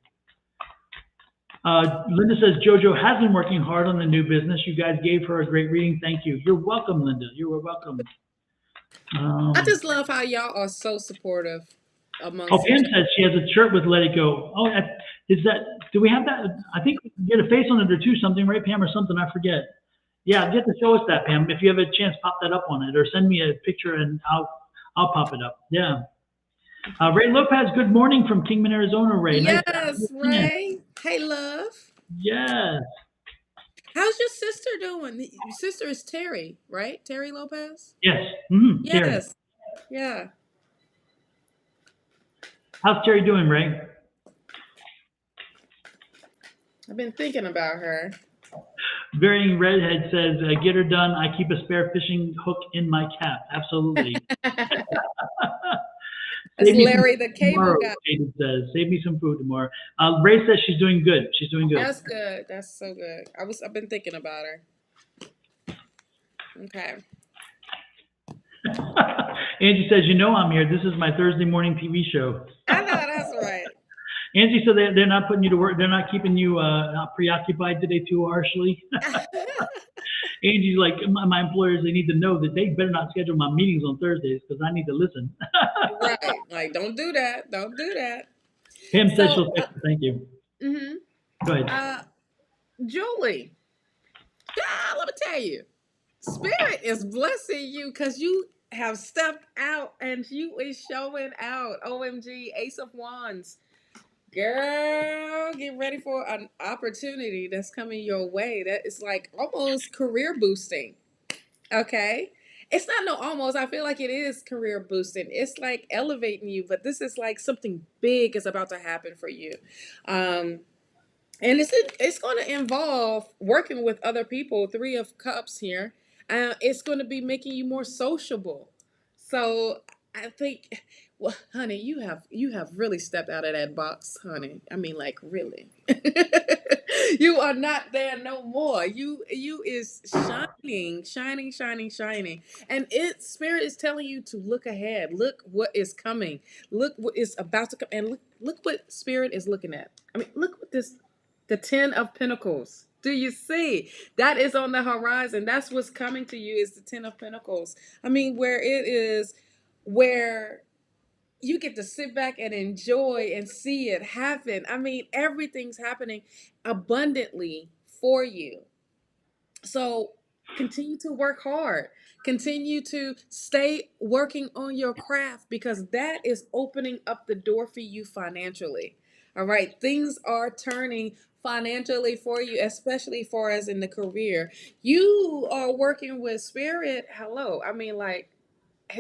Linda says JoJo has been working hard on the new business. You guys gave her a great reading. Thank you. You're welcome, Linda. You are welcome. I just love how y'all are so supportive amongst. Oh, Pam says she has a shirt with "Let It Go." Oh, is that? Do we have that? I think we get a face on it or two, something, right, Pam, or something? I forget. Yeah, get to show us that, Pam. If you have a chance, pop that up on it, or send me a picture and I'll pop it up. Yeah. Ray Lopez, good morning from Kingman, Arizona. Ray. Yes, nice Ray. Hey, love. Yes. How's your sister doing? Your sister is Terry, right? Terry Lopez? Yes. Yes. Terry. Yeah. How's Terry doing, Ray? I've been thinking about her. Varying Redhead says, get her done. I keep a spare fishing hook in my cap. Absolutely. That's Larry the cable guy. Jaden says, save me some food tomorrow. Ray says she's doing good. She's doing good. That's good. That's so good. I've been thinking about her. Okay. Angie says, you know I'm here. This is my Thursday morning TV show. I know, that's right. Angie said they're not putting you to work. They're not keeping you preoccupied today too harshly. Angie's like, my employers, they need to know that they better not schedule my meetings on Thursdays because I need to listen. Right. Like, don't do that. Don't do that. Pam says she'll fix it. Thank you. Go ahead. Julie, let me tell you, Spirit is blessing you because you have stepped out and you is showing out. OMG, Ace of Wands. Girl, get ready for an opportunity that's coming your way. That is like almost career boosting. Okay? It's not no almost. I feel like it is career boosting. It's like elevating you, but this is like something big is about to happen for you. And it's going to involve working with other people. 3 of Cups here. It's going to be making you more sociable. So I think, well, honey, you have really stepped out of that box, honey. I mean, like, really. You are not there no more. You is shining. And Spirit is telling you to look ahead. Look what is coming. Look what is about to come. And look what Spirit is looking at. I mean, look what the 10 of Pentacles. Do you see? That is on the horizon. That's what's coming to you is the 10 of Pentacles. I mean, where you get to sit back and enjoy and see it happen. I mean, everything's happening abundantly for you. So continue to work hard. Continue to stay working on your craft because that is opening up the door for you financially. All right. Things are turning financially for you, especially for us in the career. You are working with Spirit. Hello. I mean, like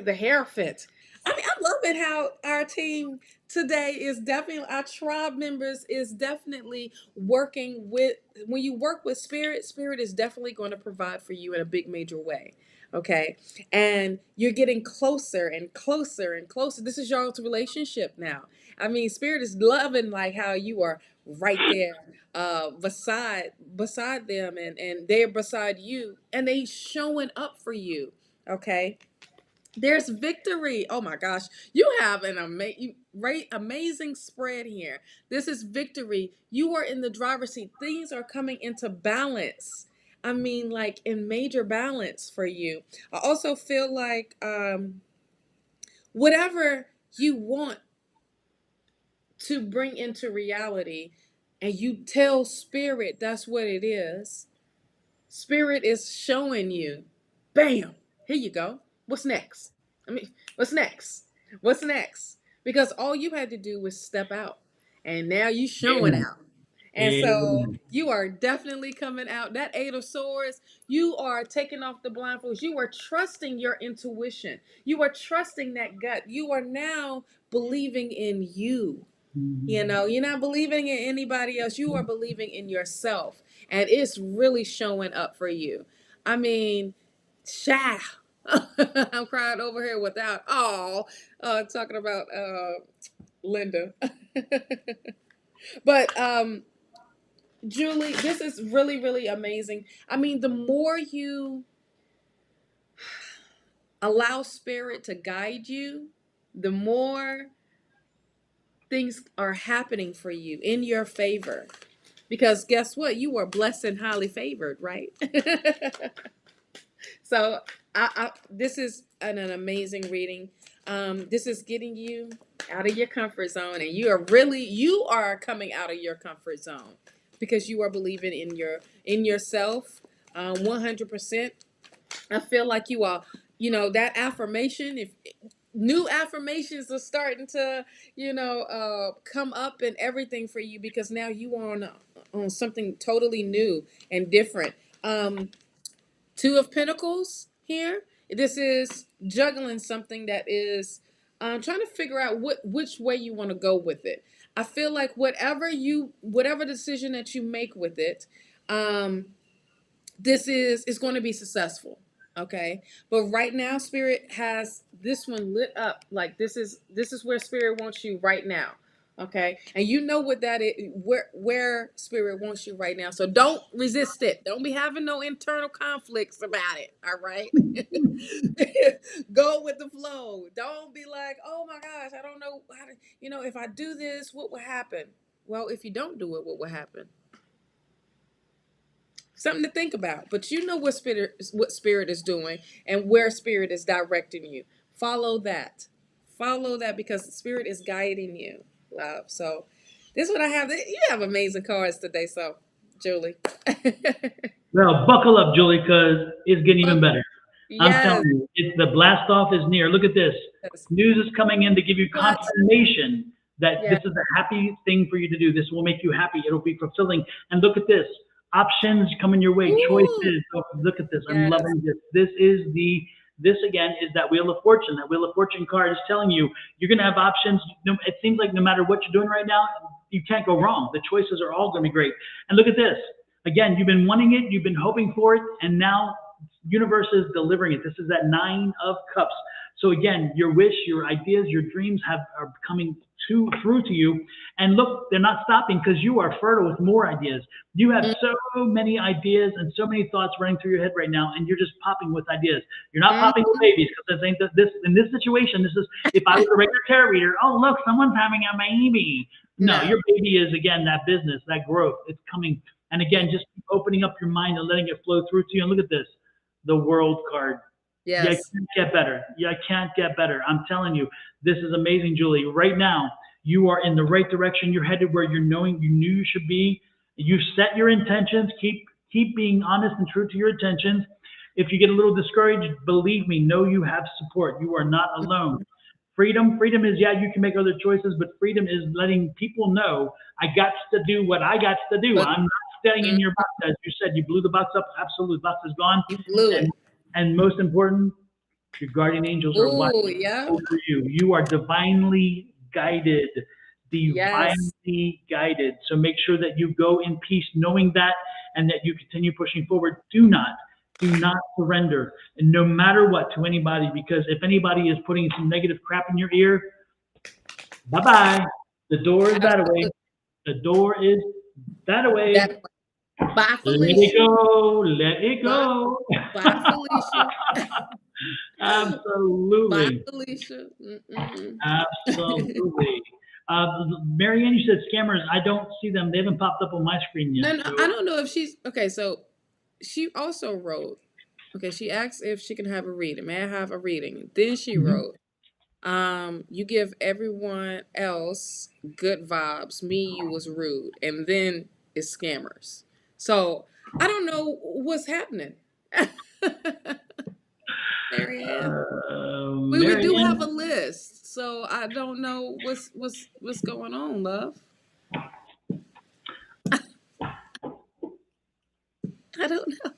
the hair fit. I mean, I'm loving how our team today is definitely, our tribe members is definitely working with, when you work with Spirit is definitely going to provide for you in a big major way. Okay. And you're getting closer and closer and closer. This is y'all's relationship now. I mean, Spirit is loving like how you are right there beside them, and they're beside you, and they showing up for you. Okay. There's victory. Oh my gosh. You have an amazing spread here. This is victory. You are in the driver's seat. Things are coming into balance. I mean, like in major balance for you. I also feel like whatever you want to bring into reality and you tell Spirit that's what it is, Spirit is showing you, bam, here you go. What's next? I mean, what's next? What's next? Because all you had to do was step out, and now you showing Amen. out. And so Amen. you are definitely coming out. That Eight of Swords, you are taking off the blindfolds. You are trusting your intuition. You are trusting that gut. You are now believing in you. You know, you're not believing in anybody else. You are believing in yourself. And it's really showing up for you. I mean, shy. I'm crying over here without all talking about Linda. But Julie, this is really, really amazing. I mean, the more you allow Spirit to guide you, the more things are happening for you in your favor. Because guess what? You are blessed and highly favored, right? So this is an amazing reading. This is getting you out of your comfort zone, and you are coming out of your comfort zone because you are believing in yourself 100%. I feel like you are, that affirmation. If new affirmations are starting to, come up and everything for you because now you are on something totally new and different. Two of Pentacles here. This is juggling something that is trying to figure out which way you want to go with it. I feel like whatever decision that you make with it, this is going to be successful. Okay. But right now, Spirit has this one lit up. Like this is where Spirit wants you right now. Okay. And you know what that is, where Spirit wants you right now. So don't resist it. Don't be having no internal conflicts about it. All right. Go with the flow. Don't be like, oh my gosh, I don't know how to, if I do this, what will happen? Well, if you don't do it, what will happen? Something to think about. But you know what Spirit is doing and where Spirit is directing you. Follow that. Follow that because Spirit is guiding you, love. So this is what I have. You have amazing cards today, so Julie. Well, buckle up, Julie, because it's getting even better. I'm Yes. telling you, it's the blast off is near. Look at this. News is coming in to give you What? confirmation that Yes. this is a happy thing for you to do. This will make you happy. It'll be fulfilling. And look at this. Options coming your way. Ooh. Choices. Oh, look at this. I'm Yes. loving this. This again is that Wheel of Fortune. That Wheel of Fortune card is telling you you're going to have options. It seems like no matter what you're doing right now, you can't go wrong. The choices are all going to be great. And look at this. Again, you've been wanting it. You've been hoping for it. And now universe is delivering it. This is that Nine of Cups. So again, your wish, your ideas, your dreams are coming through to you. And look, they're not stopping because you are fertile with more ideas. You have so many ideas and so many thoughts running through your head right now, and you're just popping with ideas. You're not popping with babies because this in this situation. This is if I was a regular tarot reader. Oh, look, someone's having a baby. No, your baby is again that business, that growth. It's coming. And again, just keep opening up your mind and letting it flow through to you. And look at this. The World card. Yes. Yeah, I can't get better. Yeah, I can't get better. I'm telling you, this is amazing, Julie. Right now, you are in the right direction. You're headed where you knew you should be. You set your intentions. Keep being honest and true to your intentions. If you get a little discouraged, believe me, know you have support. You are not alone. Freedom is, yeah, you can make other choices, but freedom is letting people know I got to do what I got to do. I'm not staying in your box. As you said, you blew the box up. Absolutely, box is gone. You blew it. And most important, your guardian angels are watching over you. You are divinely guided. Divinely guided. So make sure that you go in peace, knowing that, and that you continue pushing forward. Do not surrender. And no matter what to anybody, because if anybody is putting some negative crap in your ear, bye-bye. The door is that away. The door is that away. Bye, Let it Felicia. go. Let it go. Bye, Felicia. Absolutely. Bye, Felicia. Absolutely. Marianne, you said scammers. I don't see them. They haven't popped up on my screen yet. No, So. I don't know if she's okay. So she also wrote. Okay, she asked if she can have a reading. May I have a reading? Then she wrote, you give everyone else good vibes. Me, you was rude. And then it's scammers. So I don't know what's happening. Marianne. We do have a list, so I don't know what's going on, love. I don't know.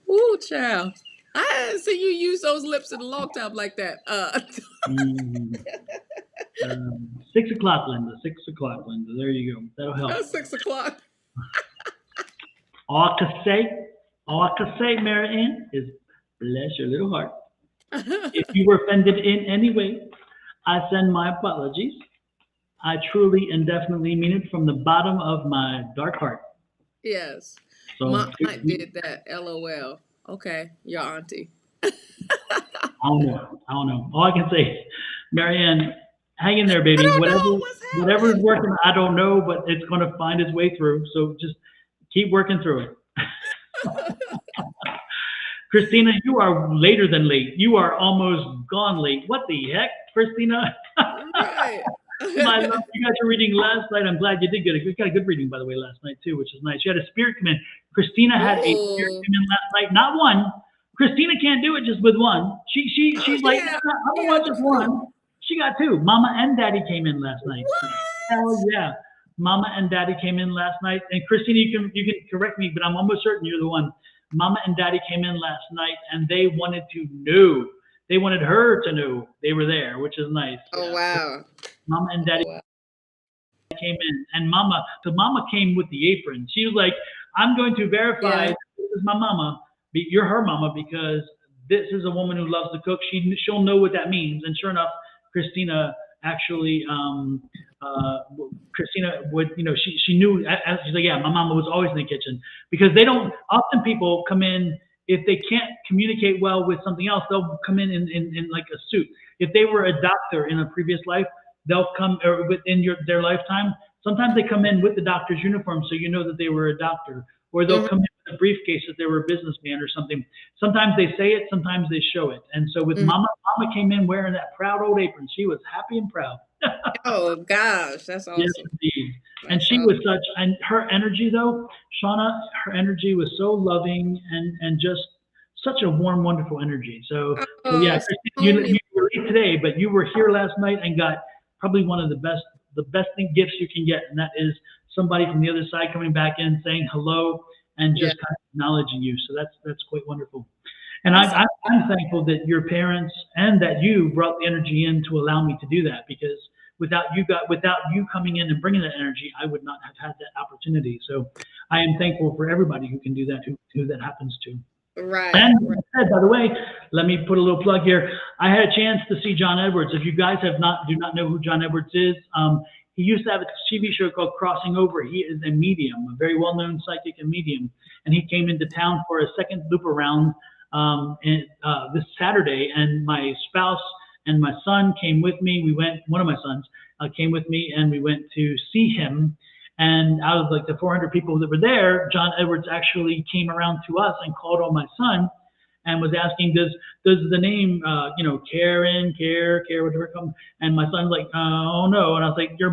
Ooh, child. I haven't seen you use those lips in a long time like that. 6 o'clock, Linda. 6 o'clock, Linda. There you go. That'll help. That's 6 o'clock. All I can say, Marianne, is bless your little heart. If you were offended in any way, I send my apologies. I truly and definitely mean it from the bottom of my dark heart. Yes. So, my aunt did that. LOL. Okay, your auntie. I don't know. All I can say is, Marianne, hang in there, baby. Whatever's working, I don't know, but it's going to find its way through. So just keep working through it. Christina, you are later than late. You are almost gone late. What the heck, Christina? Right. My love, you got your reading last night. I'm glad you did get it. You got a good reading, by the way, last night too, which is nice. You had a spirit come in. Christina had a spirit come in last night. Not one. Christina can't do it just with one. She's like, I don't want just one. She got two. Mama and Daddy came in last night. What? Hell yeah. Mama and Daddy came in last night. And Christina, you can correct me, but I'm almost certain you're the one. Mama and Daddy came in last night, and they wanted to know. They wanted her to know they were there, which is nice. Oh, wow. Mama and Daddy came in, and Mama came with the apron. She was like, I'm going to verify this is my mama. You're her mama because this is a woman who loves to cook. She'll know what that means. And sure enough, Christina actually, Christina would, she knew, she's like, yeah, my mama was always in the kitchen, because they don't, often people come in, if they can't communicate well with something else, they'll come in like a suit. If they were a doctor in a previous life, they'll come, or within their lifetime, sometimes they come in with the doctor's uniform, so you know that they were a doctor, or they'll come in with a briefcase that they were a businessman or something. Sometimes they say it, sometimes they show it. And so with Mama came in wearing that proud old apron. She was happy and proud. Oh gosh, that's awesome. Yes, indeed. And she was such, and her energy though, Shawna, her energy was so loving and just such a warm, wonderful energy. So yeah, you were late today, but you were here last night and got probably one of the best gifts you can get, and that is somebody from the other side coming back in, saying hello, and just kind of acknowledging you. So that's quite wonderful. And I'm thankful that your parents and that you brought the energy in to allow me to do that, because without you coming in and bringing that energy, I would not have had that opportunity. So I am thankful for everybody who can do that, who that happens to. Right. And by the way, let me put a little plug here. I had a chance to see John Edwards. If you guys do not know who John Edwards is, he used to have a TV show called Crossing Over. He is a medium, a very well-known psychic and medium, and he came into town for a second loop around this Saturday. And my spouse and my son came with me. One of my sons came with me, and we went to see him. And out of like the 400 people that were there, John Edwards actually came around to us and called on my son and was asking, does the name, Karen, whatever come? And my son's like, oh no. And I was like, your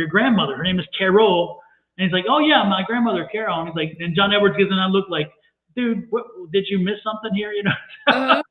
grandmother, her name is Carol. And he's like, oh yeah, my grandmother, Carol. And he's like, and John Edwards gives another look like, dude, what, did you miss something here? And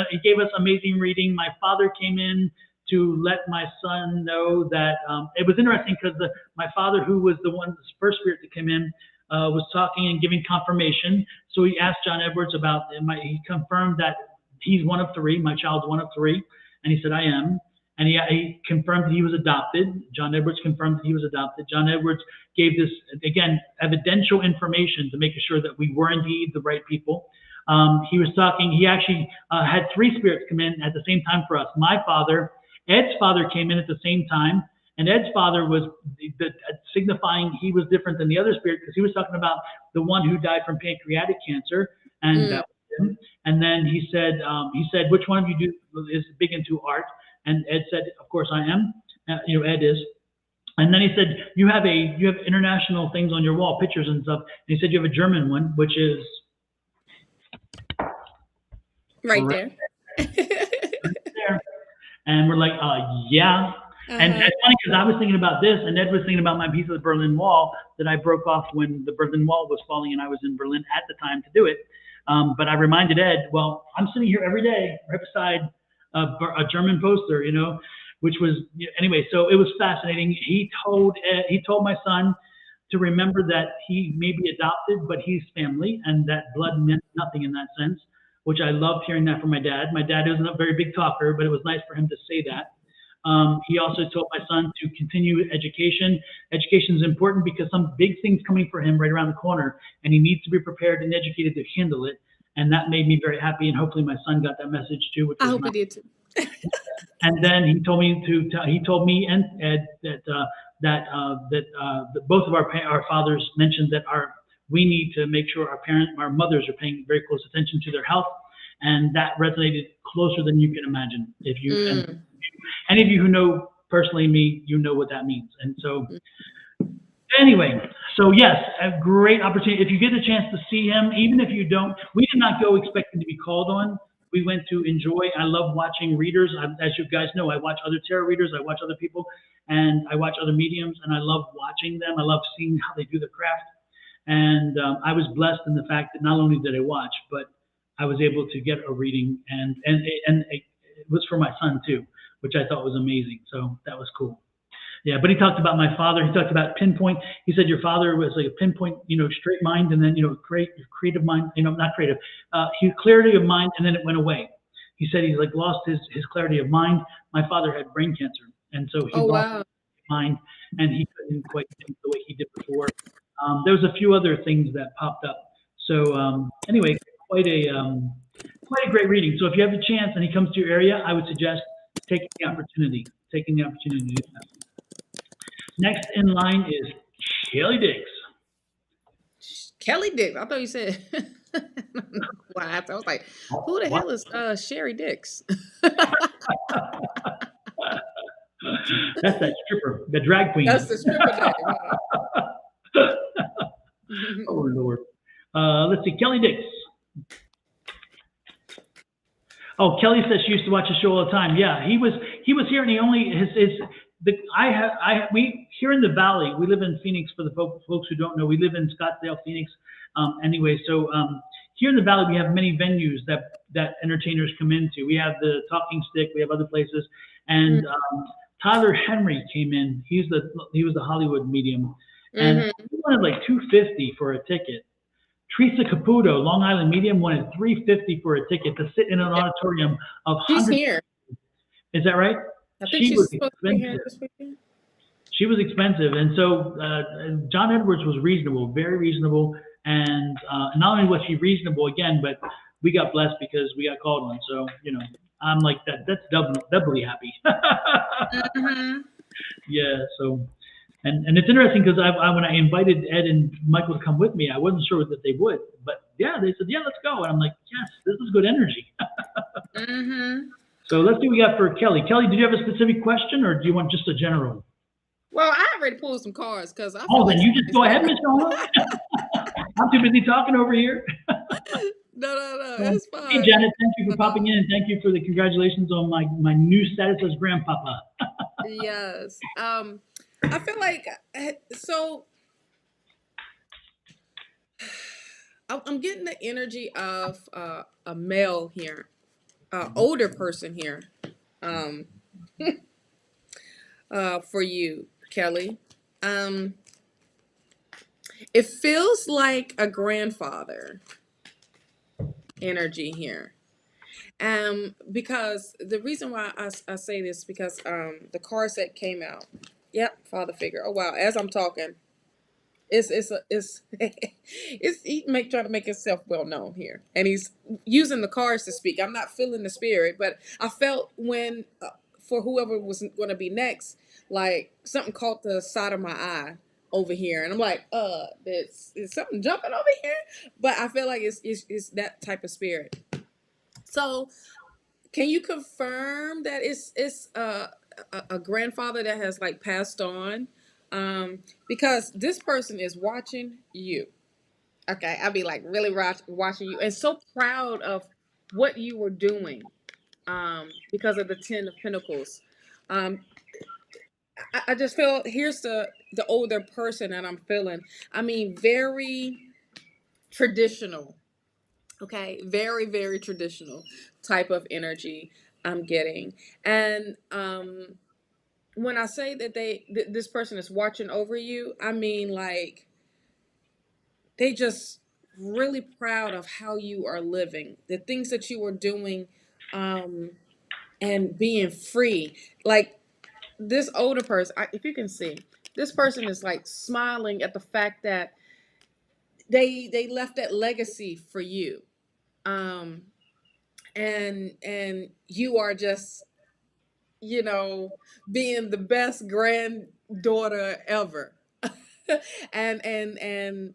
he gave us amazing reading. My father came in to let my son know that it was interesting, because my father, who was the first spirit to come in, was talking and giving confirmation. So he asked John Edwards about he confirmed that he's one of three. My child's one of three, and he said, I am. And he confirmed that he was adopted. John Edwards confirmed that he was adopted. John Edwards gave this, again, evidential information to make sure that we were indeed the right people. He was talking. He actually had three spirits come in at the same time for us. My father, Ed's father came in at the same time, and Ed's father was signifying he was different than the other spirit because he was talking about the one who died from pancreatic cancer, and Mm. that was him. And then he said, which one of you is big into art? And Ed said, of course I am. Ed is. And then he said, you have international things on your wall, pictures and stuff. And he said you have a German one, which is Right right there. there. And we're like, yeah. And Uh-huh. it's funny because I was thinking about this, and Ed was thinking about my piece of the Berlin Wall that I broke off when the Berlin Wall was falling, and I was in Berlin at the time to do it. But I reminded Ed, well, I'm sitting here every day right beside a German poster, which was anyway. So it was fascinating. He told my son to remember that he may be adopted, but he's family, and that blood meant nothing in that sense. Which I loved hearing that from my dad. My dad isn't a very big talker, but it was nice for him to say that. He also told my son to continue education. Education is important because some big things coming for him right around the corner, and he needs to be prepared and educated to handle it. And that made me very happy. And hopefully, my son got that message too, which I was hope nice. he did too. And then he told me and Ed that both of our fathers mentioned that we need to make sure our mothers are paying very close attention to their health, and that resonated closer than you can imagine. If you and Mm. any of you who know personally me, you know what that means. And so anyway, so yes, a great opportunity. If you get the chance to see him, even if you don't, we did not go expecting to be called on. We went to enjoy. I love watching readers. As you guys know, I watch other tarot readers. I watch other people, and I watch other mediums, and I love watching them. I love seeing how they do the craft. And I was blessed in the fact that not only did I watch, but I was able to get a reading, and it was for my son too, which I thought was amazing. So that was cool. Yeah, but he talked about my father. He talked about pinpoint. He said your father was like a pinpoint, straight mind, and then creative mind. Not creative. He clarity of mind, and then it went away. He said he's like lost his clarity of mind. My father had brain cancer, and so he Oh lost wow. his mind, and he couldn't quite think the way he did before. There was a few other things that popped up. So anyway, quite a great reading. So if you have a chance and he comes to your area, I would suggest taking the opportunity to do that. Next in line is Kelly Dix. Kelly Dix. I thought you said why. I was like, who the What? hell is Sherry Dix? That's that stripper, the drag queen. That's the stripper name. Oh Lord. Let's see, Kelly Dix. Oh, Kelly says she used to watch the show all the time. Yeah, he was here, and he only we here in the Valley. We live in Phoenix. For the folks who don't know, we live in Scottsdale, Phoenix. Anyway, so here in the Valley, we have many venues that entertainers come into. We have the Talking Stick. We have other places, and Tyler Henry came in. He was the Hollywood medium, and he wanted like $250 for a ticket. Teresa Caputo, Long Island medium, wanted $350 for a ticket to sit in an auditorium of She's hundreds. here. Is that right? I think She was she's supposed to be here expensive. this weekend. She was expensive, and so John Edwards was reasonable, very reasonable, and not only was he reasonable again, but we got blessed because we got called on. So I'm like that. That's doubly happy. Yeah. So. And it's interesting because when I invited Ed and Michael to come with me, I wasn't sure that they would, but yeah, they said, yeah, let's go. And I'm like, yes, this is good energy. So let's see what we got for Kelly. Kelly, did you have a specific question, or do you want just a general? Well, I already pulled some cards because I feel Oh, like then you just go ahead, Miss Shawna. I'm too busy talking over here. No, it's fine. Hey, Janet, thank you for popping in, and thank you for the congratulations on my new status as grandpapa. Yes. I feel like so. I'm getting the energy of a male here, older person here, for you, Kelly. It feels like a grandfather energy here. Because the reason why I say this is because the card set came out. Yep, father figure. Oh wow, as I'm talking, it's he make trying to make himself well known here, and he's using the cards to speak. I'm not feeling the spirit, but I felt when for whoever was going to be next, like something caught the side of my eye over here, and I'm like, is something jumping over here? But I feel like it's that type of spirit. So, can you confirm that it's a grandfather that has like passed on? Because this person is watching you. Okay, I'll be like really watching you and so proud of what you were doing. Because of the Ten of Pentacles. Um, I just feel here's the older person that I'm feeling. I mean, very traditional. Okay, very very traditional type of energy I'm getting, and when I say that this person is watching over you, I mean like they just really proud of how you are living, the things that you are doing, um, and being free. Like this older person, if you can see, this person is like smiling at the fact that they left that legacy for you, um, and you are just being the best granddaughter ever. And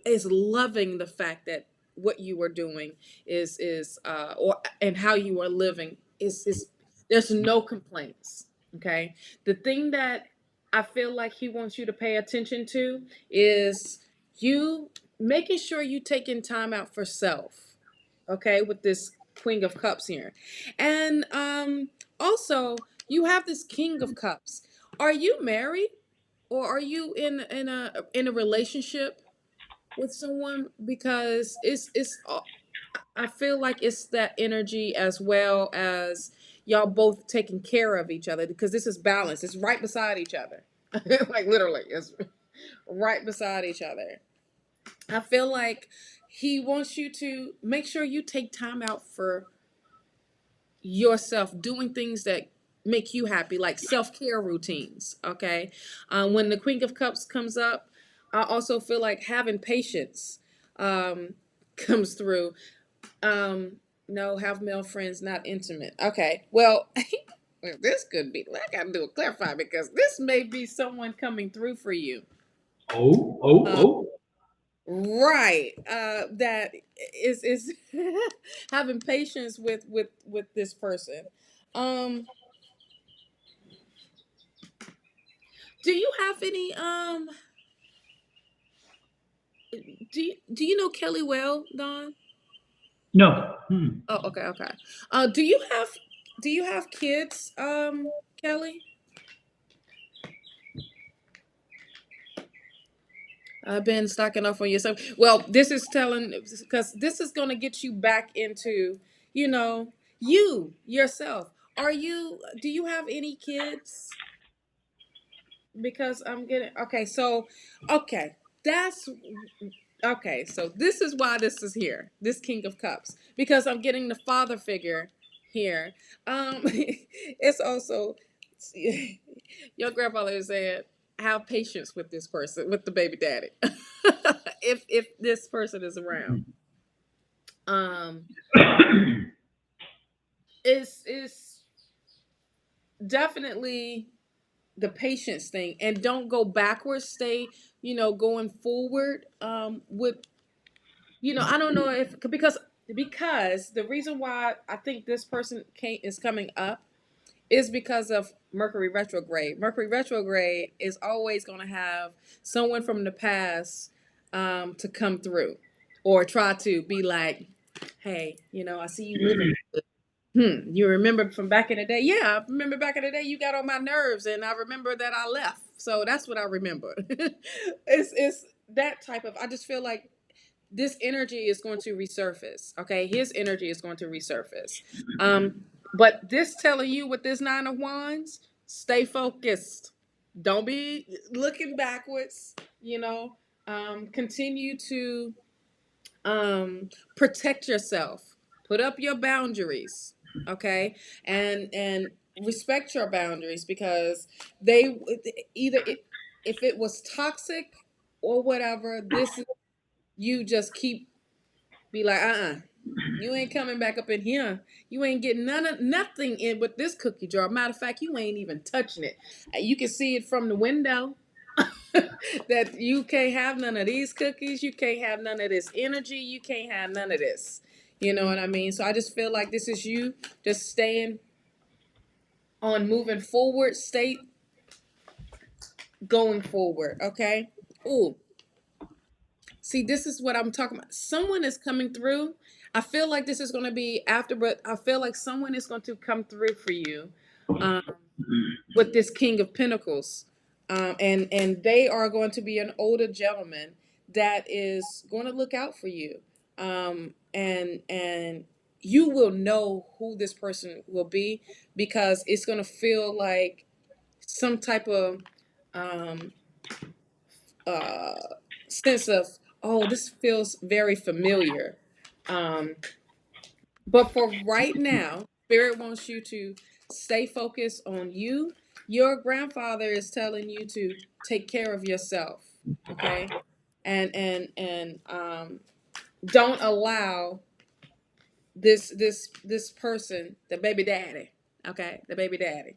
is loving the fact that what you are doing or and how you are living is there's no complaints. Okay, the thing that I feel like he wants you to pay attention to is you making sure you taking time out for self. Okay, with this Queen of Cups here, and also you have this King of Cups. Are you married? Or are you in a relationship with someone? Because it's I feel like it's that energy as well as y'all both taking care of each other, because this is balance. It's right beside each other. Like literally, it's right beside each other. I feel like he wants you to make sure you take time out for yourself, doing things that make you happy, like self-care routines. Okay, when the Queen of Cups comes up, I also feel like having patience um comes through. No, have male friends, not intimate. Okay, well, well, this could be, I gotta do a clarify, because this may be someone coming through for you. Oh, oh, uh, oh. right, that is having patience with this person. um Do you have any do you know Kelly well, Don? No. Hmm. Oh, okay, okay. Do you have kids, Kelly? I've been stocking up on yourself. Well, this is telling, because this is going to get you back into, you know, you yourself. Do you have any kids? Because I'm getting, okay, that's, okay, so this is why this is here, this King of Cups, because I'm getting the father figure here. It's also, your grandfather said, have patience with this person, with the baby daddy, if this person is around. Um, it's definitely the patience thing, and don't go backwards. Stay, going forward. With I don't know if, because the reason why I think this person is coming up is because of Mercury retrograde. Mercury retrograde is always going to have someone from the past to come through, or try to be like, hey, I see you living. You remember from back in the day? Yeah, I remember back in the day you got on my nerves, and I remember that I left. So that's what I remember. It's that type of. I just feel like this energy is going to resurface. Okay, his energy is going to resurface. But this telling you with this Nine of Wands, stay focused. Don't be looking backwards. Continue to protect yourself. Put up your boundaries. Okay, and respect your boundaries, because they either if it was toxic, or whatever, this is, you just keep be like, you ain't coming back up in here. You ain't getting nothing in with this cookie jar. Matter of fact, you ain't even touching it. You can see it from the window that you can't have none of these cookies. You can't have none of this energy. You can't have none of this. You know what I mean? So I just feel like this is you just staying on, moving forward, stay going forward. Okay. Ooh. See, this is what I'm talking about. Someone is coming through. I feel like this is going to be after, but I feel like someone is going to come through for you with this King of Pentacles. And they are going to be an older gentleman that is going to look out for you. And you will know who this person will be, because it's going to feel like some type of sense of, oh, this feels very familiar. But for right now, Spirit wants you to stay focused on you. Your grandfather is telling you to take care of yourself, okay? And don't allow this person, the baby daddy, okay, the baby daddy,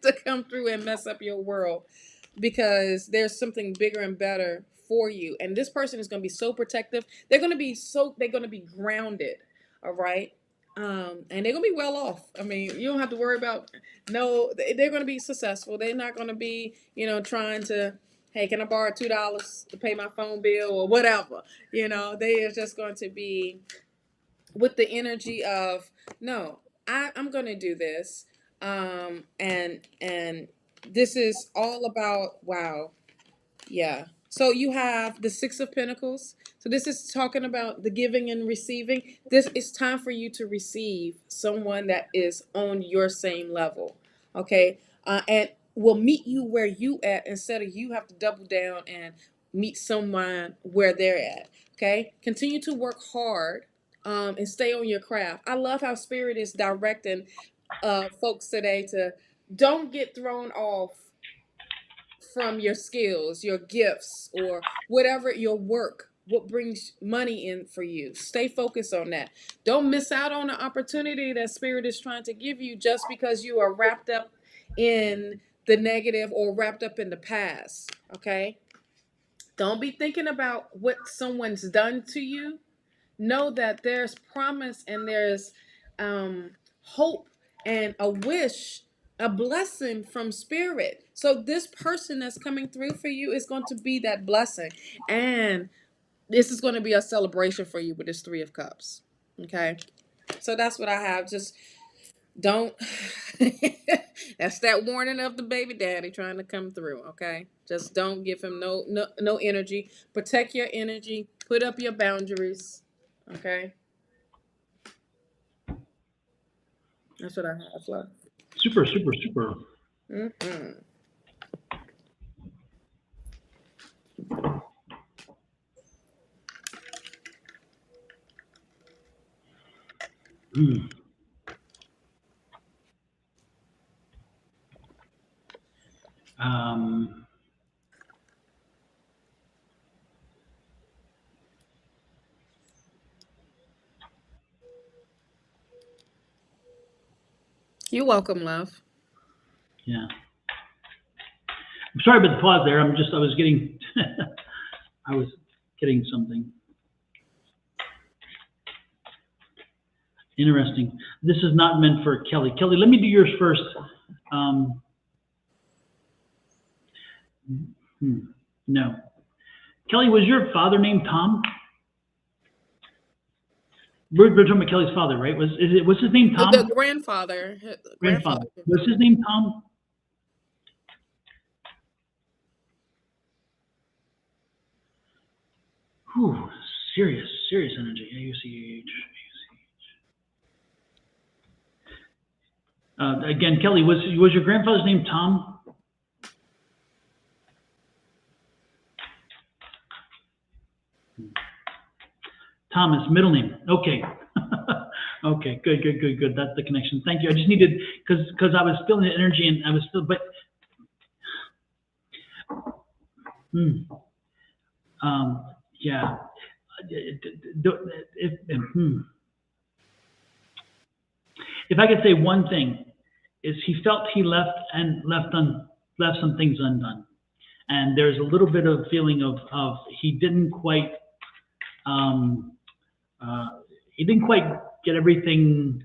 to come through and mess up your world, because there's something bigger and better for you. And this person is going to be so protective. They're going to be grounded. All right. And they're going to be well off. I mean, you don't have to worry about, no, they're going to be successful. They're not going to be, trying to, hey, can I borrow $2 to pay my phone bill or whatever? They are just going to be with the energy of, no, I'm going to do this. And this is all about, wow. Yeah. So you have the Six of Pentacles. So this is talking about the giving and receiving. This is time for you to receive someone that is on your same level. Okay. And will meet you where you at, instead of you have to double down and meet someone where they're at. Okay. Continue to work hard and stay on your craft. I love how Spirit is directing folks today to don't get thrown off from your skills, your gifts, or whatever, your work, what brings money in for you. Stay focused on that. Don't miss out on the opportunity that Spirit is trying to give you just because you are wrapped up in the negative or wrapped up in the past. Okay? Don't be thinking about what someone's done to you. Know that there's promise and there's hope and a wish, a blessing from Spirit. So this person that's coming through for you is going to be that blessing. And this is going to be a celebration for you with this Three of Cups. Okay. So that's what I have. Just don't, that's that warning of the baby daddy trying to come through. Okay. Just don't give him no energy. Protect your energy. Put up your boundaries. Okay. That's what I have, love. Super, super, super. Mm-hmm. Mm. You're welcome, love. Yeah. I'm sorry about the pause there. I was getting, I was getting something. Interesting. This is not meant for Kelly. Kelly, let me do yours first. No. Kelly, was your father named Tom? We're talking about Kelly's father, right? Was his name Tom? The grandfather. Grandfather. Was his name Tom? Whew, serious energy. A-U-C-H. Again, Kelly, was your grandfather's name Tom? Thomas, middle name. Okay. Okay, good. That's the connection. Thank you. I just needed, because I was feeling the energy and I was still, but Yeah. If I could say one thing, is he felt he left some things undone, and there's a little bit of feeling of he didn't quite um, uh, get everything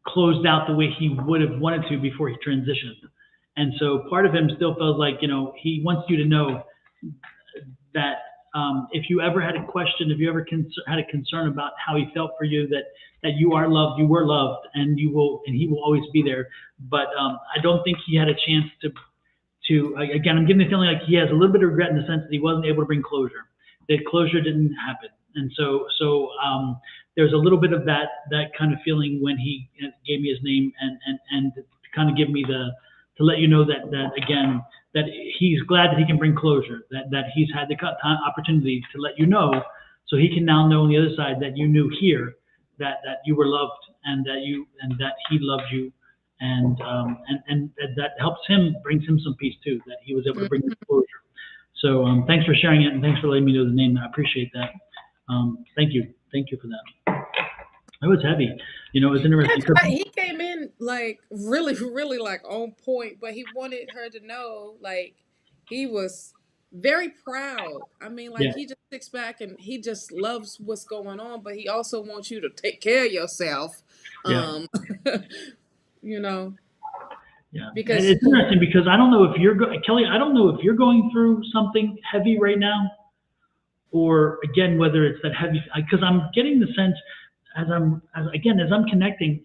closed out the way he would have wanted to before he transitioned, and so part of him still feels like, he wants you to know that if you ever had a question, if you ever had a concern about how he felt for you, that you are loved, you were loved, and he will always be there. But I don't think he had a chance to again, I'm getting the feeling like he has a little bit of regret in the sense that he wasn't able to bring closure. That closure didn't happen, and so there's a little bit of that kind of feeling when he gave me his name and to kind of give me to let you know that again, that he's glad that he can bring closure, that he's had the opportunity to let you know, so he can now know on the other side that you knew here that you were loved, and that he loved you, and that helps him, brings him some peace too, that he was able to bring the closure. So thanks for sharing it, and thanks for letting me know the name. I appreciate that. Thank you for that. It was heavy. It was interesting. He came in like really, really like on point, but he wanted her to know, like, he was very proud. I mean, like, Yeah. he just sits back and he just loves what's going on, but he also wants you to take care of yourself. Yeah. Yeah, Because it's interesting because I don't know if Kelly. I don't know if you're going through something heavy right now, or again whether it's that heavy. Because I'm getting the sense as I'm connecting,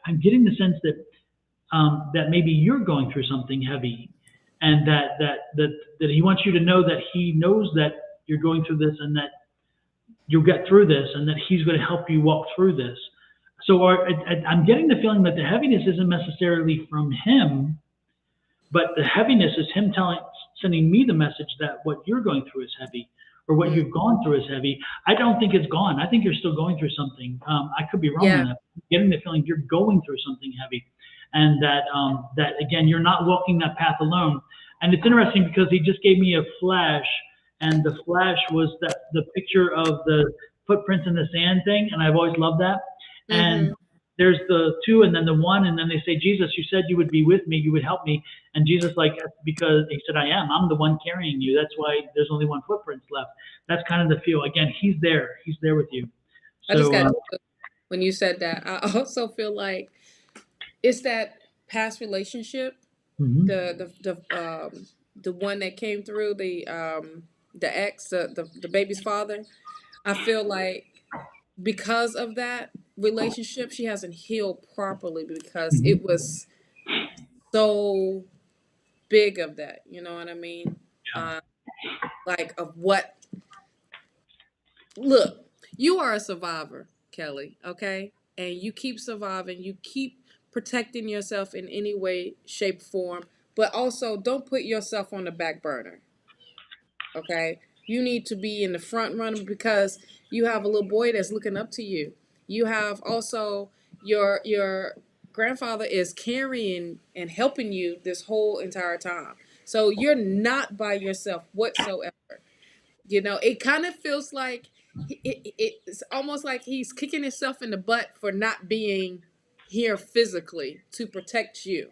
I'm getting the sense that maybe you're going through something heavy, and that he wants you to know that he knows that you're going through this, and that you'll get through this, and that he's going to help you walk through this. So I'm getting the feeling that the heaviness isn't necessarily from him, but the heaviness is him sending me the message that what you're going through is heavy, or what you've gone through is heavy. I don't think it's gone. I think you're still going through something. I could be wrong on that. I'm getting the feeling you're going through something heavy, and that again, you're not walking that path alone. And it's interesting because he just gave me a flash, and the flash was the picture of the footprints in the sand thing, and I've always loved that. And there's the two, and then the one, and then they say, Jesus, you said you would be with me, you would help me. And Jesus, because he said, I'm the one carrying you. That's why there's only one footprint left. That's kind of the feel. Again, he's there with you. So, I just got when you said that, I also feel like it's that past relationship, the one that came through, the ex, the baby's father. I feel like because of that relationship, she hasn't healed properly because it was so big of that. You know what I mean? Yeah. Like of what? Look, you are a survivor, Kelly. Okay, and you keep surviving. You keep protecting yourself in any way, shape, form. But also, don't put yourself on the back burner. Okay, you need to be in the front runner because you have a little boy that's looking up to you. You have also your grandfather is carrying and helping you this whole entire time. So you're not by yourself whatsoever. It kind of feels like it's almost like he's kicking himself in the butt for not being here physically to protect you,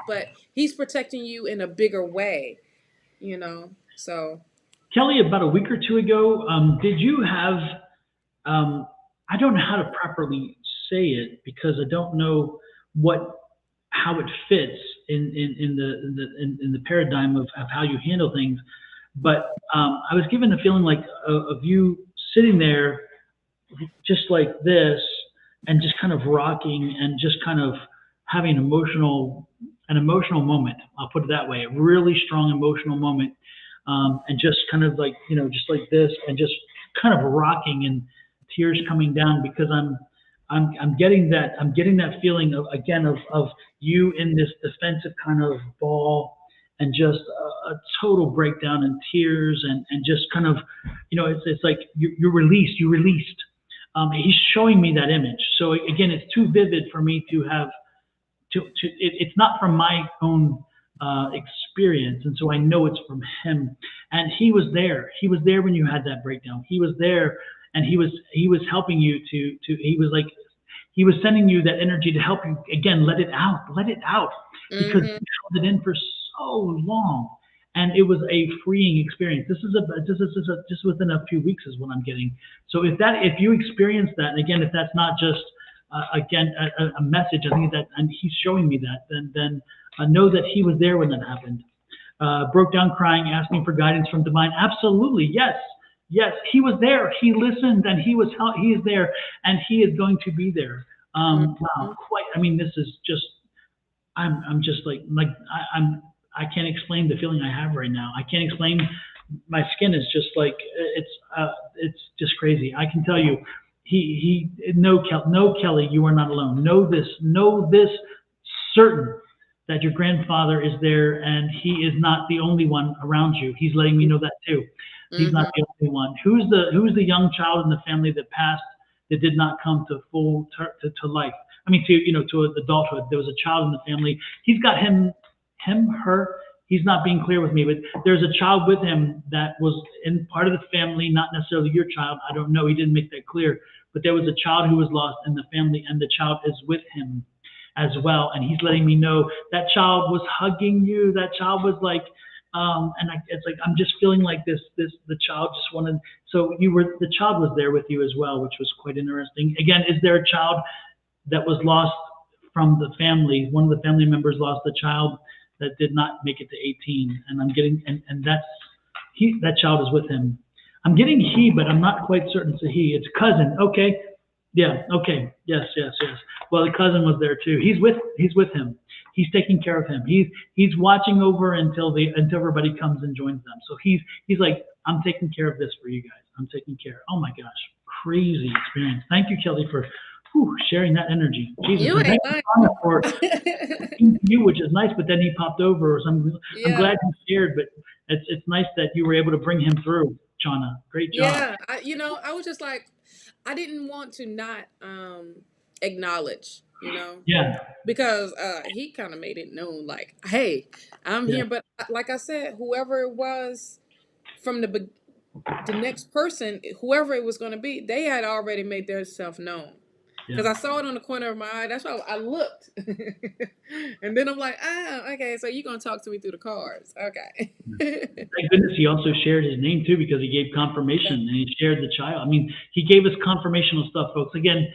but he's protecting you in a bigger way, so. Kelly, about a week or two ago, did you have, I don't know how to properly say it because I don't know how it fits in the paradigm of how you handle things. But I was given the feeling like of you sitting there just like this and just kind of rocking and just kind of having an emotional moment. I'll put it that way, a really strong emotional moment. And just kind of like, just like this and just kind of rocking and tears coming down because I'm getting that feeling of you in this defensive kind of ball and just a total breakdown and tears and just kind of, it's like you released. He's showing me that image. So again, it's too vivid for me to have it's not from my own experience, and so I know it's from him. And he was there. He was there when you had that breakdown. He was there, and he was helping you to. He was like he was sending you that energy to help you again. Let it out, because you Mm-hmm. held it in for so long, and it was a freeing experience. This is just within a few weeks is what I'm getting. So if you experience that, and again, if that's not just again a message, I think that, and he's showing me that, then know that he was there when that happened. Broke down crying, asking for guidance from divine. Absolutely, yes, yes, he was there. He listened, and he is there, and he is going to be there. Wow, Mm-hmm. quite. I mean, this is just. I'm just I can't explain the feeling I have right now. I can't explain. My skin is just like it's just crazy. I can tell you, no Kelly, you are not alone. Know this certain that your grandfather is there, and he is not the only one around you. He's letting me know that too. He's not Mm-hmm. the only one. Who's the young child in the family that passed, that did not come to to life? I mean, to adulthood. There was a child in the family. He's got her. He's not being clear with me, but there's a child with him that was in part of the family, not necessarily your child. I don't know. He didn't make that clear, but there was a child who was lost in the family, and the child is with him as well. And he's letting me know that child was hugging you. That child was like, it's like I'm just feeling like the child just wanted. So the child was there with you as well, which was quite interesting. Again, is there a child that was lost from the family? One of the family members lost a child that did not make it to 18, and I'm getting, and that child is with him. I'm getting he, but I'm not quite certain it's a he. It's cousin. Okay. Yeah. Okay. Yes. Yes. Yes. Well, the cousin was there too. He's with him. He's taking care of him. He's watching over until everybody comes and joins them. So he's like, I'm taking care of this for you guys. I'm taking care. Oh my gosh, crazy experience. Thank you, Kelly, for sharing that energy. Jesus, You and ain't thank you, lying. Shawna, for you, which is nice. But then he popped over. So I'm Yeah. glad you shared. But it's nice that you were able to bring him through, Shawna. Great job. Yeah. I was just like, I didn't want to not acknowledge, Yeah. because he kind of made it known, like, hey, I'm Yeah. here. But like I said, whoever it was from the next person, whoever it was going to be, they had already made their self known. Yeah. Because I saw it on the corner of my eye. That's why I looked. And then I'm like, okay, so you're going to talk to me through the cards. Okay. Thank goodness he also shared his name too, because he gave confirmation and he shared the child. I mean, he gave us confirmational stuff, folks. Again,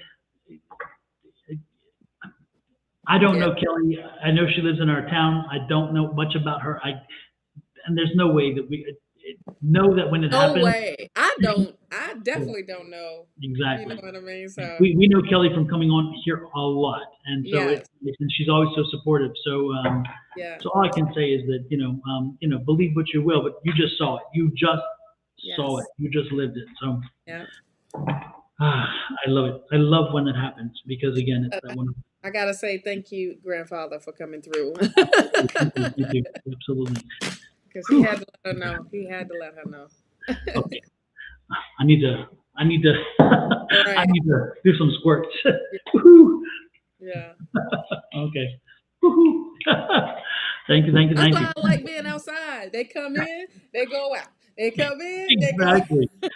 I don't Yeah. know Kelly. I know she lives in our town. I don't know much about her. And there's no way that we know that when it No happens. way. I definitely don't know. You know Exactly. what I mean? So, We know Kelly from coming on here a lot, and so yes. and she's always so supportive. So Yeah. so all I can say is that believe what you will, but you just saw it. You just saw it. Yes. You just lived it. So Yeah. I love it. I love when it happens, because again, it's that one. I got to say thank you, grandfather, for coming through. Thank you. Absolutely. Because he Whew. had to let her know. He had to let her know. Okay. I need to. I need to. I Right. need to do some squirts. Yeah. Woohoo. Yeah. Okay. Woohoo. Thank you. Thank you. That's Thank you. why I like being outside. They come in, they go out. They come in, they go Exactly. out.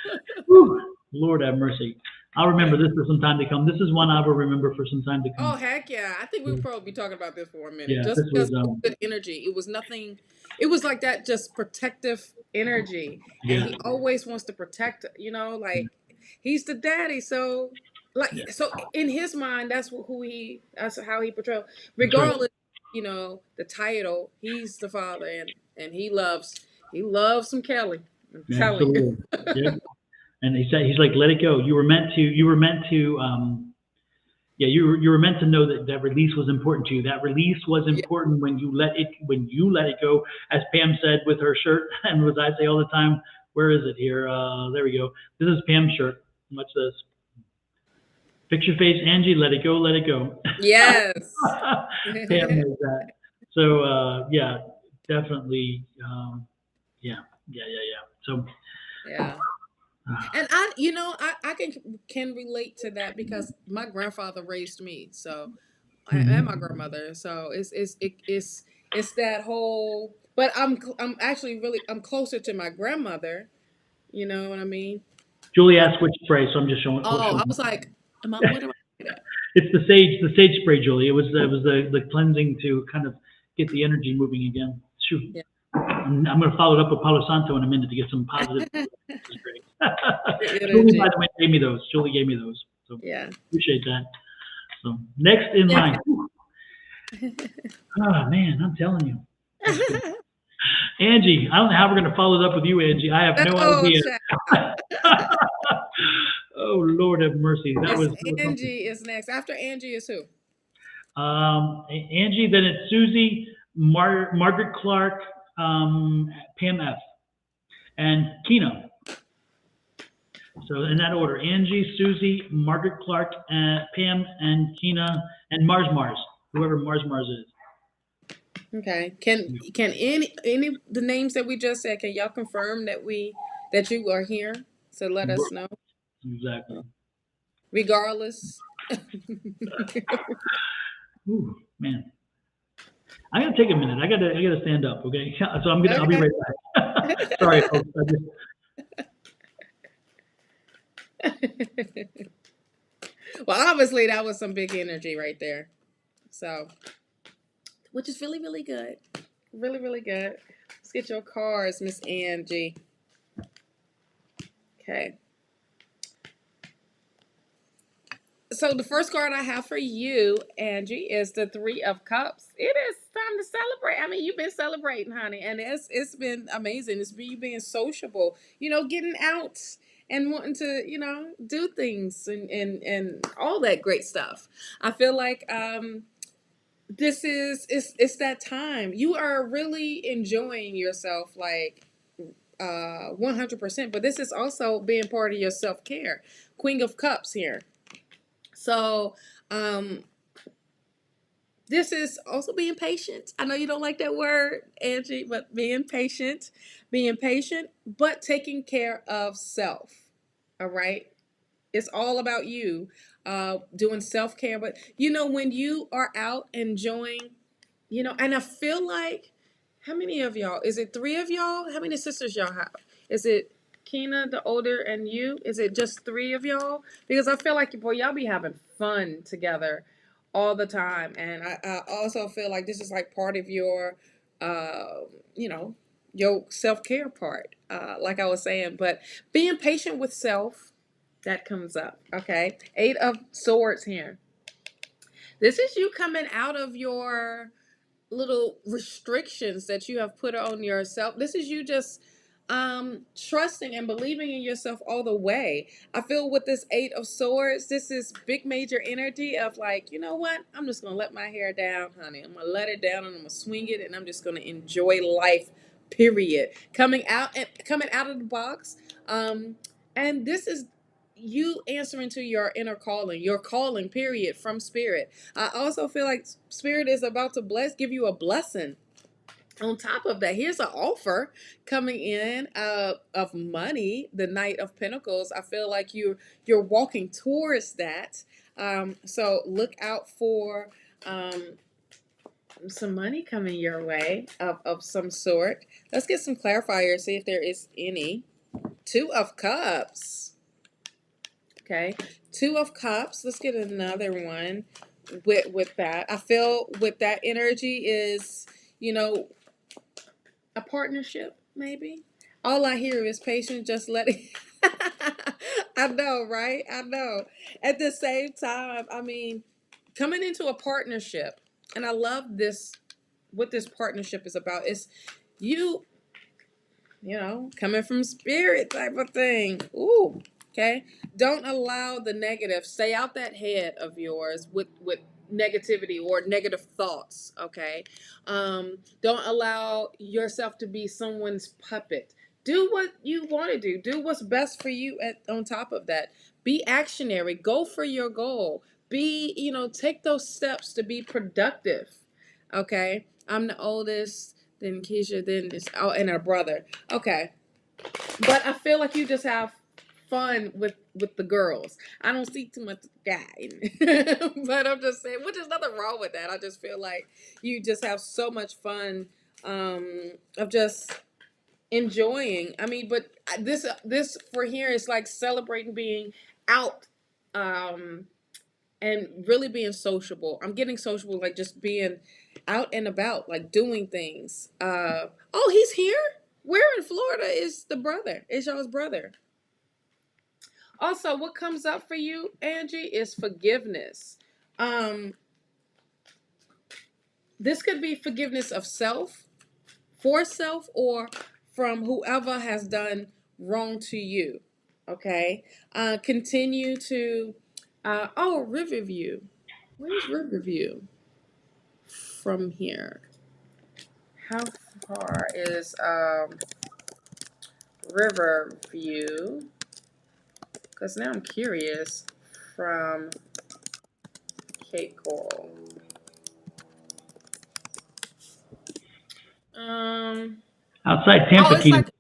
Whew. Lord have mercy. I'll Yeah. remember this for some time to come. This is one I will remember for some time to Oh, come. heck yeah. I think we'll Yeah, probably be talking about this for a minute. yeah, Just this because was it was good energy. It was nothing, it was like that just protective energy. And yeah, he always wants to protect, like he's the daddy. So, yeah. so in his mind, that's how he portrays. That's right. Regardless, the title, he's the father, and he loves some Kelly. I'm Yeah, telling you. absolutely. Yeah. And he's like, let it go. You were meant to yeah, you were meant to know that release was important to you. That release was Yeah. important when you let it go. As Pam said with her shirt, and as I say all the time, where is it here? There we go. This is Pam's shirt. Watch this. Fix your face, Angie. Let it go. Let it go. Yes. Pam knows that. So yeah, definitely. Yeah, yeah, yeah, yeah. So Yeah. uh, And I can relate to that because my grandfather raised me, so and my mhm. grandmother. So It's that whole. But I'm actually I'm closer to my grandmother. You know what I mean? Julie asked which spray, so I'm just showing. Oh, I showing. was like, what am I looking at? It's the sage spray, Julie. It was the cleansing to kind of get the energy moving again. Shoot. Yeah. I'm going to follow it up with Palo Santo in a minute to get some positive. This is great. The Julie, energy. by the way, gave me those. Julie gave me those. So Yeah. appreciate that. So next in line. Oh, man, I'm telling you. That's good. Angie, I don't know how we're going to follow it up with you, Angie. I have no Oh, idea. child. Oh, Lord have mercy. That Miss was something. Angie is next. After Angie is who? Angie, then it's Susie, Margaret Clark, Pam F, and Kino. So in that order, Angie, Susie, Margaret Clark, Pam, and Kina, and Mars, whoever Mars is. Okay. Can any the names that we just said? Can y'all confirm that you are here? So let us know. Exactly. Regardless. Ooh, man. I gotta take a minute. I gotta stand up. Okay. So I'll be Okay. right back. Sorry, folks. Well, obviously that was some big energy right there. So, which is really, really good. Really, really good. Let's get your cards, Miss Angie. Okay. So the first card I have for you, Angie, is the Three of Cups. It is time to celebrate. I mean, you've been celebrating, honey, and it's been amazing. It's been you being sociable, getting out and wanting to, do things and all that great stuff. I feel like this is it's that time. You are really enjoying yourself, like 100%. But this is also being part of your self-care. Queen of Cups here. So, this is also being patient. I know you don't like that word, Angie, but being patient, but taking care of self. All right. It's all about you, doing self-care. But, when you are out enjoying, and I feel like, how many of y'all? Is it three of y'all? How many sisters y'all have? Is it Kina, the older, and you? Is it just three of y'all? Because I feel like, boy, y'all be having fun together all the time. And I also feel like this is like part of your, you know, your self-care part, like I was saying. But being patient with self, that comes up, okay? 8 of Swords here. This is you coming out of your little restrictions that you have put on yourself. This is you just trusting and believing in yourself all the way. I feel with this 8 of Swords, this is big major energy of like, you know what? I'm just gonna let my hair down, honey. I'm gonna let it down and I'm gonna swing it and I'm just gonna enjoy life, period. Coming out of the box. And this is you answering to your inner calling, your calling, period, from spirit. I also feel like spirit is about to give you a blessing. On top of that, here's an offer coming in of money, the Knight of Pentacles. I feel like you're walking towards that. So look out for some money coming your way of some sort. Let's get some clarifiers, see if there is any. 2 of Cups. Okay, 2 of Cups. Let's get another one with that. I feel with that energy is, a partnership, maybe. All I hear is patience, just let it. I know, right? I know. At the same time, I mean, coming into a partnership, and I love this, what this partnership is about. It's you, coming from spirit type of thing. Ooh. Okay. Don't allow the negative. Stay out that head of yours with negativity or negative thoughts. Okay. Don't allow yourself to be someone's puppet. Do what you want to do. Do what's best for you. On top of that, be actionary. Go for your goal. Take those steps to be productive. Okay. I'm the oldest. Then Keisha. Then and a brother. Okay. But I feel like you just have fun with the girls. I don't see too much guy, but I'm just saying, which is nothing wrong with that. I just feel like you just have so much fun of just enjoying. I mean, but this for here is like celebrating being out and really being sociable. I'm getting sociable, like just being out and about, like doing things. Oh, he's here. Where in Florida is the brother? Is y'all's brother? Also, what comes up for you, Angie, is forgiveness. This could be forgiveness of self, for self, or from whoever has done wrong to you. Okay. Continue to. Oh, Riverview. Where's Riverview from here? How far is Riverview? Because now I'm curious from Cape Coral. Outside Tampa, Oh, it's Keenan. like,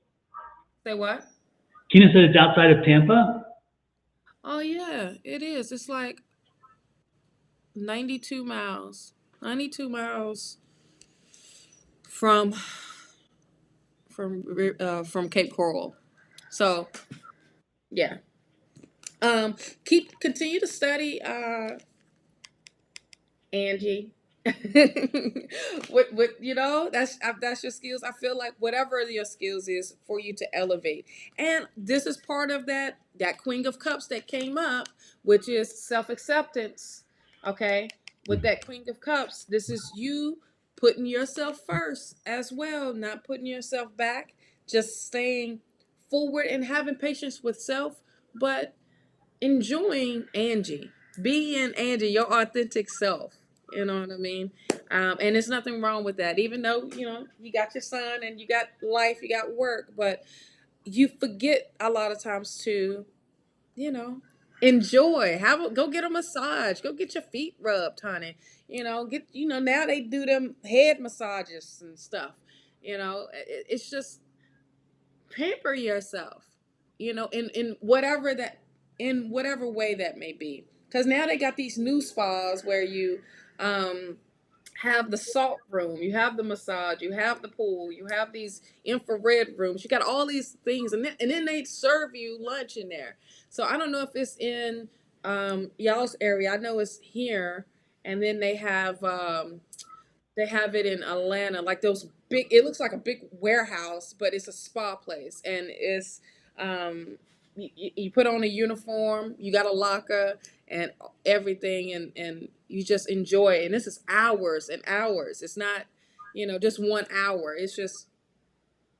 say what? Keenan said it's outside of Tampa. Oh yeah, it is. It's like 92 miles. 92 miles from Cape Coral. So yeah. Continue to study, Angie. With that's your skills. I feel like whatever your skills is for you to elevate, and this is part of that Queen of Cups that came up, which is self-acceptance. Okay, with that Queen of Cups, this is you putting yourself first as well, not putting yourself back, just staying forward and having patience with self, but enjoying Angie, being Angie, your authentic self. You know what I mean? And there's nothing wrong with that. Even though, you got your son and you got life, you got work, but you forget a lot of times to, enjoy. Go get a massage. Go get your feet rubbed, honey. Now they do them head massages and stuff. It's just pamper yourself, in whatever way that may be. Because now they got these new spas where you have the salt room, you have the massage, you have the pool, you have these infrared rooms, you got all these things, and then they serve you lunch in there. So I don't know if it's in y'all's area. I know it's here, and then they have it in Atlanta, like those big. It looks like a big warehouse, but it's a spa place, and it's you put on a uniform, you got a locker and everything, and you just enjoy it. And this is hours and hours. It's not, just 1 hour. It's just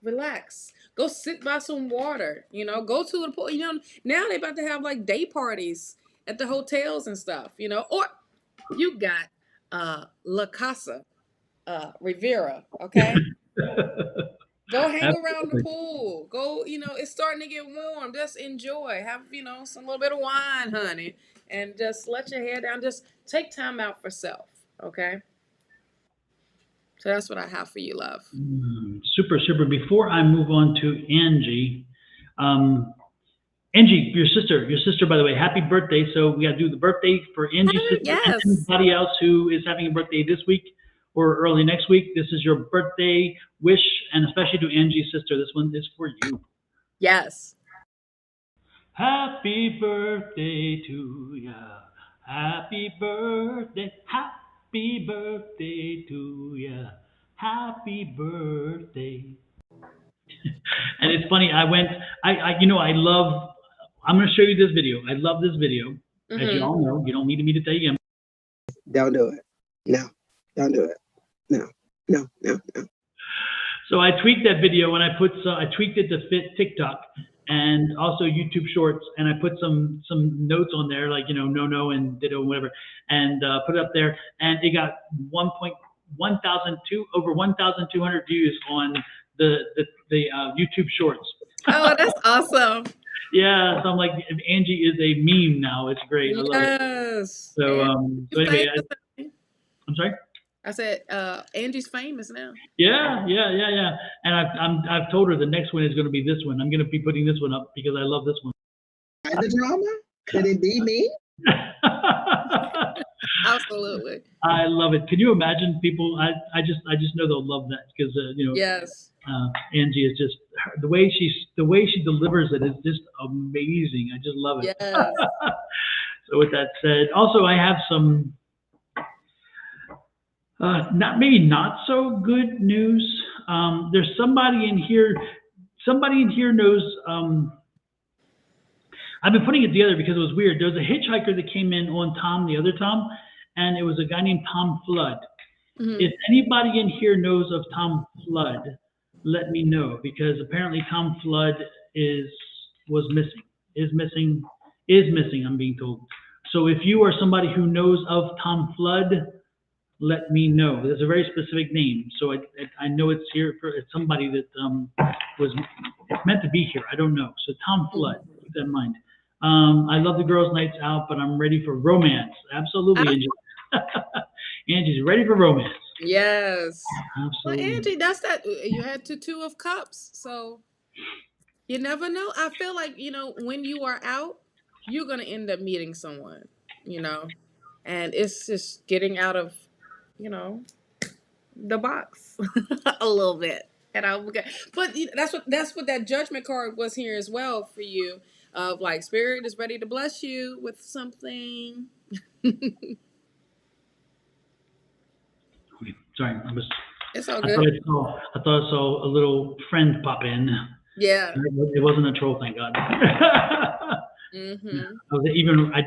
relax. Go sit by some water. Go to the pool. Now they about to have like day parties at the hotels and stuff. Or you got La Casa. Rivera, okay? Go hang around the Absolutely. pool. Go, it's starting to get warm. Just enjoy. Have, some little bit of wine, honey. And just let your hair down. Just take time out for self, okay? So that's what I have for you, love. Super, super. Before I move on to Angie, Angie, your sister, by the way, happy birthday. So we got to do the birthday for Angie's sister and Yes. anybody else who is having a birthday this week or early next week. This is your birthday wish, and especially to Angie's sister. This one is for you. Yes. Happy birthday to ya. Happy birthday. Happy birthday to ya. Happy birthday. And it's funny. I'm going to show you this video. I love this video. As you all know, you don't need me to tell you again. Don't do it. No. Don't do it. No. No. No. No. So I tweaked that video and I tweaked it to fit TikTok and also YouTube Shorts, and I put some notes on there like no and ditto whatever, and put it up there, and it got over 1,200 views on the YouTube Shorts. Oh, that's awesome. Yeah, so I'm like, Angie is a meme now. It's great. I love it. Yes. So anyway, I'm sorry. I said, Angie's famous now. Yeah. And I've told her the next one is going to be this one. I'm going to be putting this one up because I love this one. the drama? Could it be me? Absolutely. I love it. Can you imagine people? I just know they'll love that because Yes. Angie is just the way she delivers it is just amazing. I just love it. Yes. So with that said, also I have some not so good news. There's somebody in here. Somebody in here knows. I've been putting it together because it was weird. There was a hitchhiker that came in on Tom, the other Tom, and it was a guy named Tom Flood. Mhm. If anybody in here knows of Tom Flood, let me know because apparently Tom Flood is missing. I'm being told. So if you are somebody who knows of Tom Flood, let me know. There's a very specific name, so I know it's here for it's somebody that it's meant to be here. I don't know. So Tom Flood, keep that in mind. I love the girls' nights out, but I'm ready for romance. Absolutely, Angie. Angie's ready for romance. Yes. Well, Absolutely. Angie, that's that. You had two of cups, so you never know. I feel like when you are out, you're gonna end up meeting someone. And it's just getting out of the box a little bit. And but that's what that judgment card was here as well for you. Of like, spirit is ready to bless you with something. Okay, sorry, It's all I good. thought I saw a little friend pop in. Yeah. It wasn't a troll, thank God. Mm-hmm. I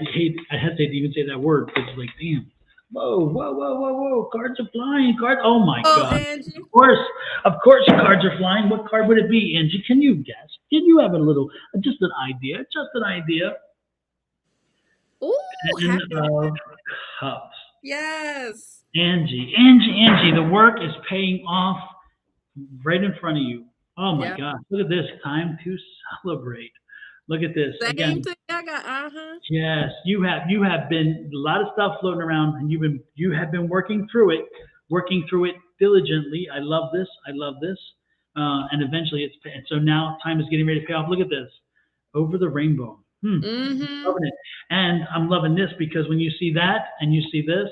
hesitate to even say that word because it's like, damn. Whoa. Cards are flying. Cards. Oh my God. Angie. Of course cards are flying. What card would it be, Angie? Can you guess? Can you have just an idea? Just an idea. Ooh, Ten of Cups. yes. Angie, the work is paying off right in front of you. Oh my Yeah. gosh, look at this. Time to celebrate. Look at this. Same Again, thing I got. yes, you have been a lot of stuff floating around and you have been working through it diligently. I love this. And eventually so now time is getting ready to pay off. Look at this. Over the rainbow. Mm-hmm. Loving it. And I'm loving this because when you see that and you see this,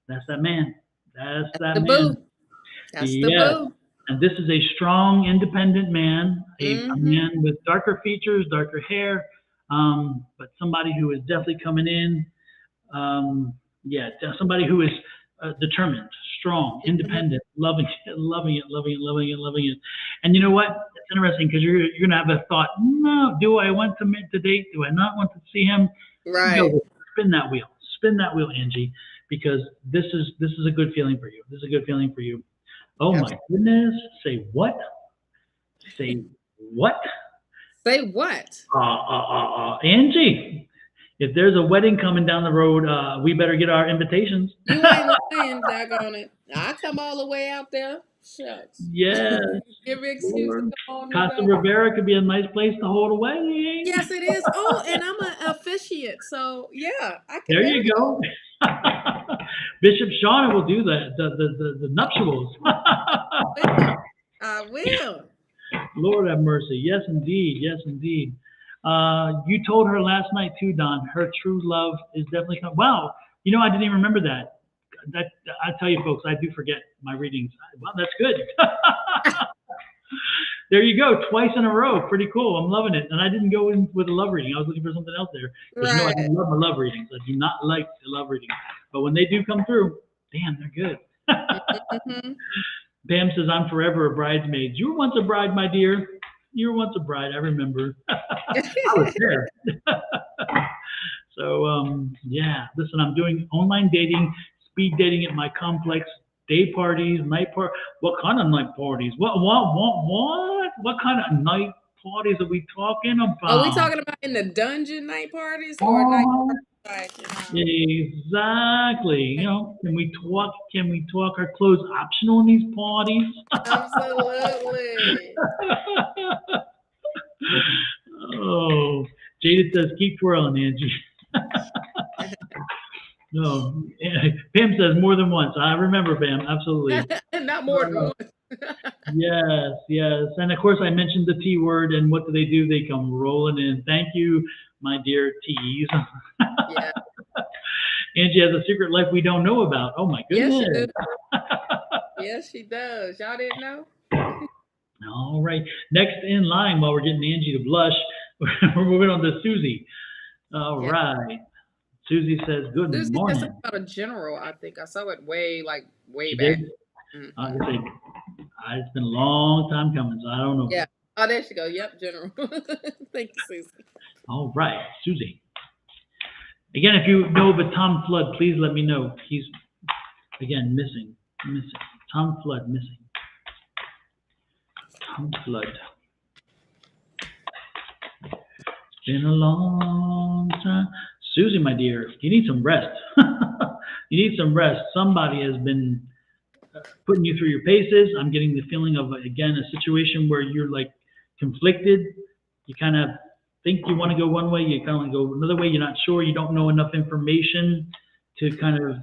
that's that man. That's that the man. boo. That's the Yes. boo. And this is a strong, independent man, a man Mm-hmm. with darker features, darker hair, but somebody who is definitely coming in. Somebody who is determined, strong, independent, loving it. And you know what? It's interesting because you're gonna have a thought. No, do I want to date? Do I not want to see him? Right. Go, spin that wheel, Angie, because this is a good feeling for you. This is a good feeling for you. Oh my goodness! Say what? Say what? Say what? Angie, if there's a wedding coming down the road, we better get our invitations. You ain't lying, daggone it. I come all the way out there. Shucks. Yes. Give me an excuse to come on Casa down. Rivera could be a nice place to hold a wedding. Yes, it is. Oh, and I'm an officiant, so yeah, I can. There you go. Bishop Shawna will do that. The nuptials. I will. Lord have mercy. Yes, indeed. Yes, indeed. You told her last night too, Don. Her true love is definitely coming. Wow. I didn't even remember that. I tell you, folks, I do forget my readings. Well, that's good. There you go. Twice in a row. Pretty cool. I'm loving it. And I didn't go in with a love reading. I was looking for something else there. Because I Right. don't love my love readings. I do not like the love readings. But when they do come through, damn, they're good. Mm-hmm. Pam says, I'm forever a bridesmaid. You were once a bride, my dear. You were once a bride. I remember. I was there. So, listen, I'm doing online dating, speed dating at my complex, day parties, night parties. What kind of night parties? What kind of night parties are we talking about? Are we talking about in the dungeon night parties or night parties Exactly. Can we talk our clothes optional in these parties? Absolutely. Oh, Jada says, keep twirling, Angie. No, Pam says more than once. I remember, Pam, absolutely. Not more than once. Yes. And of course, I mentioned the T word, and what do? They come rolling in. Thank you, my dear tease. Yeah. Angie has a secret life we don't know about. Oh my Yes, goodness. she does. Yes, she does. Y'all didn't know? All right. Next in line, while we're getting Angie to blush, we're moving on to Susie. All Yeah. right. Susie says, "Good Susie said morning." something about a general, I think. I saw it way She did. back. I Hmm. was like, it's been a long time coming, so I don't know. Yeah. Oh, there she go. Yep, general. Thank you, Susie. All right, Susie. Again, if you know of a Tom Flood, please let me know. He's again missing. Tom Flood missing. Tom Flood. It's been a long time. Susie, my dear, you need some rest. You need some rest. Somebody has been putting you through your paces. I'm getting the feeling of, again, a situation where you're like conflicted. You kind of think you want to go one way, you kind of want to go another way. You're not sure. You don't know enough information to kind of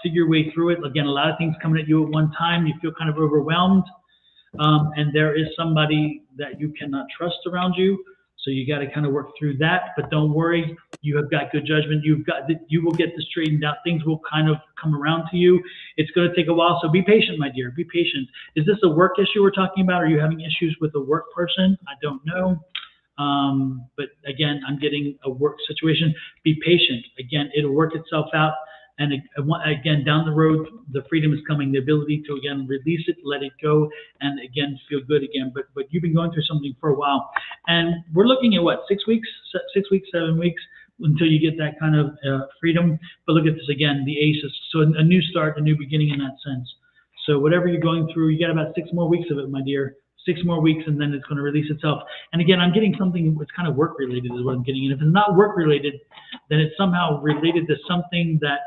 figure your way through it. Again, a lot of things coming at you at one time. You feel kind of overwhelmed. And there is somebody that you cannot trust around you. So you got to kind of work through that. But don't worry, you have got good judgment. You will get this straightened out. Things will kind of come around to you. It's going to take a while. So be patient, my dear. Be patient. Is this a work issue we're talking about? Are you having issues with a work person? I don't know. But again, I'm getting a work situation. Be patient. Again, it'll work itself out. And again, down the road, the freedom is coming, the ability to, again, release it, let it go, and again, feel good again. But you've been going through something for a while. And we're looking at what, 6 weeks, 6 weeks, 7 weeks until you get that kind of freedom. But look at this again, the aces. So a new start, a new beginning in that sense. So whatever you're going through, you got about 6 more weeks of it, my dear. 6 more weeks, and then it's going to release itself. And again, I'm getting something that's kind of work related is what I'm getting. And if it's not work related, then it's somehow related to something that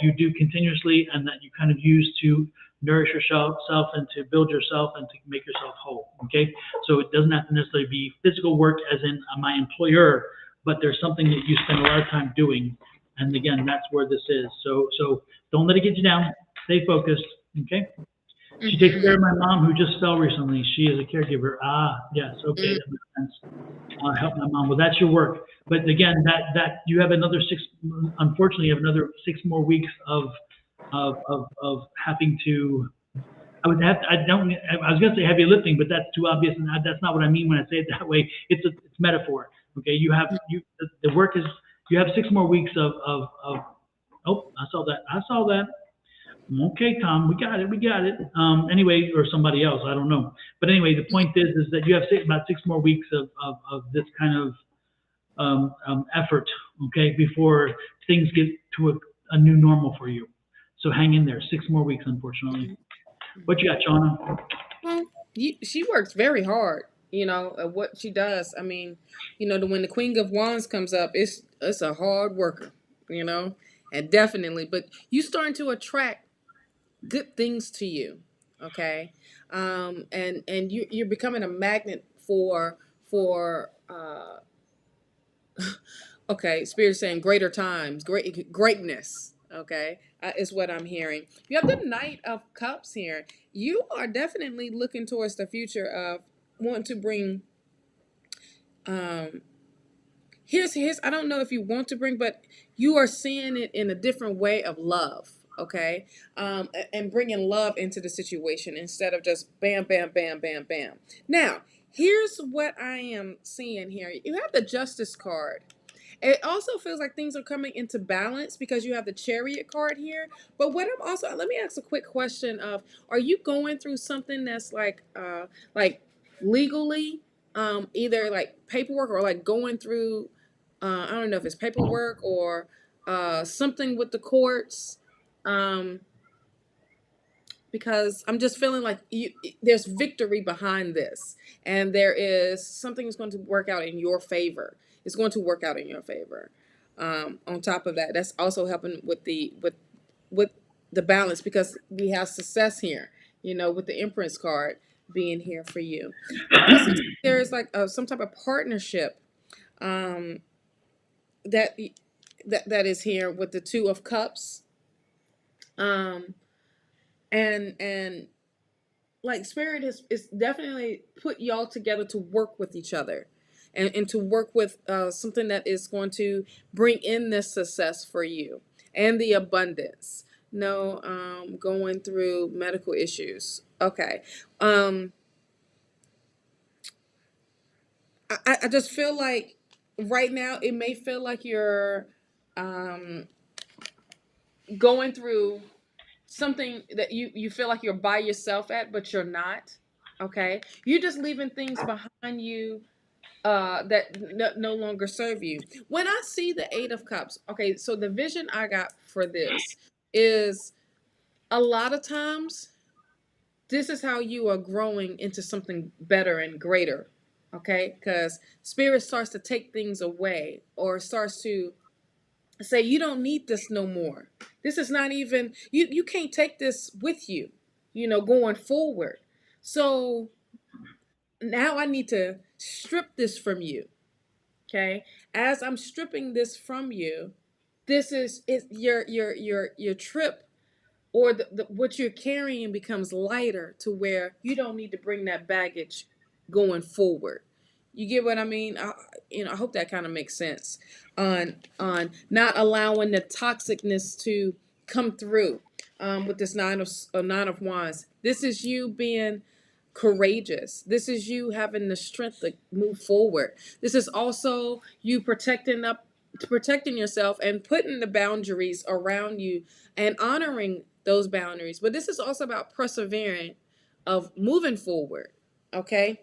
you do continuously and that you kind of use to nourish yourself and to build yourself and to make yourself whole. Okay, so it doesn't have to necessarily be physical work, as in my employer, but there's something that you spend a lot of time doing. And again, that's where this is. So don't let it get you down. Stay focused. Okay. She takes care of my mom who just fell recently. She is a caregiver. Ah, yes. Okay, that makes sense. Help my mom. Well, that's your work. But again, that you have another 6. Unfortunately, you have another 6 more weeks of having to. I would have. I don't. I was going to say heavy lifting, but that's too obvious, and that's not what I mean when I say it that way. It's metaphor. Okay, you have the work is. You have 6 more weeks of. Oh, I saw that. I saw that. Okay, Tom, we got it. Anyway, or somebody else, I don't know. But anyway, the point is that you have about 6 more weeks of this kind of effort, okay, before things get to a new normal for you. So hang in there. 6 more weeks, unfortunately. What you got, Shawna? Well, she works very hard, at what she does. I mean, when the Queen of Wands comes up, it's a hard worker, and definitely. But you starting to attract good things to you, okay, and you're becoming a magnet for okay, Spirit saying greater times, greatness. Okay, is what I'm hearing. You have the Knight of Cups here. You are definitely looking towards the future of wanting to bring. Um, here's I don't know if you want to bring, but you are seeing it in a different way of love. Okay, and bringing love into the situation instead of just bam, bam, bam, bam, bam. Now, here's what I am seeing here. You have the Justice card. It also feels like things are coming into balance because you have the Chariot card here. But what I'm also, let me ask a quick question of, are you going through something that's like legally, either like paperwork or like going through, I don't know if it's paperwork or something with the courts, um, because I'm just feeling like there's victory behind this, and there is something that's going to work out in your favor. It's going to work out in your favor. On top of that, that's also helping with the balance because we have success here. With the Empress card being here for you. It also there's like some type of partnership um, that that is here with the Two of Cups, um, and like Spirit is definitely put y'all together to work with each other. and to work with something that is going to bring in this success for you and the abundance. No, going through medical issues. Okay. I just feel like right now it may feel like you're going through something that you feel like you're by yourself at, but you're not. Okay, you're just leaving things behind you that no longer serve you. When I see the Eight of Cups, okay, so the vision I got for this is a lot of times this is how you are growing into something better and greater. Okay, because spirit starts to take things away or starts to say you don't need this no more. This is not even you can't take this with you, going forward. So now I need to strip this from you. Okay, as I'm stripping this from you, this is your trip, or what you're carrying becomes lighter to where you don't need to bring that baggage going forward. You get what I mean? I hope that kind of makes sense on not allowing the toxicness to come through with this nine of wands. This is you being courageous. This is you having the strength to move forward. This is also you protecting yourself and putting the boundaries around you and honoring those boundaries. But this is also about persevering, of moving forward. Okay,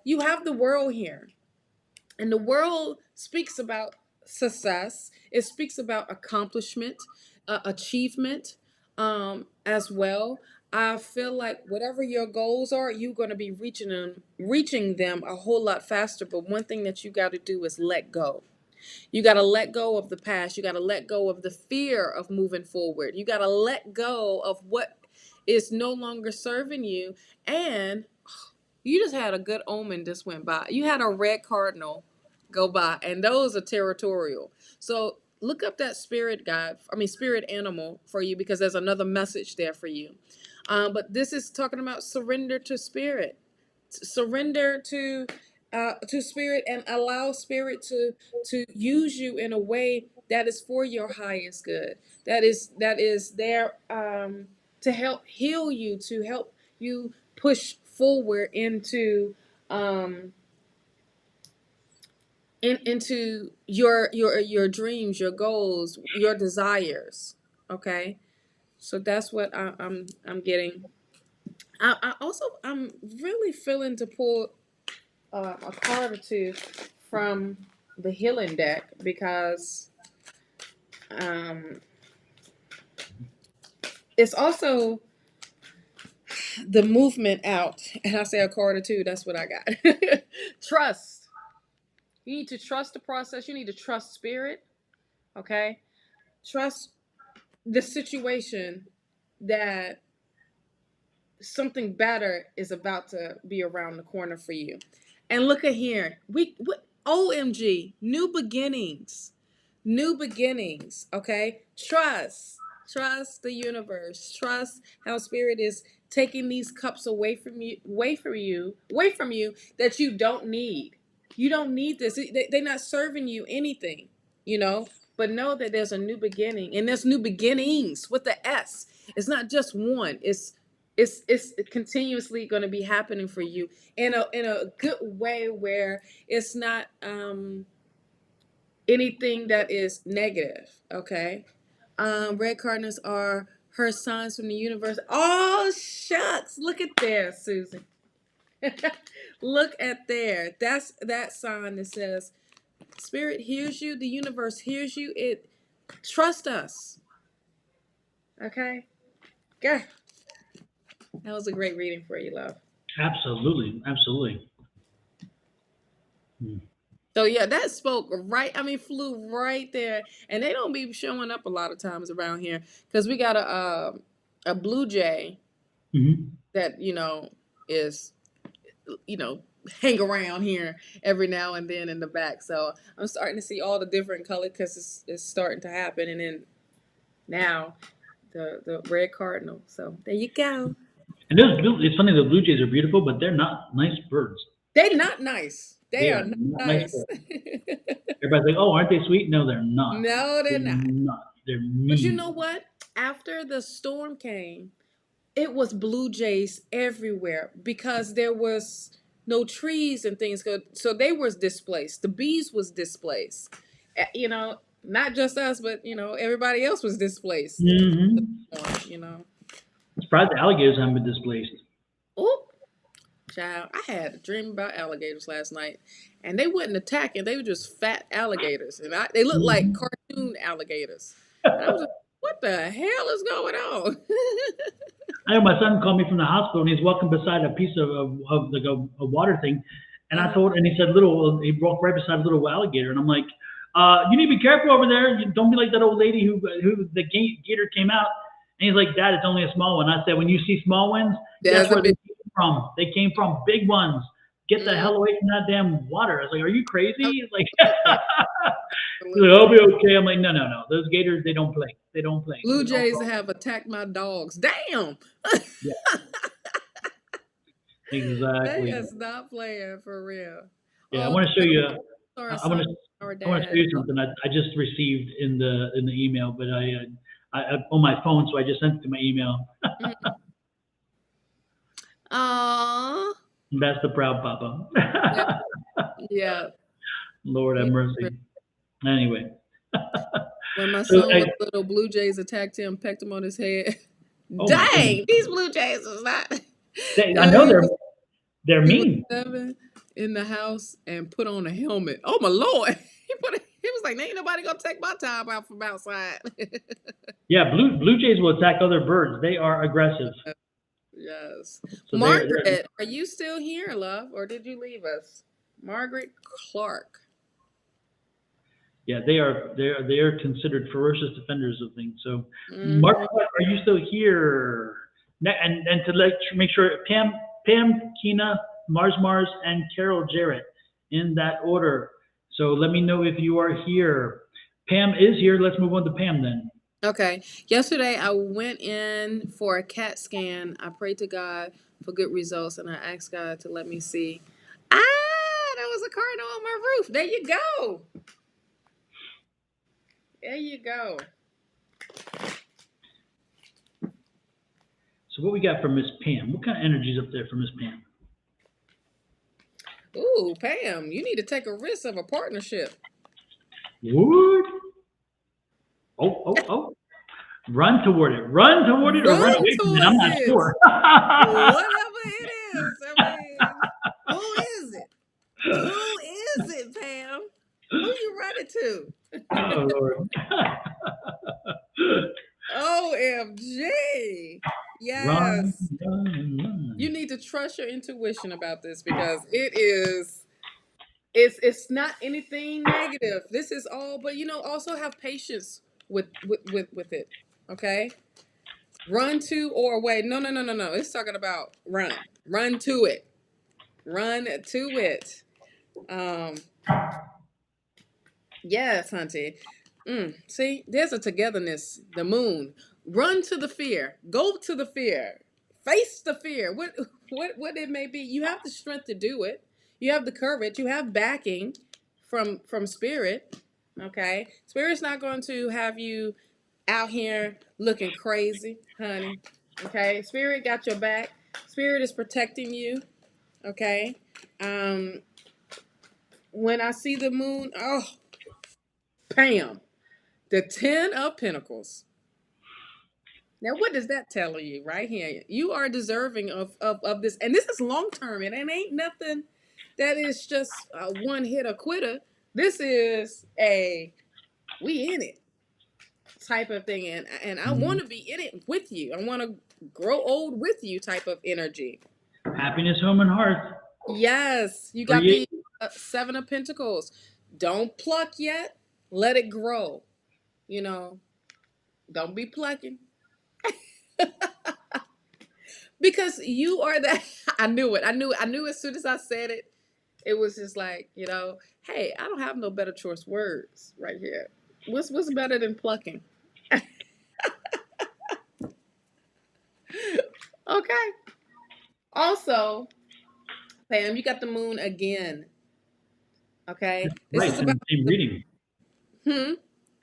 you have the world here, and the world speaks about success. It speaks about accomplishment, achievement, as well. I feel like whatever your goals are, you're going to be reaching them a whole lot faster. But one thing that you got to do is let go. You got to let go of the past. You got to let go of the fear of moving forward. You got to let go of what is no longer serving you. And you just had a good omen just went by. You had a red cardinal go by, and those are territorial. So look up that spirit animal for you, because there's another message there for you. But this is talking about surrender to spirit. Surrender to spirit and allow spirit to use you in a way that is for your highest good. That is there to help heal you, to help you push forward into your dreams, your goals, your desires. Okay, so that's what I'm getting. I'm really feeling to pull a card or two from the healing deck, because it's also the movement out, and I say a card or two. That's what I got. Trust. You need to trust the process. You need to trust spirit. Okay, trust the situation that something better is about to be around the corner for you. And look at here. OMG, new beginnings. New beginnings, okay? Trust the universe. Trust how spirit is taking these cups away from you that you don't need. You don't need this. They're not serving you anything, but know that there's a new beginning, and there's new beginnings with the S. It's not just one. It's continuously going to be happening for you in a good way, where it's not anything that is negative. Okay. Red cardinals are her signs from the universe. Oh shucks, look at there, Susan. Look at there. That's that sign that says spirit hears you, the universe hears you. It trust us. Okay. Good. That was a great reading for you, love. Absolutely. Absolutely. So yeah, that spoke right. I mean, flew right there, and they don't be showing up a lot of times around here, because we got a blue jay that is hang around here every now and then in the back. So I'm starting to see all the different colors, because it's starting to happen, and then now the red cardinal. So there you go. And it's funny, the blue jays are beautiful, but they're not nice birds. They're not nice. They They are are not not nice nice. folk. Everybody's like, oh, aren't they sweet? No, they're not. No, they're They're not. not. They're But you mean. know what? After the storm came, it was blue jays everywhere because there was no trees and things. So they was displaced. The bees was displaced. You know, not just us, but you know, everybody else was displaced. Mm-hmm. You know. Surprised the alligators haven't been displaced. Oh, child, I had a dream about alligators last night, and they wasn't attacking. They were just fat alligators, and they looked like Mm-hmm. cartoon alligators. And I was like, "What the hell is going on?" I know my son called me from the hospital and he's walking beside a piece of like a water thing. And I uh, told, and he said, he walked right beside a little alligator. And I'm like, you need to be careful over there. Don't be like that old lady who the gator came out. And he's like, Dad, it's only a small one. I said, when you see small ones, guess there's a where they big. came from? They came from big ones. Get the Mm, hell away from that damn water. I was like, are you crazy? He's like, absolutely, he's like, I'll absolutely. be okay. I'm like, no, no, no. Those gators, they don't play. They don't play. Blue So don't. jays have attacked my dogs. Damn, Yeah, they exactly. is not playing for real. Yeah, I Oh, want to show you. our I want son, to. our I want to show dad. you something I just received in the email, but on my phone, so I just sent it to my email. Aww. That's the proud papa. Yeah, yeah. Lord have Yeah. mercy. Anyway, When my so son was little, blue jays attacked him, pecked him on his head. oh my goodness, Dang, these blue jays is not. I know He was, they're he was mean. 7 in the house and put on a helmet. Oh my lord! He was like, "Ain't nobody gonna take my time out from outside." Yeah, blue jays will attack other birds. They are aggressive. Yes. So they're Margaret, are you still here, love, or did you leave us? Margaret Clark. they are considered ferocious defenders of things. So, Mark, Hmm. are you still here? And to make sure, Pam, Kina, Mars, and Carol Jarrett in that order. So let me know if you are here. Pam is here. Let's move on to Pam then. Okay. Yesterday, I went in for a CAT scan. I prayed to God for good results, and I asked God to let me see. Ah, there was a cardinal on my roof. There you go. There you go. So what we got for Miss Pam? What kind of energy's up there for Miss Pam? Ooh, Pam, you need to take a risk of a partnership. What? Oh. Run toward it. Run toward it or run Run away from it. I'm towards not it. sure. Whatever it is. I mean, who is it? Who is it, Pam? Who you running to? Oh, Lord. OMG. Run, Yes. run, You run. need to trust your intuition about this because it's not anything negative. This is all, but also have patience with it. Okay? Run to or away. No, no, no, no, no. It's talking about run. Run to it. Run to it. Um, yes, Hunty. See, there's a togetherness. The moon. Run to the fear. Go to the fear. Face the fear. What it may be. You have the strength to do it. You have the courage. You have backing from spirit. Okay, spirit's not going to have you out here looking crazy, honey. Okay, spirit got your back. Spirit is protecting you. Okay. Um, when I see the moon, oh, Pam. The Ten of Pentacles. Now, what does that tell you right here? You are deserving of this. And this is long term. And it ain't nothing that is just a one hit or quitter. This is a we in it type of thing. And I want to be in it with you. I want to grow old with you type of energy. Happiness, home, and hearth. Yes, you got Create. the Seven of Pentacles. Don't pluck yet. Let it grow. You know, don't be plucking. Because you are that. I knew it. I knew as soon as I said it. It was just like, hey, I don't have no better choice words right here. What's better than plucking? Okay. Also, Pam, you got the moon again. Okay, this Right, is in the about same reading.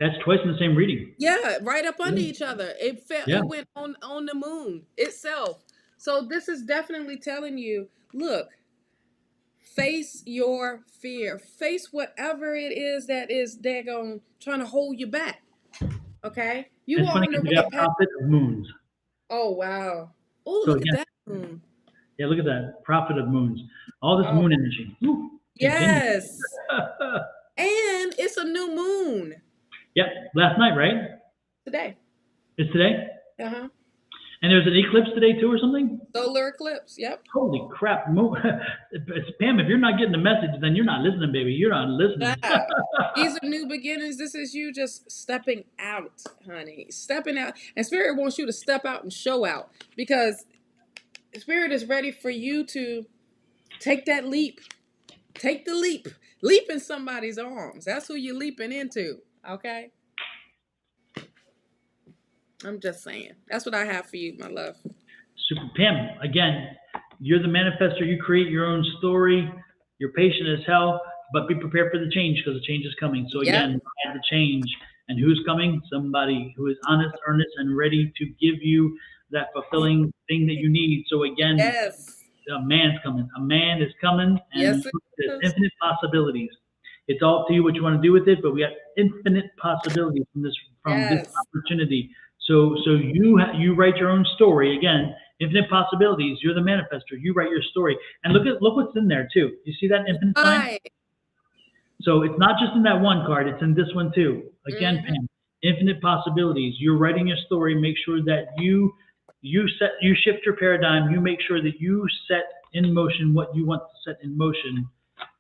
That's twice in the same reading. Yeah, right up under each other. It fell. Yeah. It went on the moon itself. So this is definitely telling you, look, face your fear. Face whatever it is that is daggone trying to hold you back. Okay, you It's are funny on the because we right got path. Prophet of Moons. Oh wow. Oh, So look at again, that moon. yeah, look at that. Prophet of Moons. All this Oh moon energy. Ooh, continue. yes, and it's a new moon Yep, last night, right? today. It's today? Uh-huh. And there's an eclipse today too or something? Solar eclipse. Yep. Holy crap. Pam, if you're not getting the message, then you're not listening, baby. You're not listening. Yeah. These are new beginnings. This is you just stepping out, honey. Stepping out. And Spirit wants you to step out and show out because Spirit is ready for you to take that leap. Take the leap. Leap in somebody's arms. That's who you're leaping into. Okay? I'm just saying. That's what I have for you, my love. Super Pam, again, you're the manifestor. You create your own story. You're patient as hell, but be prepared for the change because the change is coming. So again, ride the change. And who's coming? Somebody who is honest, earnest, and ready to give you that fulfilling thing that you need. So again, Yes. a man's coming. A man is coming, and Yes, it there's is. infinite possibilities. It's all up to you what you want to do with it, but we got infinite possibilities from this Yes. opportunity. So you write your own story again. Infinite possibilities. You're the manifestor. You write your story, and look what's in there too. You see that infinite sign? Right. So it's not just in that one card, it's in this one too. Again, Pam, infinite possibilities. You're writing your story. Make sure that you shift your paradigm. You make sure that you set in motion what you want to set in motion,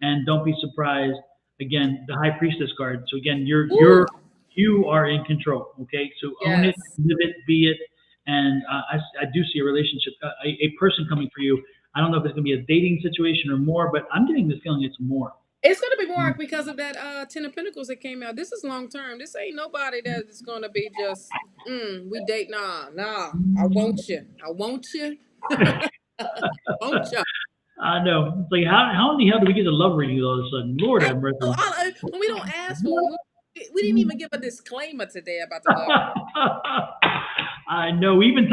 and don't be surprised. Again, the High Priestess card. So again, you are in control. Okay, so own it, Yes. live it, be it. And I do see a relationship, a person coming for you. I don't know if it's going to be a dating situation or more, but I'm getting this feeling it's more. It's gonna be more because of that Ten of Pentacles that came out. This is long term. This ain't nobody that is gonna be just we date. Nah. I want you. I want you. Want you. I know. It's like how in the hell do we get a love reading all of a sudden? Lord have mercy. When we don't ask for them, we didn't even give a disclaimer today about the love. I know. We even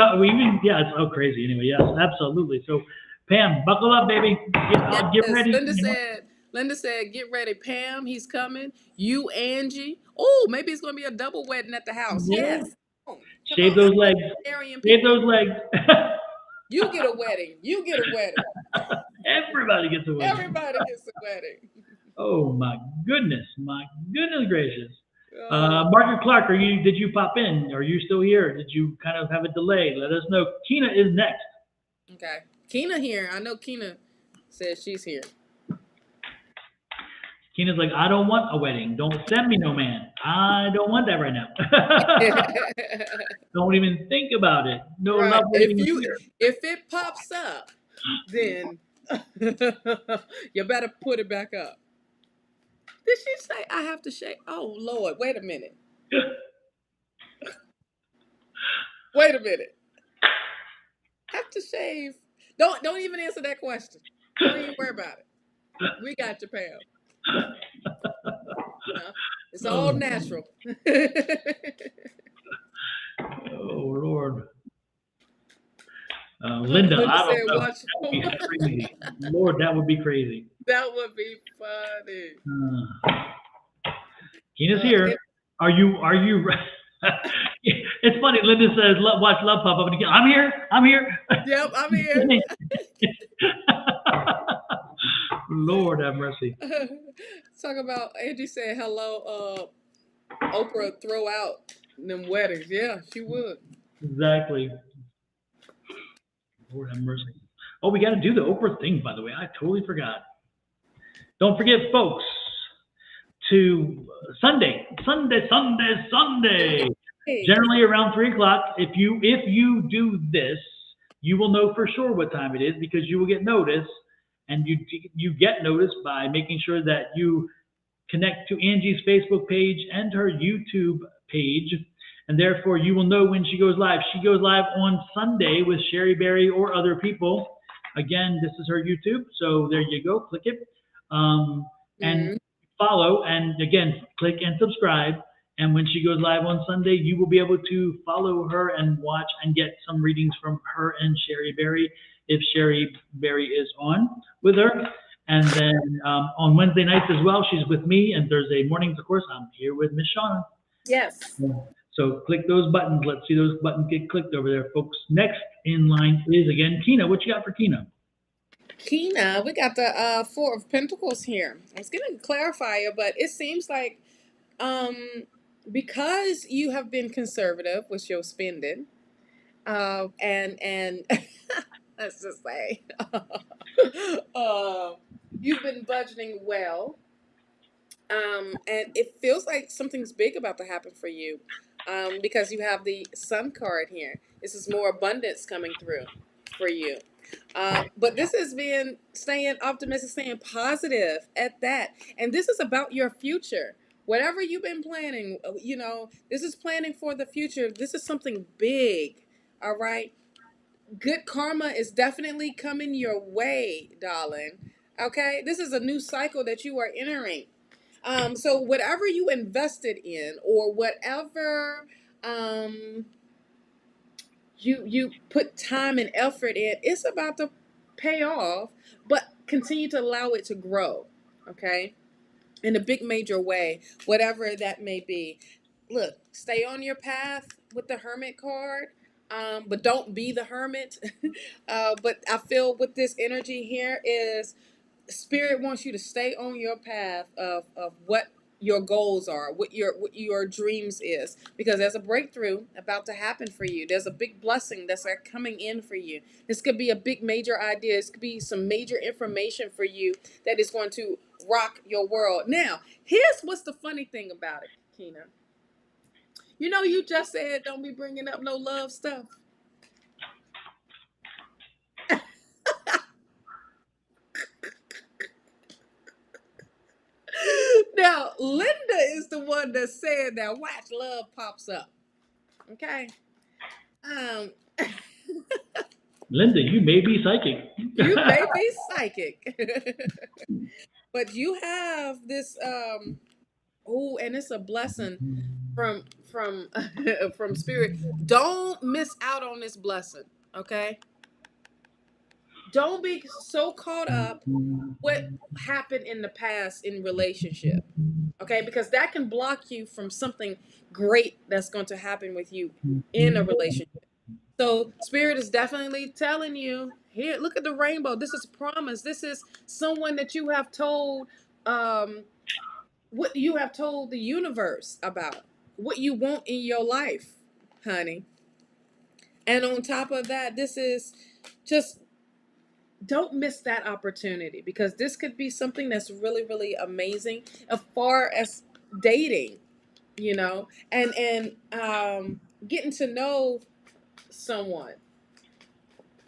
yeah, it's so crazy. Anyway, yes, absolutely. So, Pam, buckle up, baby. Get ready. Linda said, get ready, Pam. He's coming. You, Angie. Oh, maybe it's gonna be a double wedding at the house. Yeah. Yes. Shave those legs. Shave those legs. You get a wedding. You get a wedding. Everybody gets a wedding. Everybody gets a wedding. Oh my goodness gracious. Margaret Clark, did you pop in? Are you still here? Did you kind of have a delay? Let us know. Kina is next. Okay. Kina here. I know Kina says she's here. Kina's like, I don't want a wedding. Don't send me no man. I don't want that right now. Don't even think about it. No love wedding here. If it pops up, then you better put it back up. Did she say I have to shave? Oh Lord, wait a minute. Wait a minute. Have to shave. Don't even answer that question. Don't even worry about it. We got you, Pam. It's all natural. Oh Lord. Linda, I don't know. That would be crazy. Lord, that would be crazy. That would be funny. Kina's here. Are you? It's funny. Linda says, "Watch Love pop up." And I'm here. Yep, I'm here. Lord have mercy. Talk about Angie said hello. Oprah throw out them weddings. Yeah, she would. Exactly. Lord have mercy. Oh, we got to do the Oprah thing, by the way. I totally forgot. Don't forget, folks, to Sunday. Generally around 3 o'clock. If you do this, you will know for sure what time it is because you will get notice, and you get notice by making sure that you connect to Angie's Facebook page and her YouTube page, and therefore you will know when she goes live. She goes live on Sunday with Sherry Berry or other people. Again, this is her YouTube, so there you go. Click it. And follow. And again, click and subscribe. And when she goes live on Sunday, you will be able to follow her and watch and get some readings from her and Sherry Berry if Sherry Berry is on with her. And then on Wednesday nights as well, she's with me. And Thursday mornings, of course, I'm here with Miss Shawna. Yes. So click those buttons. Let's see those buttons get clicked over there, folks. Next in line is, again, Kina. What you got for Kina? Kina, we got the Four of Pentacles here. I was going to clarify it, but it seems like because you have been conservative with your spending, and let's just say you've been budgeting well, and it feels like something's big about to happen for you, because you have the Sun card here. This is more abundance coming through for you. But this has been staying optimistic, staying positive at that. And this is about your future. Whatever you've been planning, this is planning for the future. This is something big. All right. Good karma is definitely coming your way, darling. Okay. This is a new cycle that you are entering. So whatever you invested in, or whatever, you put time and effort in, it's about to pay off, but continue to allow it to grow, okay, in a big major way, whatever that may be. Look, stay on your path with the Hermit card, but don't be the hermit. But I feel with this energy here is Spirit wants you to stay on your path of what your goals are, what your dreams is, because there's a breakthrough about to happen for you. There's a big blessing that's coming in for you. This could be a big major idea. This could be some major information for you that is going to rock your world. Now, here's what's the funny thing about it, Kina. You just said don't be bringing up no love stuff. Now, Linda is the one that said that watch love pops up. Okay. Linda, you may be psychic. You may be psychic. But you have this and it's a blessing from from Spirit. Don't miss out on this blessing, okay? Don't be so caught up what happened in the past in relationship. Okay? Because that can block you from something great that's going to happen with you in a relationship. So Spirit is definitely telling you, here, look at the rainbow. This is promise. This is someone that you have told what you have told the universe about, what you want in your life, honey. And on top of that, this is just, don't miss that opportunity, because this could be something that's really, really amazing as far as dating, and getting to know someone,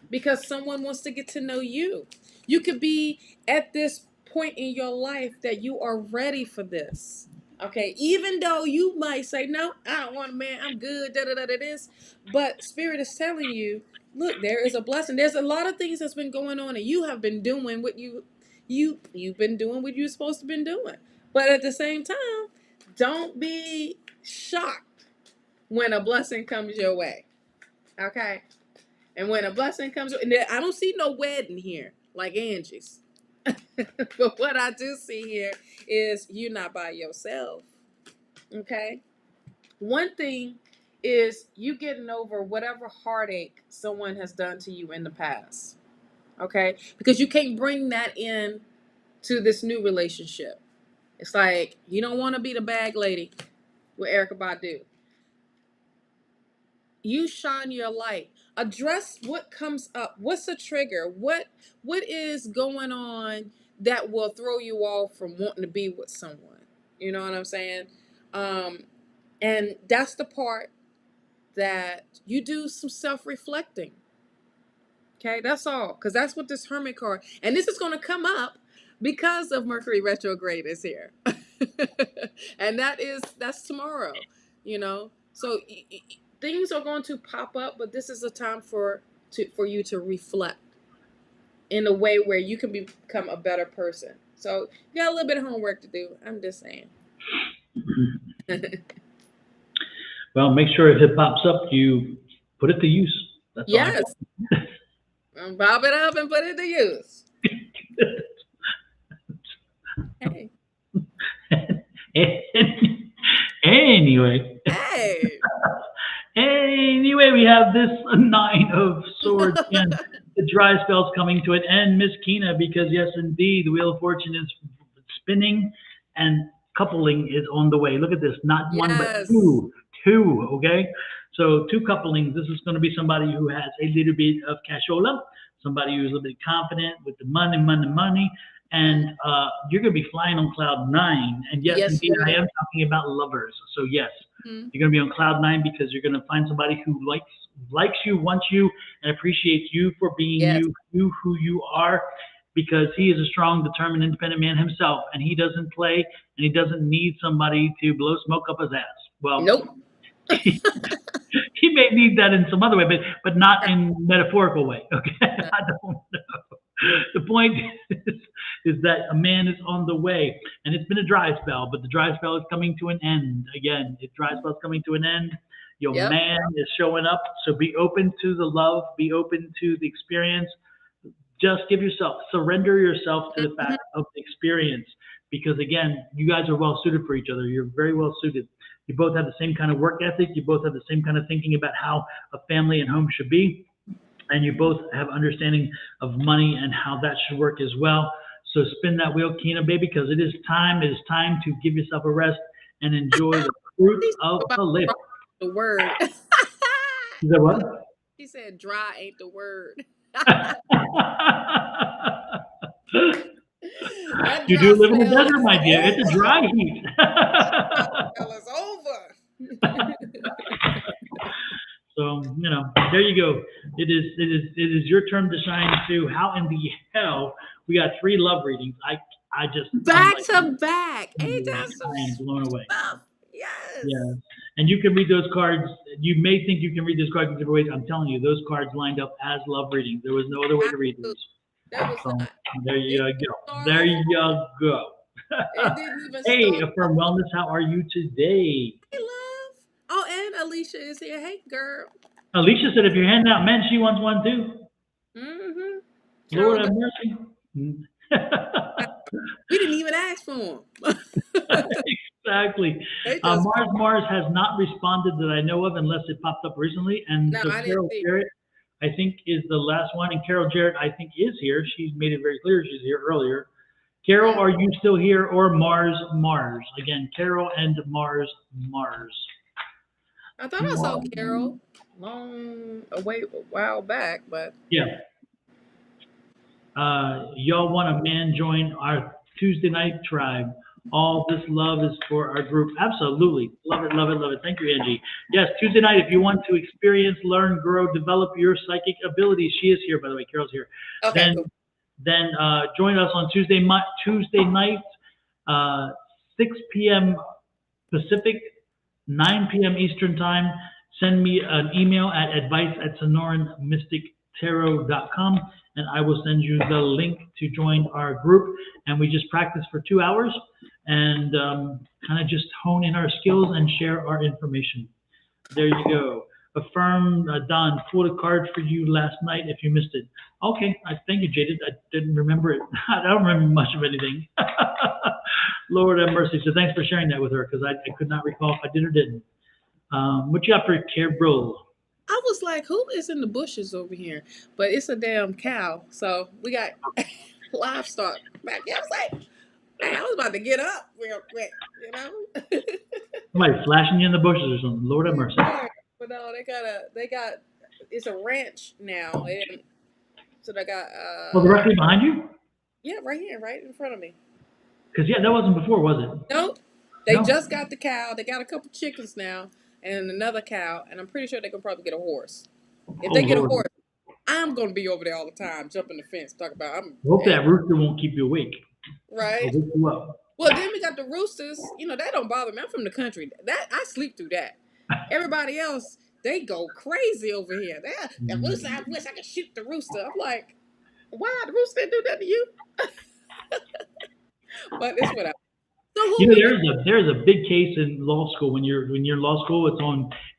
because someone wants to get to know you. You could be at this point in your life that you are ready for this. Okay, even though you might say, no, I don't want a man, I'm good, this. But Spirit is telling you, look, there is a blessing. There's a lot of things that's been going on, and you have been doing what you've been doing what you're supposed to been doing. But at the same time, don't be shocked when a blessing comes your way. Okay? And when a blessing comes, and I don't see no wedding here like Angie's. But what I do see here is you're not by yourself. Okay? One thing is you getting over whatever heartache someone has done to you in the past. Okay? Because you can't bring that in to this new relationship. It's like you don't want to be the bag lady with Erykah Badu. You shine your light. Address what comes up. What's the trigger? What is going on that will throw you off from wanting to be with someone? You know what I'm saying? And that's the part that you do some self-reflecting. Okay, that's all. Because that's what this Hermit card, and this is going to come up because of Mercury retrograde is here. And that's tomorrow, So things are going to pop up, but this is a time for you to reflect in a way where you can become a better person. So you got a little bit of homework to do. I'm just saying. Well, make sure if it pops up, you put it to use. That's all. Yes. Bob it up and put it to use. Hey. Anyway. Hey. Anyway, we have this Nine of Swords and the dry spell's coming to an end, Miss Kina, because yes, indeed, the Wheel of Fortune is spinning and coupling is on the way. Look at this, not one, but Yes. two, okay? So two couplings. This is going to be somebody who has a little bit of cashola, somebody who's a little bit confident with the money, and you're going to be flying on cloud nine. And yes, Yes, indeed, you I will. am talking about lovers. So yes, Mhm. you're going to be on cloud nine because you're going to find somebody who likes you, wants you, and appreciates you for being Yes. you who you are, because he is a strong, determined, independent man himself, and he doesn't play, and he doesn't need somebody to blow smoke up his ass. Well, Nope. he may need that in some other way, but not in metaphorical way. Okay, No. I don't know. The point is that a man is on the way, and it's been a dry spell, but the dry spell is coming to an end. Again, the dry spell is coming to an end. Your Yep. man is showing up, so be open to the love, be open to the experience. Just surrender yourself to the fact of the experience, because again, you guys are well suited for each other. You're very well suited. You both have the same kind of work ethic. You both have the same kind of thinking about how a family and home should be. And you both have understanding of money and how that should work as well. So spin that wheel, Kina, baby, because it is time. It is time to give yourself a rest and enjoy the fruit of the labor. The word. Is that what? She said dry ain't the word. That You dry do live in the spell desert, is my dear. It's a over. dry heat. Spell is over. So, there you go. It is your turn to shine too. How in the hell we got 3 love readings? I'm Back like, to back. Ain't that I some am blown away. stuff? Yes. Yeah. And you can read those cards. You may think you can read those cards in different ways. I'm telling you, those cards lined up as love readings. There was no other way to read those. That was So not. there you It go. started There off- you go. It didn't even Hey, start. Affirm Wellness, how are you today? Hey, love. Oh, and Alicia is here. Hey, girl. Alicia said if you're handing out men, she wants one too. Mm-hmm. Lord Carol, have mercy. we didn't even ask for them. Exactly. They just Mars has not responded that I know of unless it popped up recently. And no, so I didn't Carol see. Jarrett, I think, is the last one. And Carol Jarrett, I think, is here. She's made it very clear she's here earlier. Carol, are you still here, or Mars? Again, Carol and Mars. I thought I saw Carol a while back, but Yeah. Y'all want a man join our Tuesday night tribe? All this love is for our group. Absolutely. Love it, love it, love it. Thank you, Angie. Yes, Tuesday night, if you want to experience, learn, grow, develop your psychic abilities. She is here, by the way. Carol's here. okay, Then join us on Tuesday night, 6 p.m. Pacific, 9 p.m. Eastern Time. Send me an email at advice@sonoranmystictarot.com, and I will send you the link to join our group. And we just practice for 2 hours and kind of just hone in our skills and share our information. There you go. Affirm, Don, pulled a card for you last night if you missed it. Okay, thank you, Jaded. I didn't remember it. I don't remember much of anything. Lord have mercy. So thanks for sharing that with her, because I could not recall if I did or didn't. What you got for Carol? I was like, who is in the bushes over here? But it's a damn cow. So we got livestock back there. I was like, man, I was about to get up real quick, you know? Somebody flashing you in the bushes or something. Lord have mercy. But no, it's a ranch now. And so they got, Well, directly behind you? yeah, right here, right in front of me. Because, yeah, that wasn't before, was it? Nope. They No. just got the cow. They got a couple chickens now and another cow. And I'm pretty sure they can probably get a horse. If they get a horse, I'm going to be over there all the time, jumping the fence, talk about. Hope that rooster won't keep you awake. Right. Or wake you up. Well, then we got the roosters. You know, that don't bother me. I'm from the country. I sleep through that. Everybody else, they go crazy over here. The rooster, I wish I could shoot the rooster. I'm like, Why? The Rooster didn't do that to you. But it's whatever. So You who know, we got? there's a big case in law school when you're in law school.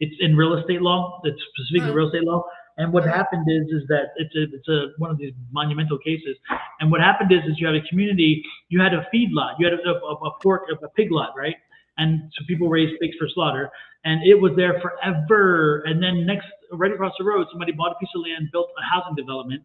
It's in real estate law. It's specifically Uh, real estate law. And what uh, happened is that it's a one of these monumental cases. And what happened is you had a community. You had a feed lot. You had a pig lot, right? And so people raised pigs for slaughter, and it was there forever. And then right across the road, somebody bought a piece of land, built a housing development.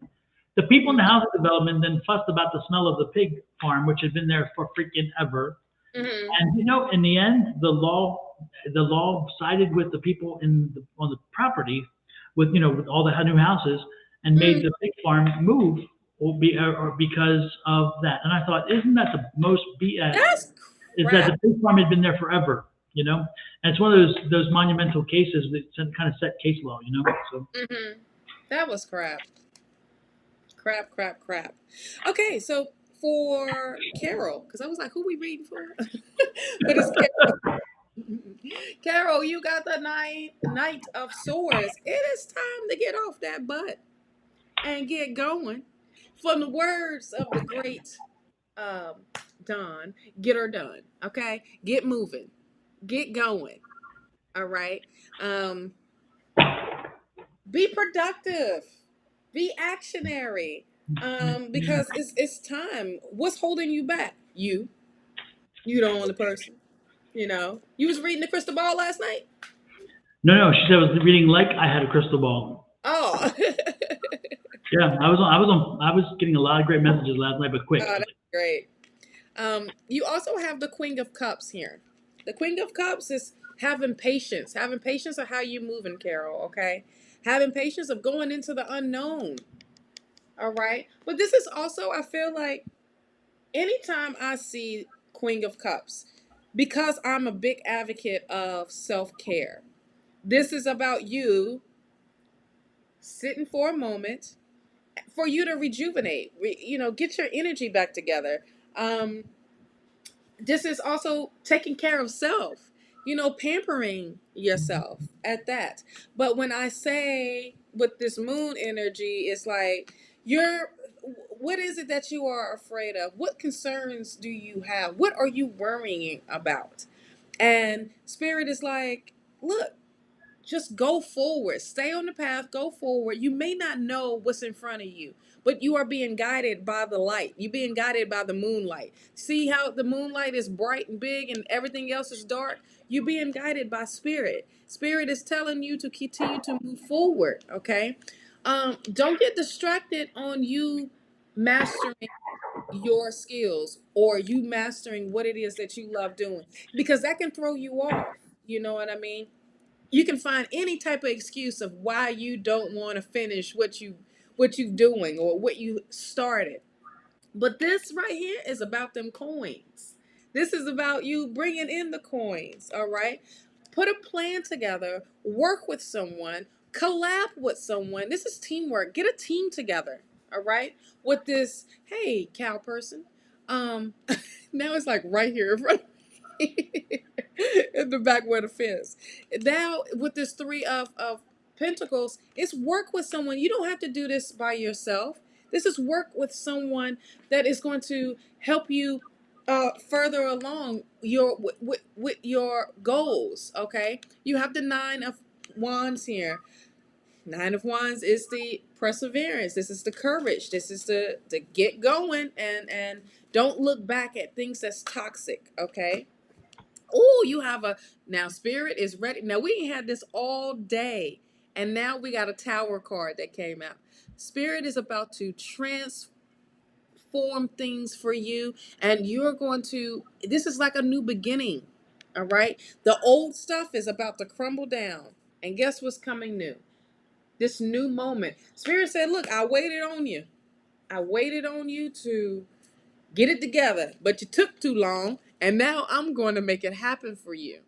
The people in the housing development then fussed about the smell of the pig farm, which had been there for freaking ever. mm-hmm. And in the end, the law sided with the people on the property, with all the new houses, and made Mm, the pig farm move, or because of that. And I thought, isn't that the most BS? that's Is that crap. the pig farm had been there forever, And it's one of those monumental cases that kind of set case law. So Mm-hmm. That was crap. Crap, crap, crap. Okay, so for Carol, because I was like, who we reading for? But it's Carol. Carol, you got the Knight of Swords. It is time to get off that butt and get going. From the words of the great um, Don, get her done. Okay, get moving, get going. All right. Um, be productive, be actionary. Because it's time. What's holding you back? You the only person. You was reading the crystal ball last night. no, she said I was reading like I had a crystal ball. Oh, Yeah, I was getting a lot of great messages last night, but quick. oh, that's great. You also have the Queen of Cups here. The Queen of Cups is having patience. Having patience of how you moving, Carol, okay? Having patience of going into the unknown. All right. But this is also, I feel like anytime I see Queen of Cups, because I'm a big advocate of self-care. This is about you sitting for a moment for you to rejuvenate, get your energy back together. Um, this is also taking care of self, pampering yourself at that. But when I say with this moon energy, it's like what is it that you are afraid of? What concerns do you have? What are you worrying about? And spirit is like, look, just go forward. Stay on the path. Go forward. You may not know what's in front of you, but you are being guided by the light. You're being guided by the moonlight. See how the moonlight is bright and big and everything else is dark? You're being guided by spirit. Spirit is telling you to continue to move forward, okay? Don't get distracted on you mastering your skills or you mastering what it is that you love doing because that can throw you off. You know what I mean? You can find any type of excuse of why you don't want to finish what you doing or what you started. But this right here is about them coins. This is about you bringing in the coins, all right? Put a plan together, work with someone, collab with someone. This is teamwork. Get a team together, all right? With this, hey, cow person. Um now it's like right here in front of me. In the back where the fence. Now with this three of pentacles, it's work with someone. You don't have to do this by yourself. This is work with someone that is going to help you further along with your goals. Okay, you have the Nine of Wands here. Nine of Wands is the perseverance. This is the courage. This is the get going and don't look back at things that's toxic. Okay. Oh, you have now spirit is ready. Now we ain't had this all day, and now we got a tower card that came out. Spirit is about to transform things for you, and you're going to. This is like a new beginning. All right, the old stuff is about to crumble down, and guess what's coming new? This new moment. Spirit said, "Look, I waited on you. I waited on you to get it together, but you took too long, and now I'm going to make it happen for you."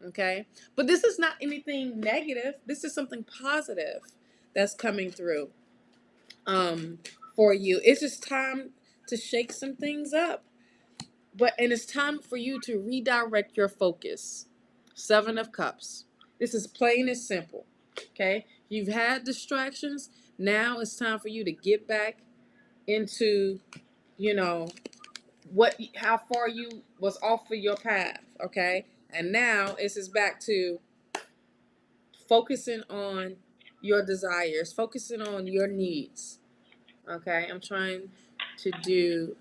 Okay? But this is not anything negative. This is something positive that's coming through for you. It's just time to shake some things up. And it's time for you to redirect your focus. Seven of Cups. This is plain and simple. Okay? You've had distractions. Now it's time for you to get back into, you know, how far you was off of your path, okay? And now it's back to focusing on your desires, focusing on your needs. Okay, I'm trying to do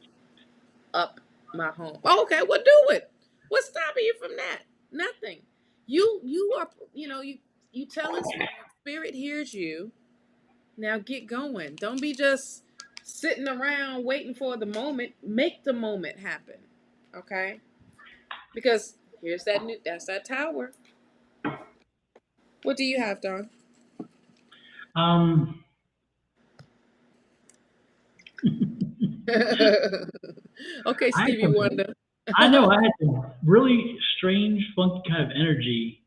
up my home. Oh, okay, well, do it. What's stopping you from that? Nothing. You are, you telling spirit hears you. Now get going. Don't be just sitting around waiting for the moment. Make the moment happen. Okay? Because that's that tower. What do you have, Don? Okay, Stevie Wonder. I know I had some really strange, funky kind of energy,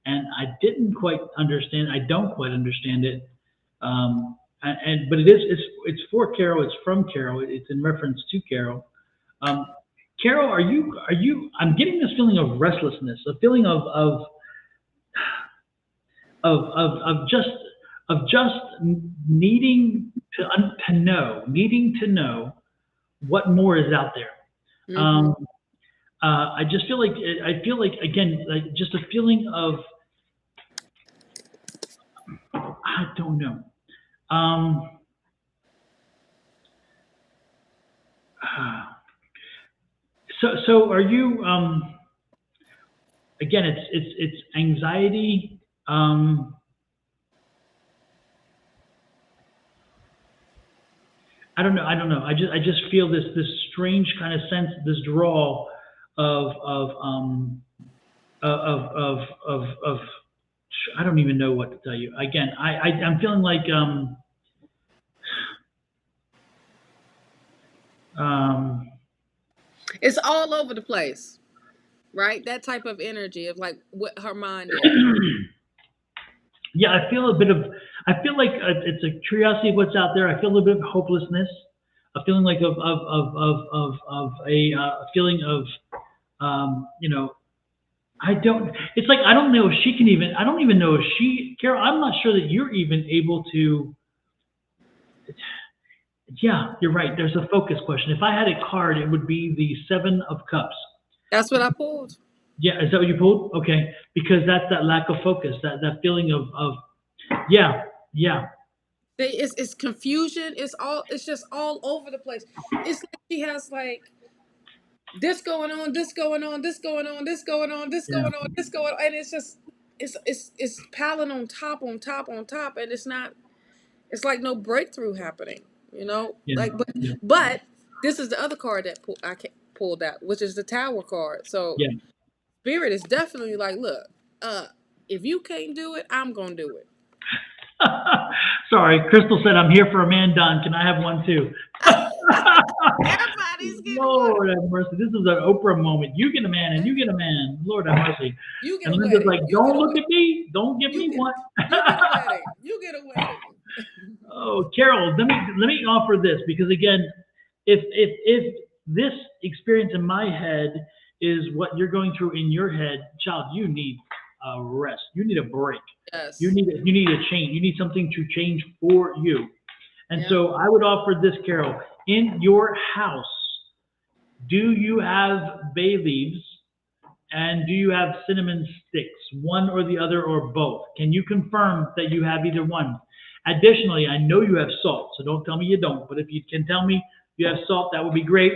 and I didn't quite understand. I don't quite understand it. But it's for Carol. It's from Carol. It's in reference to Carol. Um, Carol, are you? I'm getting this feeling of restlessness, a feeling of just needing to know what more is out there. Mm-hmm. I just feel like again, like just a feeling of I don't know. So are you? Again, it's anxiety. I don't know. I just feel this strange kind of sense, this draw of I don't even know what to tell you. Again, I'm feeling like It's all over the place, right? That type of energy of like what her mind is. yeah, I feel like it's a curiosity of what's out there. I feel a little bit of hopelessness, a feeling like a feeling of I don't. It's like I don't know if she can even. I don't even know if she, Carol. I'm not sure that you're even able to. Yeah, you're right. There's a focus question. If I had a card, it would be the Seven of Cups. That's what I pulled. Yeah, is that what you pulled? Okay, because that's that lack of focus, that feeling of yeah, yeah, It's confusion. It's just all over the place. It's like she has like this going on, this going on, this going on, this going on, this yeah, going on, this going on, and it's just it's piling on top, on top, on top, and it's not. It's like no breakthrough happening. yeah, Like yeah, but this is the other card that pulled out, which is the Tower card. So yeah. Spirit is definitely like, look, if you can't do it, I'm gonna do it. Sorry, Crystal said I'm here for a man, Don. Can I have one too? Everybody's getting one. Lord have mercy. This is an Oprah moment. You get a man and you get a man. Lord have mercy. You get And a Linda's wedding. like, You get don't a look wedding. at me. Don't give You me get one. you get a wedding. You get a wedding. Oh, Carol, let me offer this because again, if this experience in my head is what you're going through in your head, child, you need a rest. You need a break. Yes. You need a change. You need something to change for you. And Yeah. so I would offer this, Carol. In your house, do you have bay leaves and do you have cinnamon sticks? One or the other or both? Can you confirm that you have either one? Additionally, I know you have salt, so don't tell me you don't. But if you can tell me you have salt, that would be great.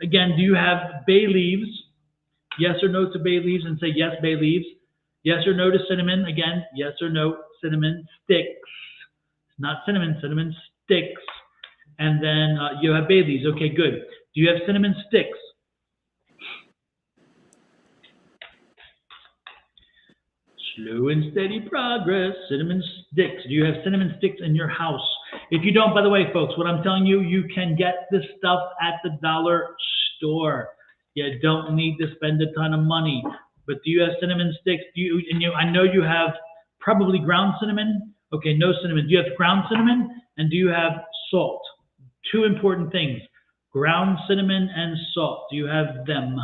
Again, do you have bay leaves? Yes or no to bay leaves and say yes, bay leaves. Yes or no to cinnamon. Again, yes or no, cinnamon sticks. Not cinnamon, cinnamon sticks. And then you have bay leaves. Okay, good. Do you have cinnamon sticks? Slow and steady progress. Cinnamon sticks. Do you have cinnamon sticks in your house? If you don't, by the way, folks, what I'm telling you, you can get this stuff at the dollar store. You don't need to spend a ton of money. But do you have cinnamon sticks? I know you have probably ground cinnamon. Okay, no cinnamon. Do you have ground cinnamon? And do you have salt? Two important things. Ground cinnamon and salt. Do you have them?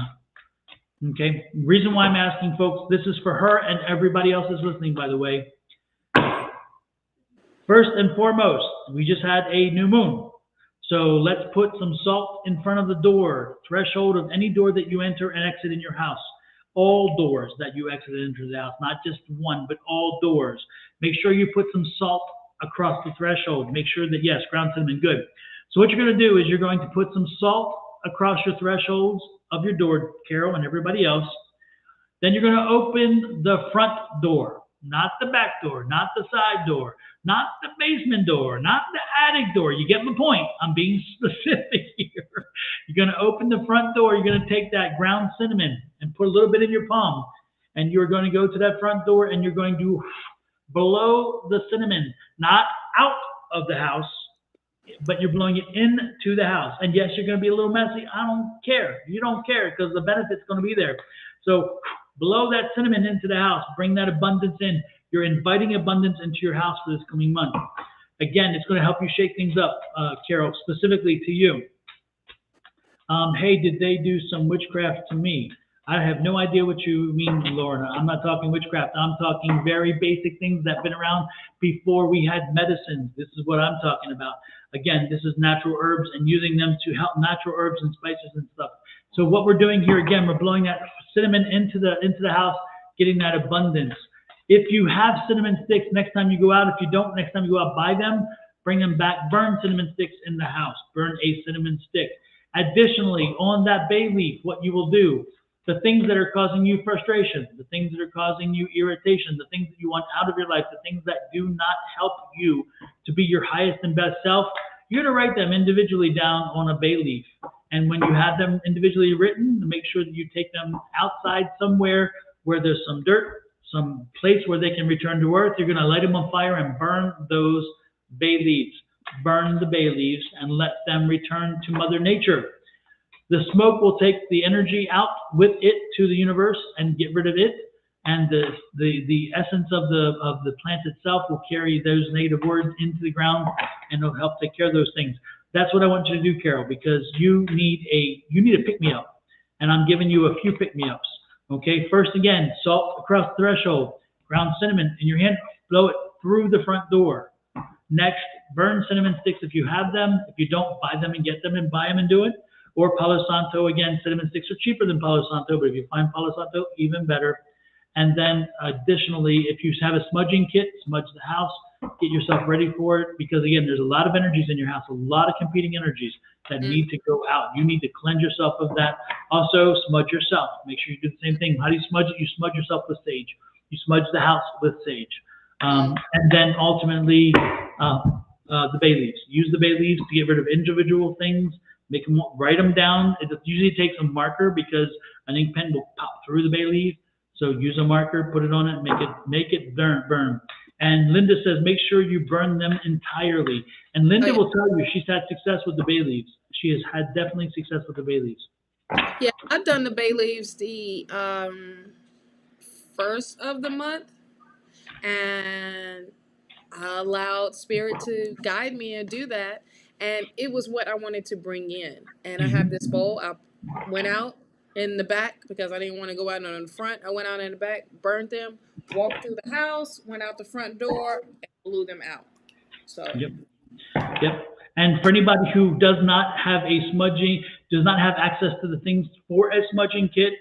Okay. Reason why I'm asking, folks, this is for her and everybody else is listening, by the way. First and foremost, we just had a new moon. So let's put some salt in front of the door, threshold of any door that you enter and exit in your house. All doors that you exit and enter the house, not just one, but all doors. Make sure you put some salt across the threshold. Make sure that, yes, ground cinnamon, good. So what you're going to do is you're going to put some salt across your thresholds of your door, Carol, and everybody else. Then you're going to open the front door, not the back door, not the side door, not the basement door, not the attic door. You get my point. I'm being specific here. You're going to open the front door. You're going to take that ground cinnamon and put a little bit in your palm. And you're going to go to that front door and you're going to blow the cinnamon, not out of the house, but you're blowing it into the house. And yes, you're going to be a little messy. I don't care. You don't care because the benefit's going to be there. So blow that cinnamon into the house. Bring that abundance in. You're inviting abundance into your house for this coming month. Again, it's going to help you shake things up, Carol, specifically to you. Hey, did they do some witchcraft to me? I have no idea what you mean, Lorna. I'm not talking witchcraft. I'm talking very basic things that have been around before we had medicines. This is what I'm talking about. Again, this is natural herbs and using them to help, natural herbs and spices and stuff. So what we're doing here, again, we're blowing that cinnamon into the house, getting that abundance. If you have cinnamon sticks, next time you go out, if you don't, next time you go out, buy them, bring them back, burn cinnamon sticks in the house, burn a cinnamon stick. Additionally, on that bay leaf, what you will do, the things that are causing you frustration, the things that are causing you irritation, the things that you want out of your life, the things that do not help you to be your highest and best self, you're going to write them individually down on a bay leaf. And when you have them individually written, make sure that you take them outside somewhere where there's some dirt, some place where they can return to earth. You're going to light them on fire and burn those bay leaves. Burn the bay leaves and let them return to Mother Nature. The smoke will take the energy out with it to the universe and get rid of it. And the essence of the plant itself will carry those negative words into the ground and it'll help take care of those things. That's what I want you to do, Carol, because you need a pick-me-up. And I'm giving you a few pick-me-ups. Okay, first again, salt across the threshold, ground cinnamon in your hand, blow it through the front door. Next, burn cinnamon sticks if you have them. If you don't, buy them and get them and buy them and do it. Or Palo Santo, again, cinnamon sticks are cheaper than Palo Santo, but if you find Palo Santo, even better. And then additionally, if you have a smudging kit, smudge the house, get yourself ready for it. Because again, there's a lot of energies in your house, a lot of competing energies that need to go out. You need to cleanse yourself of that. Also, smudge yourself. Make sure you do the same thing. How do you smudge it? You smudge yourself with sage. You smudge the house with sage. And then ultimately, the bay leaves. Use the bay leaves to get rid of individual things. Make them, write them down. It usually takes a marker because an ink pen will pop through the bay leaf. So use a marker, put it on it, make it burn. And Linda says, make sure you burn them entirely. And Linda will tell you she's had success with the bay leaves. She has had definitely success with the bay leaves. Yeah, I've done the bay leaves the first of the month, and I allowed Spirit to guide me and do that. And it was what I wanted to bring in. And I have this bowl. I went out in the back because I didn't want to go out in the front. I went out in the back, burned them, walked through the house, went out the front door, and blew them out. So. Yep. And for anybody who does not have a smudging, does not have access to the things for a smudging kit,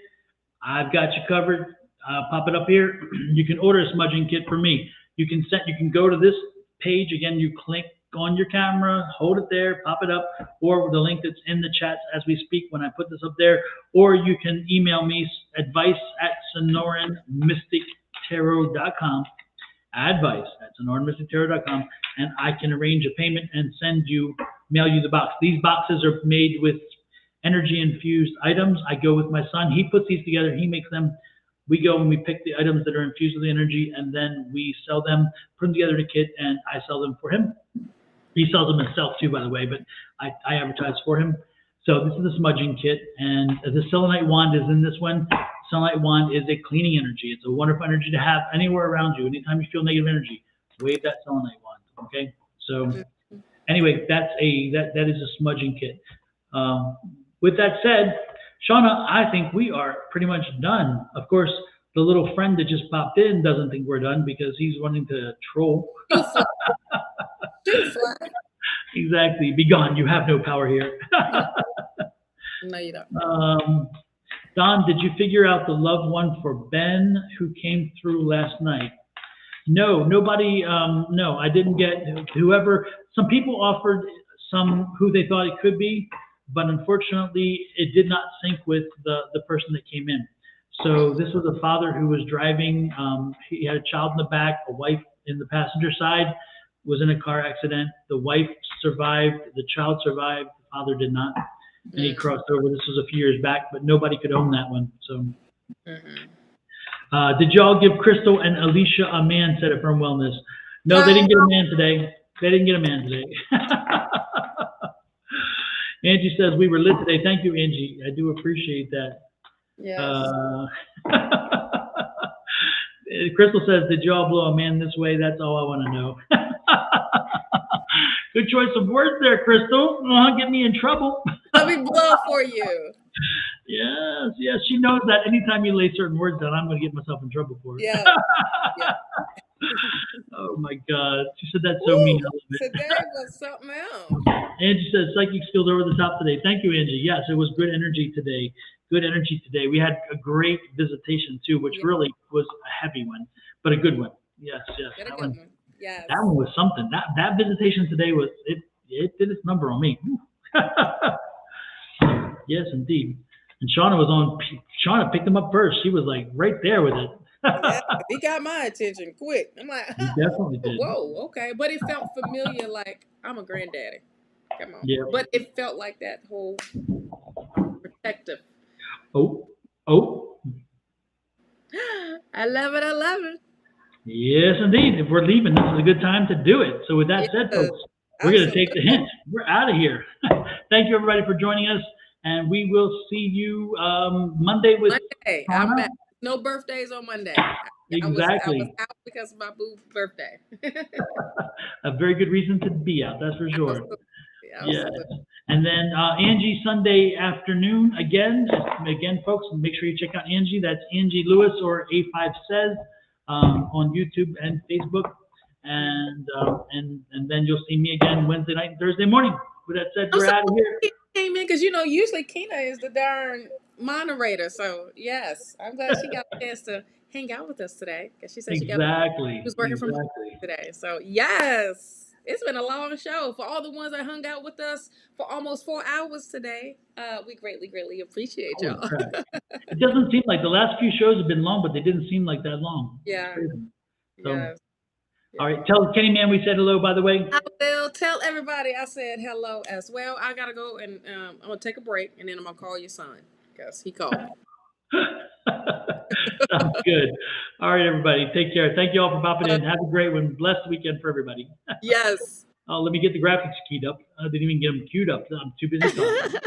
I've got you covered. I'll pop it up here. You can order a smudging kit for me. You can go to this page. Again, you click on your camera, hold it there, pop it up, or the link that's in the chat as we speak when I put this up there, or you can email me advice@sonoranmystictarot.com, advice@sonoranmystictarot.com, and I can arrange a payment and mail you the box. These boxes are made with energy infused items. I go with my son. He puts these together. He makes them. We go and we pick the items that are infused with the energy, and then we sell them, put them together in a kit, and I sell them for him. He sells them himself too, by the way, but I advertise for him. So this is the smudging kit, and the selenite wand is in this one. Selenite wand is a cleaning energy. It's a wonderful energy to have anywhere around you. Anytime you feel negative energy, wave that selenite wand. Okay. So anyway, that is a smudging kit. With that said, Shawna, I think we are pretty much done. Of course, the little friend that just popped in doesn't think we're done because he's wanting to troll. Exactly. Be gone. You have no power here. No, you don't. Don, did you figure out the loved one for Ben who came through last night? No, nobody. No, I didn't get whoever. Some people offered some who they thought it could be, but unfortunately, it did not sync with the person that came in. So this was a father who was driving. He had a child in the back, a wife in the passenger side, was in a car accident. The wife survived, the child survived, the father did not, and he crossed over. This was a few years back, but nobody could own that one. So. Did y'all give Crystal and Alicia a man, said Affirm Wellness? No, they didn't get a man today. They didn't get a man today. Angie says, we were lit today. Thank you, Angie. I do appreciate that. Yes. Crystal says, did y'all blow a man this way? That's all I want to know. Good choice of words there, Crystal. Get me in trouble. Let me blow for you. Yes, she knows that anytime you lay certain words down, I'm going to get myself in trouble for it. Yeah. Oh my God, she said that so mean. I love it. Today was something else. Angie says psychic skills over the top today. Thank you, Angie. Yes, it was good energy today. Good energy today. We had a great visitation too, which really was a heavy one, but a good one. Yes. That one. Yes. That one was something. That visitation today was it did its number on me. Yes, indeed. And Shawna picked him up first. She was like right there with it. Yeah, he got my attention quick. I'm like, he definitely did. Whoa, okay. But it felt familiar, like I'm a granddaddy. Come on. Yeah. But it felt like that whole protective. Oh. I love it. Yes, indeed. If we're leaving, this is a good time to do it. So with that said, folks, we're going to take the hint. We're out of here. Thank you, everybody, for joining us. And we will see you Monday with Monday. I'm back. No birthdays on Monday. Exactly. I was out because of my boo's birthday. A very good reason to be out, that's for sure. Yes. And then Angie Sunday afternoon again, folks, make sure you check out Angie. That's Angie Lewis or A5 Says on YouTube and Facebook. And then you'll see me again Wednesday night and Thursday morning. With that said, we're out of here. Came in because usually Kina is the darn moderator. So yes, I'm glad she got a chance to hang out with us today because she said she was working from home today. So yes, it's been a long show for all the ones that hung out with us for almost 4 hours today. We greatly appreciate y'all. It doesn't seem like the last few shows have been long, but they didn't seem like that long. Yeah. So. Yes. All right, tell Kenny Man we said hello, by the way. I will tell everybody I said hello as well. I gotta go and I'm gonna take a break and then I'm gonna call your son because he called me. Sounds good. All right, everybody, take care. Thank you all for popping in. Have a great one. Blessed weekend for everybody. Yes. Let me get the graphics keyed up. I didn't even get them queued up. I'm too busy talking.